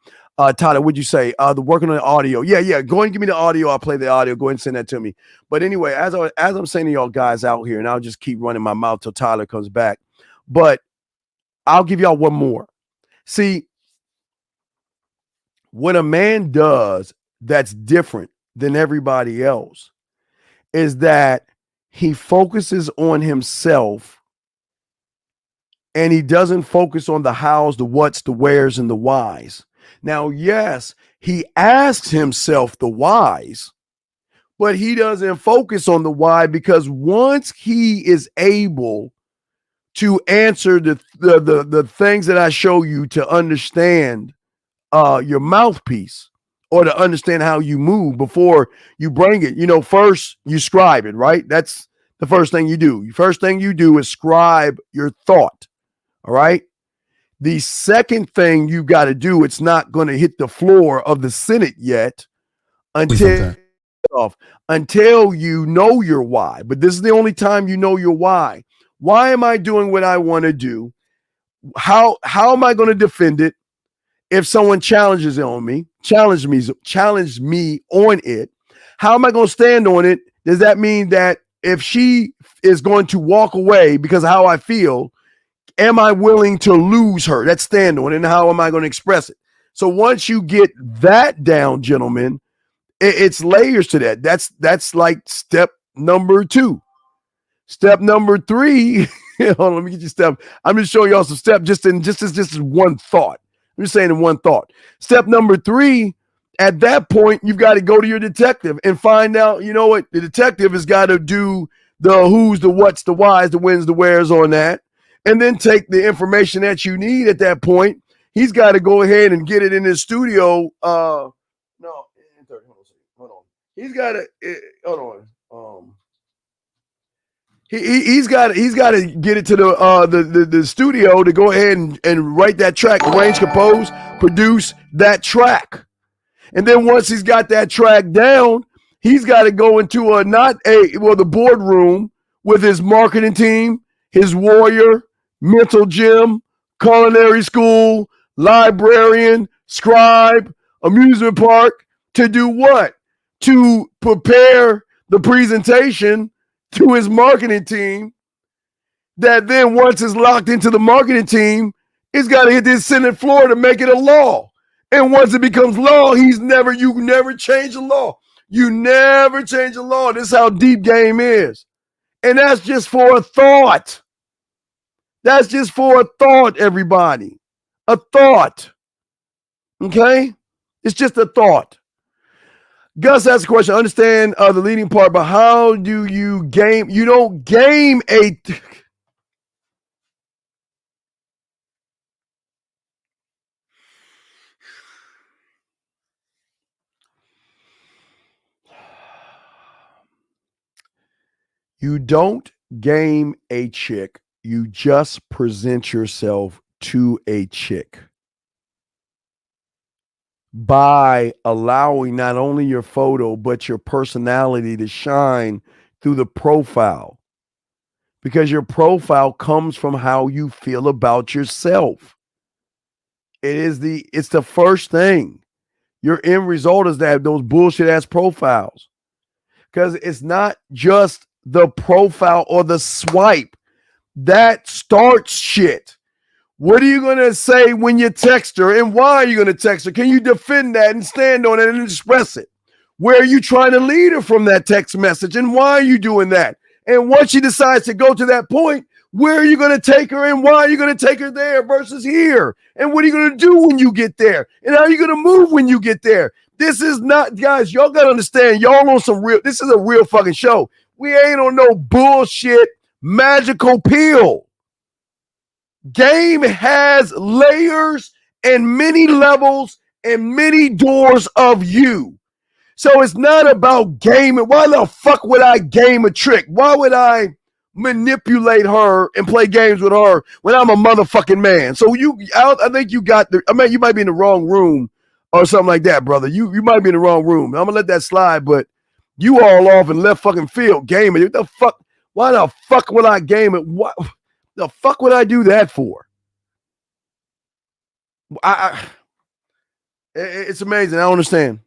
Tyler, what'd you say? The working on the audio. Yeah. Go ahead and give me the audio. I'll play the audio. Go ahead and send that to me. But anyway, as I'm saying to y'all guys out here, and I'll just keep running my mouth till Tyler comes back. But I'll give y'all one more. See, what a man does that's different than everybody else is that he focuses on himself and he doesn't focus on the hows, the whats, the wheres, and the whys. Now, yes, he asks himself the whys, but he doesn't focus on the why because once he is able to answer the things that I show you to understand your mouthpiece or to understand how you move before you bring it. First you scribe it, right? That's the first thing you do. First thing you do is scribe your thought. All right. The second thing you got to do, it's not going to hit the floor of the Senate yet until you know your why. But this is the only time you know your why. Why am I doing what I want to do? How am I going to defend it? If someone challenges me on it, how am I going to stand on it? Does that mean that if she is going to walk away because of how I feel, am I willing to lose her? That's stand on it. And how am I going to express it? So once you get that down, gentlemen, it's layers to that. That's like step number 2. Step number 3. Hold on, let me get you step. I'm just showing y'all some steps just as one thought. I'm just saying in one thought. Step number 3, at that point, you've got to go to your detective and find out, you know what? The detective has got to do the who's, the what's, the whys, the whens, the wheres on that. And then take the information that you need at that point. He's got to go ahead and get it in his studio. Hold on. He's got to, hold on. He's got to get it to the studio to go ahead and write that track, arrange, compose, produce that track. And then once he's got that track down, he's got to go into the boardroom with his marketing team, his warrior, mental gym, culinary school, librarian, scribe, amusement park to do what? To prepare the presentation to his marketing team that then once it's locked into the marketing team, He's got to hit this Senate floor to make it a law. And once it becomes law, you never change the law. You never change the law. This is how deep game is. And that's just for a thought. That's just for a thought, everybody. A thought. Okay? It's just a thought. Gus asked a question. I understand the leading part, but how do you game? You don't game a... You don't game a chick. You just present yourself to a chick by allowing not only your photo, but your personality to shine through the profile. Because your profile comes from how you feel about yourself. It's the first thing. Your end result is to have those bullshit ass profiles. Because it's not just the profile or the swipe that starts shit. What are you going to say when you text her, and why are you going to text her? Can you defend that and stand on it and express it? Where are you trying to lead her from that text message, and why are you doing that? And once she decides to go to that point, where are you going to take her, and why are you going to take her there versus here? And what are you going to do when you get there? And how are you going to move when you get there? This is not, guys, y'all got to understand, y'all on some real, this is a real fucking show. We ain't on no bullshit magical pill. Game has layers and many levels and many doors of you. So it's not about gaming. Why the fuck would I game a trick? Why would I manipulate her and play games with her when I'm a motherfucking man? So I think you you might be in the wrong room or something like that, brother. You might be in the wrong room. I'm gonna let that slide, but you all off in left fucking field gaming. What the fuck? Why the fuck would I game it? What the fuck would I do that for? It's amazing. I don't understand.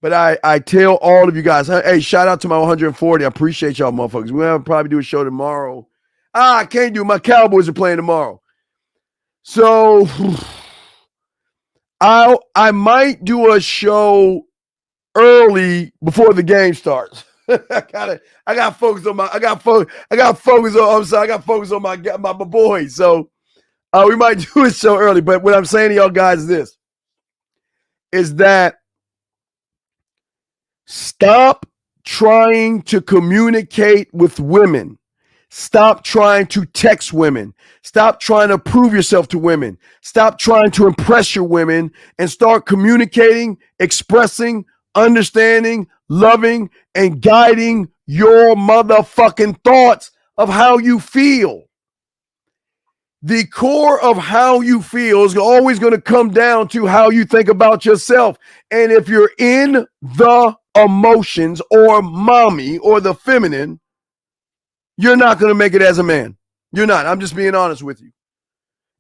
But I tell all of you guys, hey, shout out to my 140. I appreciate y'all motherfuckers. We'll probably do a show tomorrow. I can't do it. My Cowboys are playing tomorrow. So I might do a show early before the game starts. I got focus on my boys. So we might do it so early. But what I'm saying to y'all guys is that stop trying to communicate with women. Stop trying to text women. Stop trying to prove yourself to women. Stop trying to impress your women and start communicating, expressing, understanding, loving, and guiding your motherfucking thoughts of how you feel. The core of how you feel is always going to come down to how you think about yourself. And if you're in the emotions or mommy or the feminine, you're not going to make it as a man. You're not. I'm just being honest with you.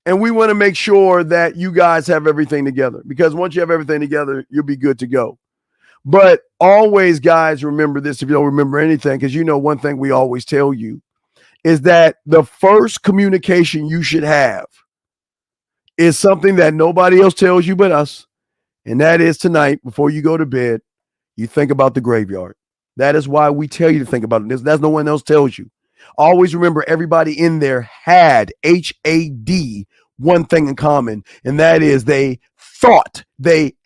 And we want to make sure that you guys have everything together, because once you have everything together, you'll be good to go. But always, guys, remember this if you don't remember anything, because you know one thing we always tell you is that the first communication you should have is something that nobody else tells you but us. And that is tonight, before you go to bed, you think about the graveyard. That is why we tell you to think about it. That's no one else tells you. Always remember, everybody in there had HAD one thing in common, and that is they thought they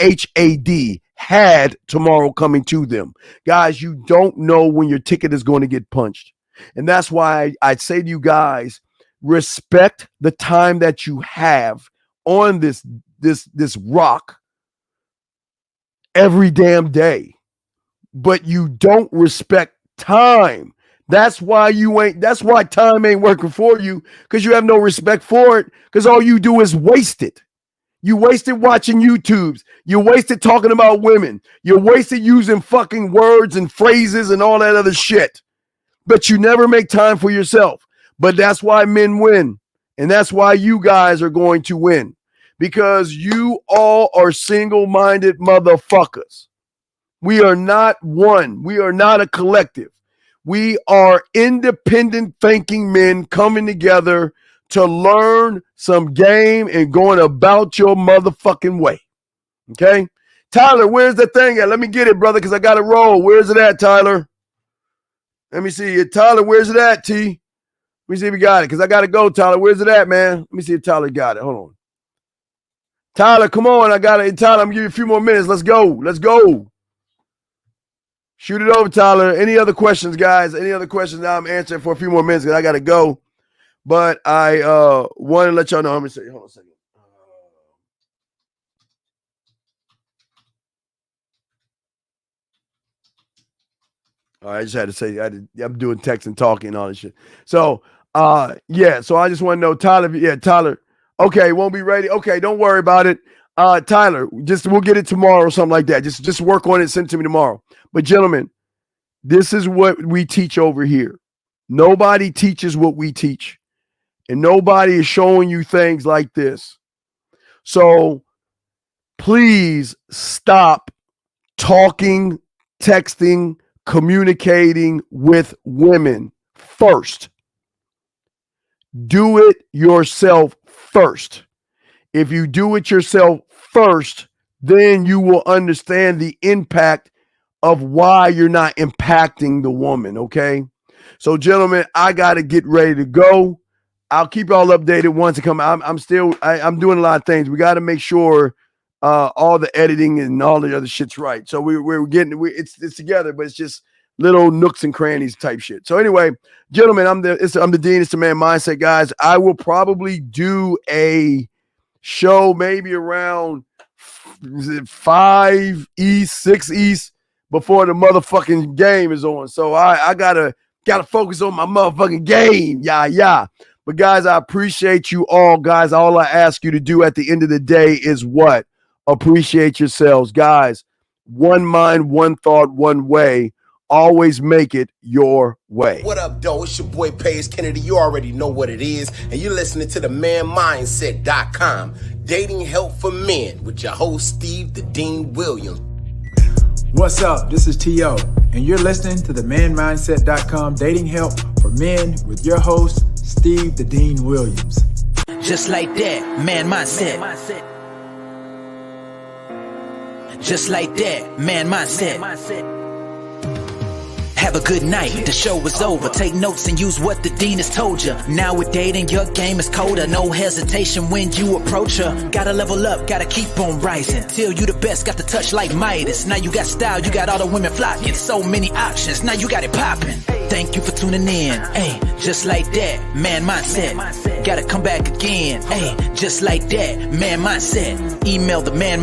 had tomorrow coming to them. Guys, you don't know when your ticket is going to get punched. And that's why I say to you guys, respect the time that you have on this rock every damn day. But you don't respect time. That's why time ain't working for you, because you have no respect for it, because all you do is waste it. You wasted watching YouTubes. You wasted talking about women. You wasted using fucking words and phrases and all that other shit. But you never make time for yourself. But that's why men win. And that's why you guys are going to win. Because you all are single-minded motherfuckers. We are not one. We are not a collective. We are independent thinking men coming together to learn some game and going about your motherfucking way. Okay? Tyler, where's the thing at? Let me get it, brother, because I got to roll. Where's it at, Tyler? Let me see. Tyler, where's it at, T? Let me see if we got it, because I got to go, Tyler. Where's it at, man? Let me see if Tyler got it. Hold on. Tyler, come on. I got it. Tyler, I'm going to give you a few more minutes. Let's go. Let's go. Shoot it over, Tyler. Any other questions, guys? Any other questions? Now I'm answering for a few more minutes because I got to go. But I want to let y'all know. Let me see. Hold on a second. All right, I just had to say I'm doing text and talking and all this shit. So, yeah. So I just want to know, Tyler. Yeah, Tyler. Okay, won't be ready. Okay, don't worry about it. Tyler, we'll get it tomorrow or something like that. Just work on it. Send it to me tomorrow. But gentlemen, this is what we teach over here. Nobody teaches what we teach. And nobody is showing you things like this. So please stop talking, texting, communicating with women first. Do it yourself first. If you do it yourself first, then you will understand the impact of why you're not impacting the woman, okay? So, gentlemen, I got to get ready to go. I'll keep y'all updated once it comes. I'm doing a lot of things. We got to make sure all the editing and all the other shit's right. So we're getting it's together, but it's just little nooks and crannies type shit. So anyway, gentlemen, I'm the Dean. It's the Man Mindset, guys. I will probably do a show maybe around 5 East, 6 East before the motherfucking game is on. So I gotta focus on my motherfucking game. Yeah. But guys, I appreciate you all, guys. All I ask you to do at the end of the day is what? Appreciate yourselves, guys. One mind, one thought, one way. Always make it your way. What up, though? It's your boy Paige Kennedy. You already know what it is. And you're listening to the manmindset.com. Dating help for men with your host, Steve the Dean Williams. What's up? This is T.O. And you're listening to the manmindset.com dating help for men with your host, Steve the Dean Williams. Just like that, Man Mindset. Just like that, Man Mindset. Have a good night, the show is over. Take notes and use what the Dean has told you. Now with dating, your game is colder. No hesitation when you approach her. Gotta level up, gotta keep on rising. Till you the best, got the touch like Midas. Now you got style, you got all the women flocking. So many options, now you got it popping. Thank you for tuning in. Hey, just like that, Man Mindset. Gotta come back again. Hey, just like that, Man Mindset. Email the man